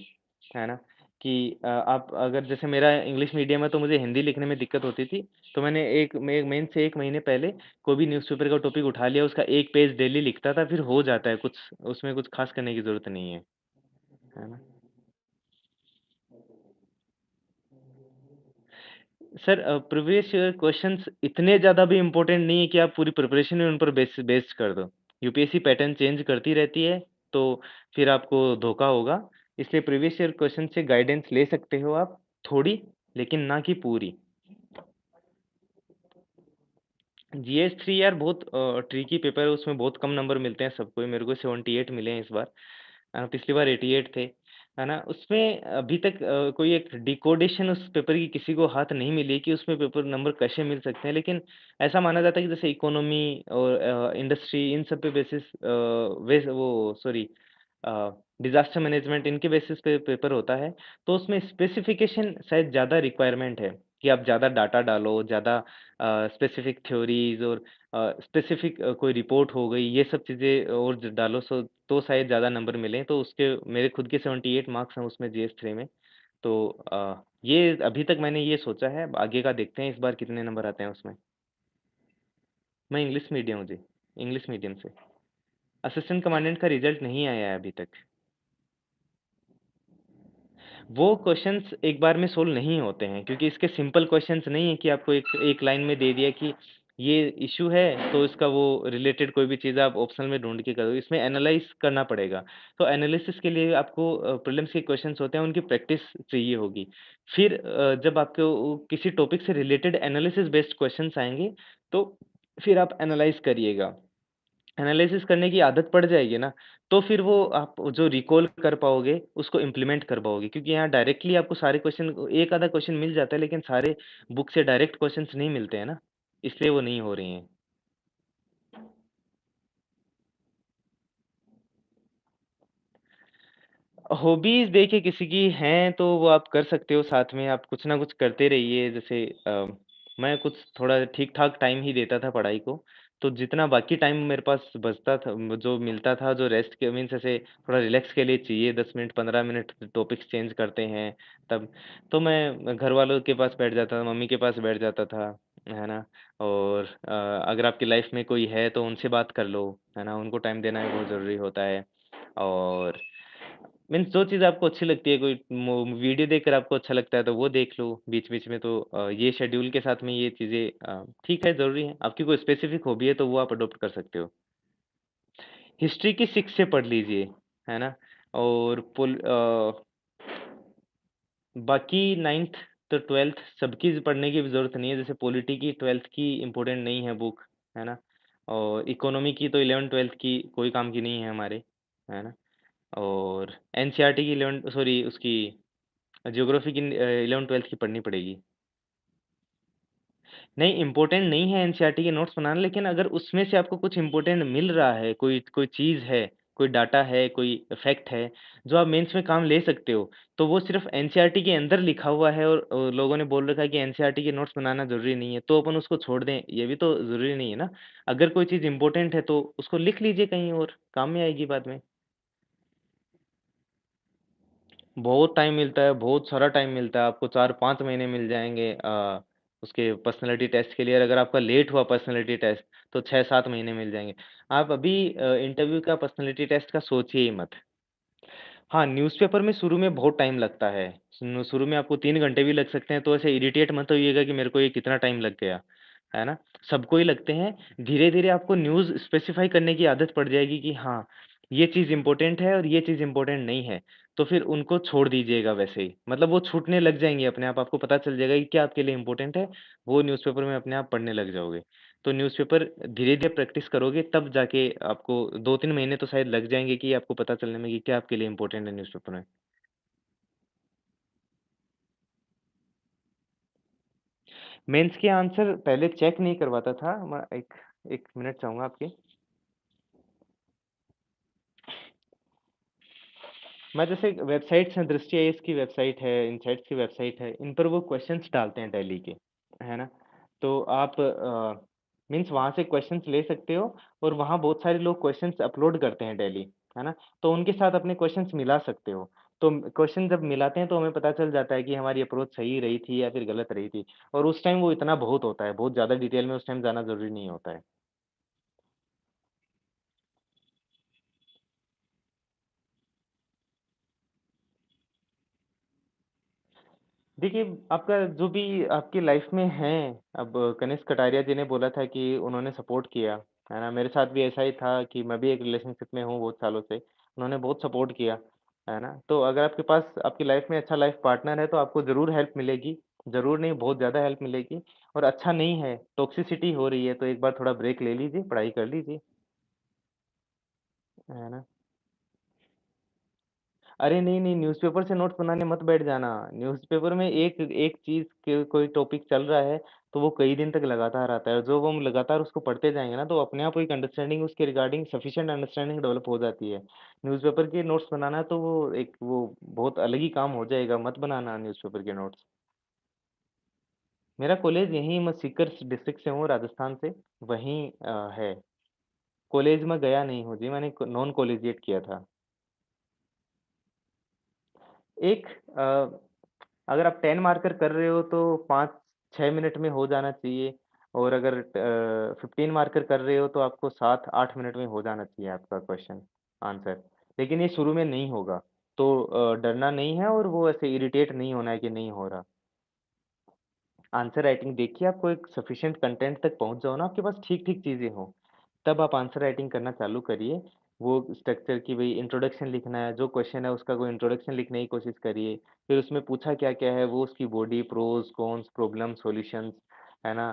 है ना? कि आप अगर जैसे मेरा इंग्लिश मीडियम है तो मुझे हिंदी लिखने में दिक्कत होती थी, तो मैंने एक मे मेंस से 1 महीने पहले कोई भी न्यूज़पेपर का टॉपिक उठा लिया, उसका 1 पेज डेली लिखता था, फिर हो जाता है कुछ उसमें कुछ ख़ास करने की ज़रूरत नहीं है ना? सर प्रीवियस क्वेश्चंस इतने ज़्यादा भी इम्पोर्टेंट नहीं है कि आप पूरी प्रिपरेशन ही उन पर बेस्ड कर दो। यूपीएससी पैटर्न चेंज करती रहती है, तो फिर आपको धोखा होगा। इसलिए प्रीवियस ईयर क्वेश्चन से गाइडेंस ले सकते हो आप, थोड़ी, लेकिन ना कि पूरी। जीएस 3 यार बहुत ट्रिकी पेपर है, उसमें बहुत कम नंबर मिलते हैं सबको ही, मेरे को 78 मिले हैं इस बार। पिछली बार 88 थे, है ना? उसमें अभी तक कोई एक डिकोडेशन उस पेपर की किसी को हाथ नहीं मिली कि उसमें पेपर नंबर कैसे मिल सकते हैं, लेकिन ऐसा माना जाता है कि जैसे इकोनॉमी और इंडस्ट्री इन सब पे बेसिस वो सॉरी डिज़ास्टर मैनेजमेंट इनके बेसिस पे पेपर होता है, तो उसमें स्पेसिफ़िकेशन शायद ज़्यादा रिक्वायरमेंट है कि आप ज़्यादा डाटा डालो, ज़्यादा स्पेसिफ़िक थ्योरीज़ और स्पेसिफ़िक कोई रिपोर्ट हो गई, ये सब चीज़ें और डालो तो शायद ज़्यादा नंबर मिलें, तो उसके मेरे खुद के 78 मार्क्स हैं उसमें जीएस 3 में। तो ये अभी तक मैंने ये सोचा है, आगे का देखते हैं इस बार कितने नंबर आते हैं उसमें। मैं इंग्लिश मीडियम हूँ जी, इंग्लिश मीडियम से। असिस्टेंट कमांडेंट का रिज़ल्ट नहीं आया है अभी तक। वो क्वेश्चंस एक बार में सोल्व नहीं होते हैं क्योंकि इसके सिंपल क्वेश्चंस नहीं है कि आपको एक एक लाइन में दे दिया कि ये इश्यू है तो इसका वो रिलेटेड कोई भी चीज़ आप ऑप्शनल में ढूँढ के करो। इसमें एनालाइज़ करना पड़ेगा। तो एनालिसिस के लिए आपको प्रीलिम्स के क्वेश्चंस होते हैं उनकी प्रैक्टिस चाहिए होगी। फिर जब आपको किसी टॉपिक से रिलेटेड एनालिसिस बेस्ड क्वेश्चंस आएँगे तो फिर आप एनालाइज़ करिएगा। एनालिसिस करने की आदत पड़ जाएगी ना, तो फिर वो आप जो रिकॉल कर पाओगे, उसको इम्प्लीमेंट कर पाओगे क्योंकि यहाँ डायरेक्टली आपको सारे क्वेश्चन एक आधा क्वेश्चन मिल जाता है, लेकिन सारे बुक से डायरेक्ट क्वेश्चंस नहीं मिलते हैं ना, इसलिए वो नहीं हो रही हैं। हॉबीज़ देखिए किसी की हैं तो वो आप कर सकते हो साथ में, आप कुछ ना कुछ करते रहिए जैसे मैं कुछ थोड़ा ठीक-ठाक टाइम ही देता था पढ़ाई को, तो जितना बाकी टाइम मेरे पास बचता था जो मिलता था, जो रेस्ट के मीन्स ऐसे थोड़ा रिलैक्स के लिए चाहिए 10 मिनट, 15 मिनट टॉपिक्स चेंज करते हैं तब, तो मैं घरवालों के पास बैठ जाता था, मम्मी के पास बैठ जाता था, है ना? और अगर आपकी लाइफ़ में कोई है तो उनसे बात कर लो, है ना? उनको टाइम देना भी बहुत ज़रूरी होता है और मीन्स जो चीज़ आपको अच्छी लगती है, कोई वीडियो देखकर आपको अच्छा लगता है, तो वो देख लो बीच-बीच में। तो ये शेड्यूल के साथ में ये चीज़ें ठीक है, ज़रूरी है। आपकी कोई स्पेसिफ़िक हॉबी है, तो वो आप अडॉप्ट कर सकते हो। हिस्ट्री की 6 से पढ़ लीजिए, है ना? और बाकी 9th तो 12th सबकी पढ़ने की भी ज़रूरत नहीं है। जैसे पॉलिटी की 12th की इम्पोर्टेंट नहीं है बुक, है ना? और इकोनॉमी की तो 11th-12th की कोई काम की नहीं है हमारे, है ना? और एनसीईआरटी की 11 सॉरी उसकी ज्योग्राफी की 11th-12th की पढ़नी पड़ेगी। नहीं, इम्पोर्टेंट नहीं है एनसीईआरटी के नोट्स बनाना, लेकिन अगर उसमें से आपको कुछ इम्पोर्टेंट मिल रहा है, कोई कोई चीज़ है, कोई डाटा है, कोई फैक्ट है, जो आप मेंस में काम ले सकते हो, तो वो सिर्फ़ एनसीईआरटी के अंदर लिखा हुआ है और लोगों ने बोल रखा है कि एनसीईआरटी के नोट्स बनाना ज़रूरी नहीं है, तो अपन उसको छोड़ दें, ये भी तो ज़रूरी नहीं है ना। अगर कोई चीज़ इम्पोर्टेंट है, तो उसको लिख लीजिए कहीं और, काम में आएगी बाद में। बहुत टाइम मिलता है, बहुत सारा टाइम मिलता है, आपको 4-5 महीने मिल जाएँगे उसके पर्सनैलिटी टेस्ट के लिए और अगर आपका लेट हुआ पर्सनैलिटी टेस्ट, तो 6-7 महीने मिल जाएँगे। आप अभी इंटरव्यू का पर्सनैलिटी टेस्ट का सोचिए ही मत। हाँ, न्यूज़पेपर में शुरू में बहुत टाइम लगता है। शुरू में आपको 3 घंटे भी लग सकते हैं, तो ऐसे इरिटेट मत होइएगा कि मेरे को ये कितना टाइम लग गया, है ना? सबको ही लगते हैं। धीरे-धीरे आपको न्यूज़ स्पेसिफ़ाई करने की आदत पड़ जाएगी कि हाँ, ये चीज़ इम्पोर्टेंट है और ये चीज़ इम्पोर्टेंट नहीं है। तो फिर उनको छोड़ दीजिएगा वैसे ही। मतलब वो छूटने लग जाएँगी अपने आप, आपको पता चल जाएगा कि क्या आपके लिए इम्पोर्टेंट है, वो न्यूज़पेपर में अपने आप पढ़ने लग जाओगे। तो न्यूज़पेपर धीरे-धीरे प्रैक्टिस करोगे तब जाके आपको 2-3 महीने तो शायद लग जाएँगे कि आपको पता चलने में कि क्या आपके लिए इम्पोर्टेंट है न्यूज़पेपर में। मेंस के आंसर पहले चेक नहीं करवाता था। मैं एक 1 मिनट चाहूँगा आपकी। मैं जैसे वेबसाइट्स हैं, दृष्टि आईएएस की वेबसाइट है, इनसाइट्स की वेबसाइट है, इन पर वो क्वेश्चन्स डालते हैं डेली के, है ना? तो आप मीन्स वहाँ से क्वेश्चन्स ले सकते हो और वहाँ बहुत सारे लोग क्वेश्चन्स अपलोड करते हैं डेली, है ना? तो उनके साथ अपने क्वेश्चन्स मिला सकते हो। तो क्वेश्चन जब मिलाते हैं तो हमें पता चल जाता है कि हमारी अप्रोच सही रही थी या फिर गलत रही थी और उस टाइम वो इतना बहुत होता है, बहुत ज़्यादा डिटेल में उस टाइम जाना ज़रूरी नहीं होता है। देखिए, आपका जो भी आपकी लाइफ में हैं, अब कनिष्क कटारिया जी ने बोला था कि उन्होंने सपोर्ट किया, है ना? मेरे साथ भी ऐसा ही था कि मैं भी एक रिलेशनशिप में हूँ बहुत सालों से। उन्होंने बहुत सपोर्ट किया, है ना? तो अगर आपके पास आपकी लाइफ में अच्छा लाइफ पार्टनर है, तो आपको ज़रूर हेल्प मिलेगी। ज़रूर नहीं, बहुत ज़्यादा हेल्प मिलेगी और अच्छा नहीं है, टॉक्सिसिटी हो रही है, तो एक बार थोड़ा ब्रेक ले लीजिए, पढ़ाई कर लीजिए, है ना? अरे नहीं, नहीं, न्यूज़पेपर से नोट्स बनाने मत बैठ जाना। न्यूज़पेपर में एक एक चीज़ के कोई टॉपिक चल रहा है, तो वो कई दिन तक लगातार आता है और जो वो हम लगातार उसको पढ़ते जाएँगे ना, तो अपने आप एक अंडरस्टैंडिंग उसके रिगार्डिंग सफिशिएंट अंडरस्टैंडिंग डेवलप हो जाती है। न्यूज़पेपर के नोट्स बनाना तो वो बहुत अलग ही काम हो जाएगा, मत बनाना न्यूज़पेपर के नोट्स। मेरा कॉलेज यहीं मैं सीकर डिस्ट्रिक्ट से हूँ, राजस्थान से, वहीं है। कॉलेज में गया नहीं हूँ जी, मैंने नॉन कॉलेजिएट किया था। एक अगर आप 10 मार्कर कर रहे हो तो 5-6 मिनट में हो जाना चाहिए और अगर 15 मार्कर कर रहे हो तो आपको 7-8 मिनट में हो जाना चाहिए आपका क्वेश्चन आंसर। लेकिन ये शुरू में नहीं होगा, तो डरना नहीं है और वो ऐसे इरिटेट नहीं होना है कि नहीं हो रहा। आंसर राइटिंग देखिए आपको एक सफिशिएंट कंटेंट तक पहुँच जाओ ना, आपके पास ठीक-ठीक चीज़ें हों, तब आप आंसर राइटिंग करना चालू करिए। वो स्ट्रक्चर की भई इंट्रोडक्शन लिखना है, जो क्वेश्चन है उसका कोई इंट्रोडक्शन लिखने की कोशिश करिए। फिर उसमें पूछा क्या-क्या है वो उसकी body, pros, cons, problem, solutions, है ना?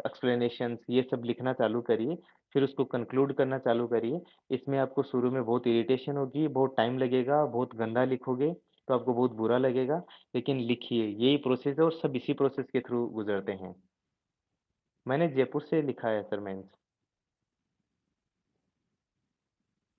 एक्सप्लेनेशंस ये सब लिखना चालू करिए। फिर उसको कंक्लूड करना चालू करिए। इसमें आपको शुरू में बहुत इरिटेशन होगी, बहुत टाइम लगेगा, बहुत गंदा लिखोगे, तो आपको बहुत बुरा लगेगा। लेकिन लिखिए, यही प्रोसेस है और सब इसी प्रोसेस के थ्रू गुज़रते हैं। मैंने जयपुर से लिखा है sir mains.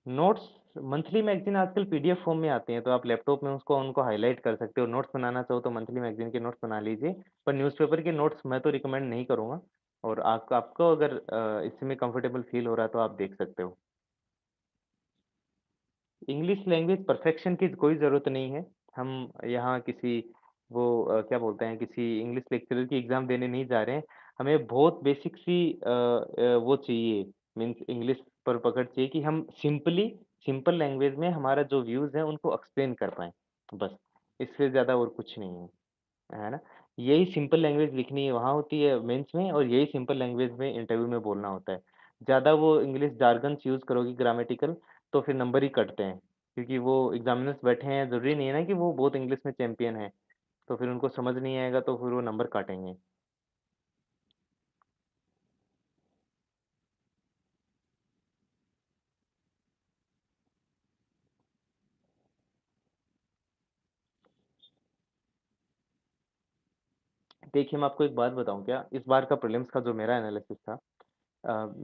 Notes monthly magazine आजकल पीडीएफ फ़ॉर्म में आती हैं, तो आप लैपटॉप में उसको उनको हाइलाइट कर सकते हो। नोट्स बनाना चाहो तो मंथली मैगज़ीन के नोट्स बना लीजिए, पर न्यूज़पेपर के नोट्स मैं तो रिकमेंड नहीं करूँगा और आपको अगर इसमें कंफर्टेबल फ़ील हो रहा है तो आप देख सकते हो। इंग्लिश लैंग्वेज परफेक्शन की कोई ज़रूरत नहीं है। हम यहाँ किसी क्या बोलते हैं किसी इंग्लिश लेक्चरर की एग्ज़ाम देने नहीं जा रहे हैं। हमें बहुत बेसिक सी वो चाहिए मीन्स इंग्लिश पर पकड़ चाहिए कि हम सिंपल लैंग्वेज में हमारा जो व्यूज़ हैं उनको एक्सप्लेन कर पाएँ, बस। इससे ज़्यादा और कुछ नहीं है ना? यही सिंपल लैंग्वेज लिखनी वहाँ होती है मेंस में और यही सिंपल लैंग्वेज में इंटरव्यू में बोलना होता है। ज़्यादा वो इंग्लिश जार्गन्स यूज़ करोगे ग्रामेटिकल तो फिर नंबर ही कटते हैं। क्योंकि वो एग्ज़ामिनर्स बैठे हैं, ज़रूरी नहीं है ना कि वो बहुत इंग्लिश में चैंपियन हैं। तो फिर उनको समझ नहीं आएगा तो फिर वो नंबर काटेंगे। देखिए, मैं आपको एक बात बताऊँ क्या? इस बार का प्रीलिम्स का जो मेरा एनालिसिस था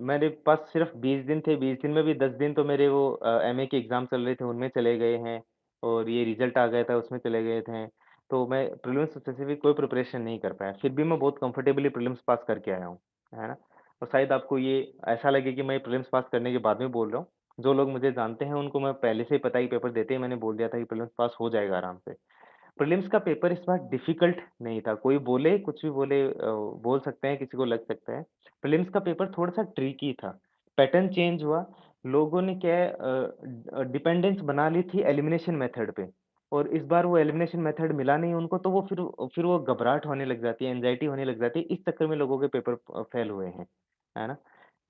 मेरे पास सिर्फ़ 20 दिन थे, 20 दिन में भी 10 दिन तो मेरे वो एमए के एग्ज़ाम चल रहे थे, उनमें चले गए हैं और ये रिज़ल्ट आ गया था, उसमें चले गए थे। तो मैं प्रीलिम्स स्पेसिफ़िक कोई प्रिपरेशन नहीं कर पाया। फिर भी मैं बहुत कंफर्टेबली प्रीलिम्स पास करके आया हूँ, है ना? और शायद आपको ये ऐसा लगे कि मैं प्रीलिम्स पास करने के बाद में बोल रहा हूँ। जो लोग मुझे जानते हैं, उनको मैं पहले से ही पता है कि पेपर देते ही मैंने बोल दिया था कि प्रीलिम्स पास हो जाएगा आराम से। प्रीलिम्स का पेपर इस बार डिफ़िकल्ट नहीं था, कोई बोले कुछ भी बोले बोल सकते हैं, किसी को लग सकता है। प्रीलिम्स का पेपर थोड़ा-सा ट्रिकी था, पैटर्न चेंज हुआ, लोगों ने क्या है डिपेंडेंस बना ली थी एलिमिनेशन मेथड पे और इस बार वो एलिमिनेशन मेथड मिला नहीं उनको तो वो फिर वो घबराहट होने लग जाती है, एंग्ज़ायटी होने लग जाती है, इस चक्कर में लोगों के पेपर फेल हुए हैं, है ना?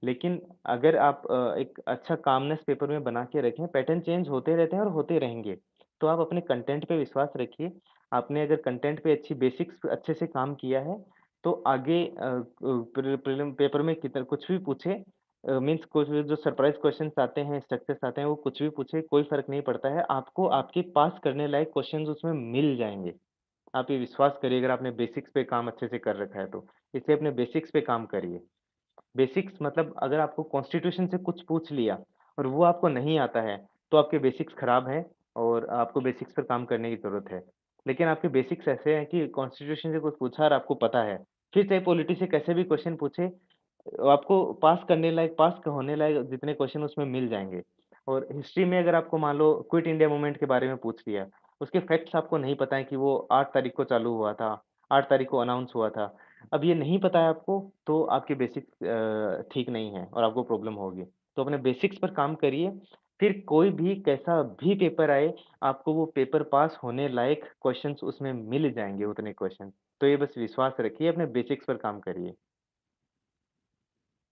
लेकिन अगर आप एक अच्छा कामनेस पेपर में बना के रखें, पैटर्न चेंज होते रहते हैं और होते रहेंगे। तो आप अपने कंटेंट पे विश्वास रखिए। आपने अगर कंटेंट पे अच्छी बेसिक्स अच्छे से काम किया है, तो आगे प्रीलिम पेपर में कितना कुछ भी पूछे मीन्स कुछ भी जो सरप्राइज़ क्वेश्चन्स आते हैं, स्ट्रक्चर्स आते हैं, वो कुछ भी पूछे, कोई फ़र्क नहीं पड़ता है। आपको आपके पास करने लायक क्वेश्चन्स उसमें मिल जाएँगे। आप ये विश्वास करिए अगर आपने बेसिक्स पे काम अच्छे से कर रखा है तो। इसलिए अपने बेसिक्स पे काम करिए। बेसिक्स मतलब अगर आपको कॉन्स्टिट्यूशन से कुछ पूछ लिया और वो आपको नहीं आता है, तो आपके बेसिक्स खराब हैं और आपको बेसिक्स पर काम करने की ज़रूरत है। लेकिन आपके बेसिक्स ऐसे हैं कि कॉन्स्टिट्यूशन से कुछ पूछा और आपको पता है, फिर चाहे पॉलिटी से कैसे भी क्वेश्चन पूछे आपको पास करने लायक पास होने लायक जितने क्वेश्चन उसमें मिल जाएँगे। और हिस्ट्री में अगर आपको मान लो क्विट इंडिया मूवमेंट के बारे में पूछ लिया, उसके फैक्ट्स आपको नहीं पता है कि वो 8 तारीख को चालू हुआ था, 8 तारीख को अनाउंस हुआ था। अब ये नहीं पता है आपको, तो आपके बेसिक्स ठीक नहीं है और आपको प्रॉब्लम होगी। तो अपने बेसिक्स पर काम करिए, फिर कोई भी कैसा भी पेपर आए, आपको वो पेपर पास होने लायक क्वेश्चन्स उसमें मिल जाएँगे उतने क्वेश्चन। तो ये बस विश्वास रखिए, अपने बेसिक्स पर काम करिए।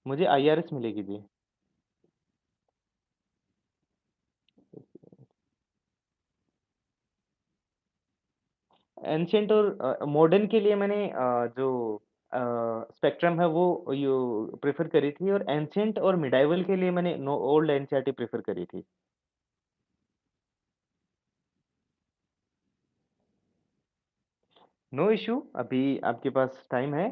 मुझे आईआरएस मिलेगी जी। एंशिएंट और मॉडर्न के लिए मैंने जो स्पेक्ट्रम है वो यो प्रेफ़र करी थी और एंशिएंट और मिडाइवल के लिए मैंने नो ओल्ड एनसीईआरटी प्रेफ़र करी थी। नो इश्यू अभी आपके पास टाइम है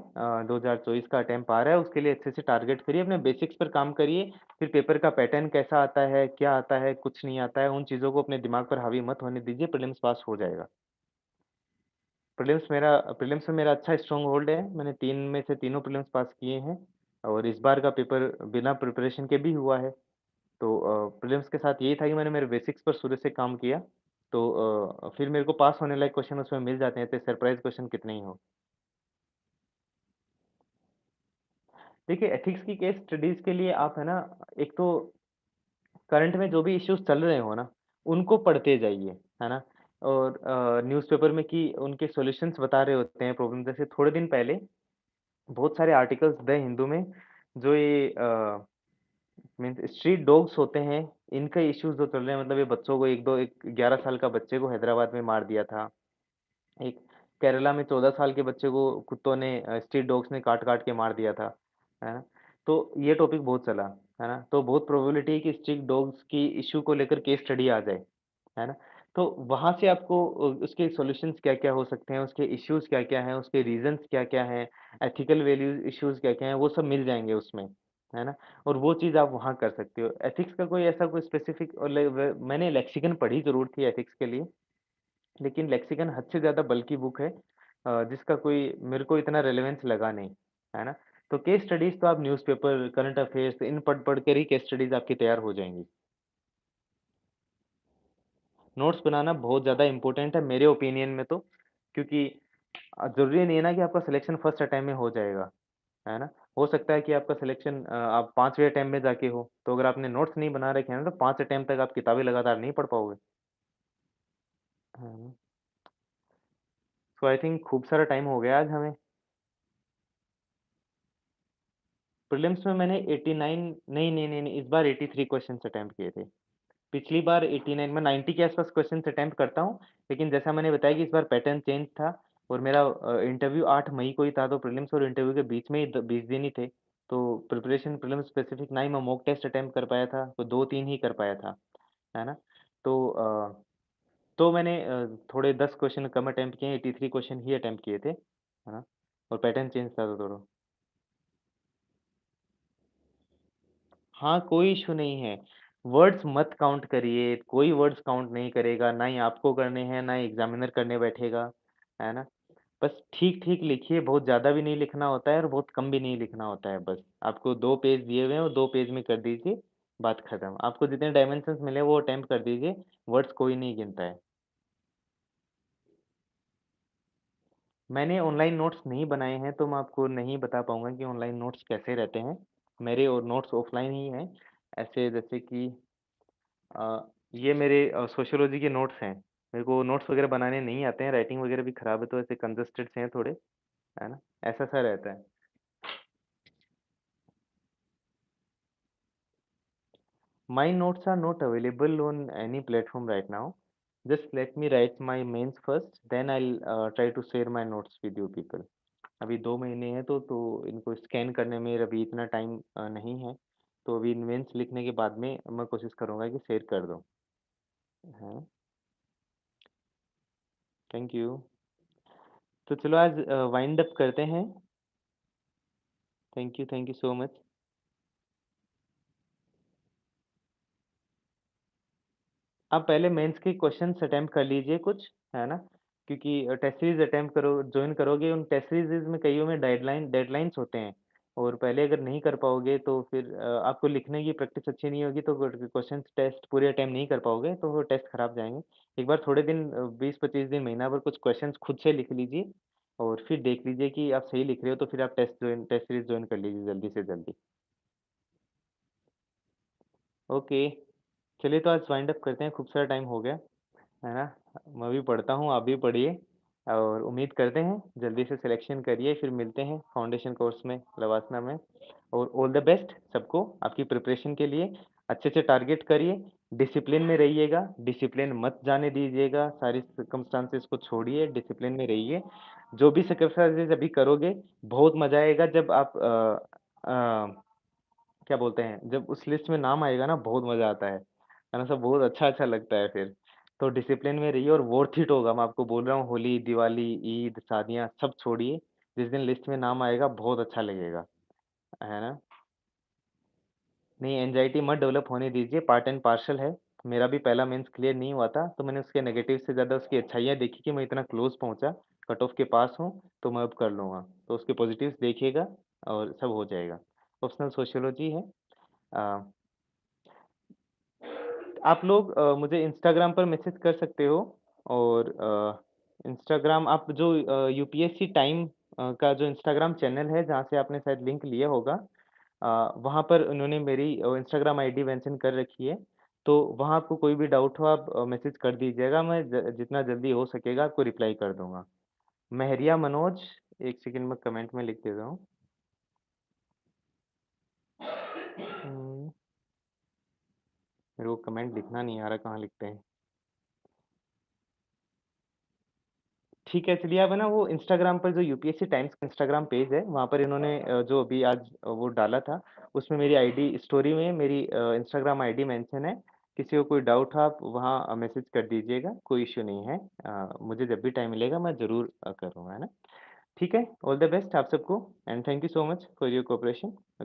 2024 का अटेम्प्ट आ रहा है, उसके लिए अच्छे से टारगेट करिए, अपने बेसिक्स पर काम करिए, फिर पेपर का पैटर्न कैसा आता है, क्या आता है, कुछ नहीं आता है, उन चीज़ों को अपने दिमाग पर हावी मत होने दीजिए, प्रीलिम्स पास हो जाएगा। प्रीलिम्स में मेरा अच्छा स्ट्रॉन्ग होल्ड है, मैंने 3 में से तीनों प्रीलिम्स पास किए हैं और इस बार का पेपर बिना प्रिपरेशन के भी हुआ है। तो प्रीलिम्स के साथ यही था कि मैंने मेरे बेसिक्स पर शुरू से काम किया, तो फिर मेरे को पास होने लायक क्वेश्चन उसमें मिल जाते हैं, चाहे सरप्राइज़ क्वेश्चन कितने ही हों। देखिए एथिक्स की केस स्टडीज़ के लिए आप है ना, एक तो करंट में जो भी इश्यूज़ चल रहे हो ना, उनको पढ़ते जाइए, है ना? और न्यूज़पेपर में कि उनके सॉल्यूशंस बता रहे होते हैं प्रॉब्लम जैसे थोड़े दिन पहले बहुत सारे आर्टिकल्स द हिंदू में जो ये मीन्स स्ट्रीट डॉग्स होते हैं, इनके इश्यूज़ जो चल रहे हैं मतलब ये बच्चों को 1 11 साल का बच्चे को हैदराबाद में मार दिया था। एक केरला में 14 साल के बच्चे को कुत्तों ने स्ट्रीट डॉग्स ने काट-काट के मार दिया था, है ना? तो ये टॉपिक बहुत चला, है ना? तो बहुत प्रोबेबिलिटी है कि स्ट्रीट डॉग्स की इश्यू को लेकर केस स्टडी आ जाए, है ना? तो वहाँ से आपको उसके सॉल्यूशंस क्या-क्या हो सकते हैं, उसके इश्यूज़ क्या-क्या हैं, उसके रीज़न्स क्या-क्या हैं, एथिकल वैल्यूज़ इश्यूज़ क्या-क्या हैं, वो सब मिल जाएँगे उसमें, है ना? और वो चीज़ आप वहाँ कर सकते हो। एथिक्स का कोई ऐसा कोई स्पेसिफिक और ले व मैंने लेक्सिकन पढ़ी ज़रूर थी एथिक्स के लिए, लेकिन लेक्सिकन हद से ज़्यादा बल्की बुक है जिसका कोई मेरे को इतना रेलेवेंस लगा नहीं, है ना? तो केस स्टडीज़ तो आप न्यूज़पेपर, करंट अफ़ेयर्स इन पढ़-पढ़ कर ही केस स्टडीज़ आपकी तैयार हो जाएँगी। नोट्स बनाना बहुत ज़्यादा इम्पोर्टेंट है मेरे ओपिनियन में तो, क्योंकि ज़रूरी नहीं है ना कि आपका सिलेक्शन फर्स्ट अटेम्प्ट में हो जाएगा, है ना? हो सकता है कि आपका सिलेक्शन आप 5वें अटेम्प्ट में जाके हो, तो अगर आपने नोट्स नहीं बना रखे हैं ना, तो 5 अटेम्प्ट तक आप किताबें लगातार नहीं पढ़ पाओगे। हुँ, सो आई थिंक खूब सारा टाइम हो गया आज हमें। प्रीलिम्स में मैंने 89 नहीं, इस बार 83 क्वेश्चन्स अटेम्प्ट किए थे। पिछली बार 89 मैं 90 के आस-पास क्वेश्चन्स अटेम्प्ट करता हूँ, लेकिन जैसा मैंने बताया कि इस बार पैटर्न चेंज था और मेरा इंटरव्यू 8 मई को ही था, तो प्रीलिम्स और इंटरव्यू के बीच में ही द 20 दिन ही थे। तो प्रिपरेशन प्रीलिम्स स्पेसिफिक ना ही मैं मॉक टेस्ट अटेम्प्ट कर पाया था, तो 2-3 ही कर पाया था, है ना? तो तो मैंने थोड़े 10 क्वेश्चन कम अटेम्प्ट किए, 83 क्वेश्चन ही अटेम्प्ट किए थे, है ना? और पैटर्न चेंज था तो थोड़ा। हाँ, कोई इश्यू नहीं है। वर्ड्स मत काउंट करिए, कोई वर्ड्स काउंट नहीं करेगा, ना ही आपको करने हैं, ना ही एग्ज़ामिनर करने बैठेगा, है ना? बस ठीक-ठीक लिखिए, बहुत ज़्यादा भी नहीं लिखना होता है और बहुत कम भी नहीं लिखना होता है बस। आपको 2 पेज दिए हुए हैं और 2 पेज में कर दीजिए, बात खत्म। आपको जितने डायमेंशंस मिले वो अटेम्प्ट कर दीजिए, वर्ड्स कोई नहीं गिनता है। मैंने ऑनलाइन नोट्स नहीं बनाए हैं, तो मैं आपको नहीं बता पाऊँगा कि ऑनलाइन नोट्स कैसे रहते हैं। मेरे और नोट्स ऑफ़लाइन ही हैं। ऐसे जैसे कि ये मेरे सोशियोलॉजी के नोट्स हैं। मेरे को नोट्स वग़ैरह बनाने नहीं आते हैं, राइटिंग वग़ैरह भी ख़राब है, तो ऐसे कंजस्टेड से हैं थोड़े, है ना? ऐसा-सा रहता है। My notes are not available on any platform right now. Just let me write my mains first, then I'll try to share my notes with you people. अभी 2 महीने हैं तो इनको स्कैन करने में अभी इतना टाइम नहीं है। तो अभी मेंस लिखने के बाद में मैं कोशिश करूँगा कि शेयर कर दूँ। हाँ, थैंक यू। तो चलो आज वाइंड अप करते हैं। Thank you so much. आप पहले मेंस के क्वेश्चन्स अटेम्प्ट कर लीजिए कुछ, है ना? क्योंकि टेस्ट सीरीज़ अटेम्प्ट जॉइन करोगे, उन टेस्ट सीरीज़ में कइयों में डेडलाइन्स होते हैं और पहले अगर नहीं कर पाओगे तो फिर आपको लिखने की प्रैक्टिस अच्छी नहीं होगी तो क्वेश्चन्स टेस्ट पूरे अटेम्प्ट नहीं कर पाओगे, तो वो टेस्ट खराब जाएँगे। एक बार थोड़े दिन 20-25 दिन, महीना भर कुछ क्वेश्चन्स खुद से लिख लीजिए और फिर देख लीजिए कि आप सही लिख रहे हो, तो फिर आप टेस्ट सीरीज़ जॉइन कर लीजिए जल्दी से जल्दी। ओके, चलिए तो आज वाइंड अप करते हैं, खूब सारा टाइम हो गया। है ना? मैं भी पढ़ता हूँ, आप भी पढ़िए और उम्मीद करते हैं जल्दी से सिलेक्शन करिए, फिर मिलते हैं फाउंडेशन कोर्स में, लवासना में और ऑल द बेस्ट सबको आपकी प्रिपरेशन के लिए। अच्छे से टारगेट करिए, डिसिप्लिन में रहिएगा, डिसिप्लिन मत जाने दीजिएगा, सारी सर्कमस्टेंसेस को छोड़िए, डिसिप्लिन में रहिए। जो भी सैक्रिफाइसेज़ अभी करोगे, बहुत मज़ा आएगा जब आप क्या बोलते हैं, जब उस लिस्ट में नाम आएगा ना बहुत मज़ा आता है ना? सब बहुत अच्छा-अच्छा लगता है फिर। तो डिसिप्लिन में रहिए और वर्थ इट होगा, मैं आपको बोल रहा हूँ होली, दिवाली, ईद, शादियाँ सब छोड़िए, जिस दिन लिस्ट में नाम आएगा बहुत अच्छा लगेगा, है ना? नहीं एंग्ज़ायटी मत डेवलप होने दीजिए, पार्ट एंड पार्सल है। मेरा भी पहला मेंस क्लियर नहीं हुआ था, तो मैंने उसके नेगेटिव से ज़्यादा उसकी अच्छाइयाँ देखी कि मैं इतना क्लोज़ पहुँचा, कट ऑफ के पास हूँ, तो मैं अब कर लूँगा। तो उसके पॉज़िटिव्स देखिएगा और सब हो जाएगा। पर्सनल सोशियोलॉजी है। अ आप लोग मुझे इंस्टाग्राम पर मैसेज कर सकते हो और इंस्टाग्राम आप जो यूपीएससी टाइम का जो इंस्टाग्राम चैनल है जहाँ से आपने शायद लिंक लिया होगा वहाँ पर उन्होंने मेरी इंस्टाग्राम आईडी मेंशन कर रखी है तो वहाँ आपको कोई भी डाउट हो आप मैसेज कर दीजिएगा मैं जितना जल्दी हो सकेगा आपको रिप्लाई कर दूंगा महरिया मनोज एक सेकंड में कमेंट में लिख देता हूँ हम्म, मेरे को कमेंट लिखना नहीं आ रहा कहाँ लिखते हैं ठीक है, चलिए अब है ना वो इंस्टाग्राम पर जो यूपीएससी टाइम्स का इंस्टाग्राम पेज है, वहाँ पर इन्होंने जो अभी आज वो डाला था, उसमें मेरी आईडी स्टोरी में मेरी इंस्टाग्राम आईडी मेंशन है। किसी को कोई डाउट हो आप वहाँ मैसेज कर दीजिएगा, कोई इश्यू नहीं है। मुझे जब भी टाइम मिलेगा मैं ज़रूर करूँगा, है ना? ठीक है, ऑल द बेस्ट आप सबको and thank you so much for your cooperation.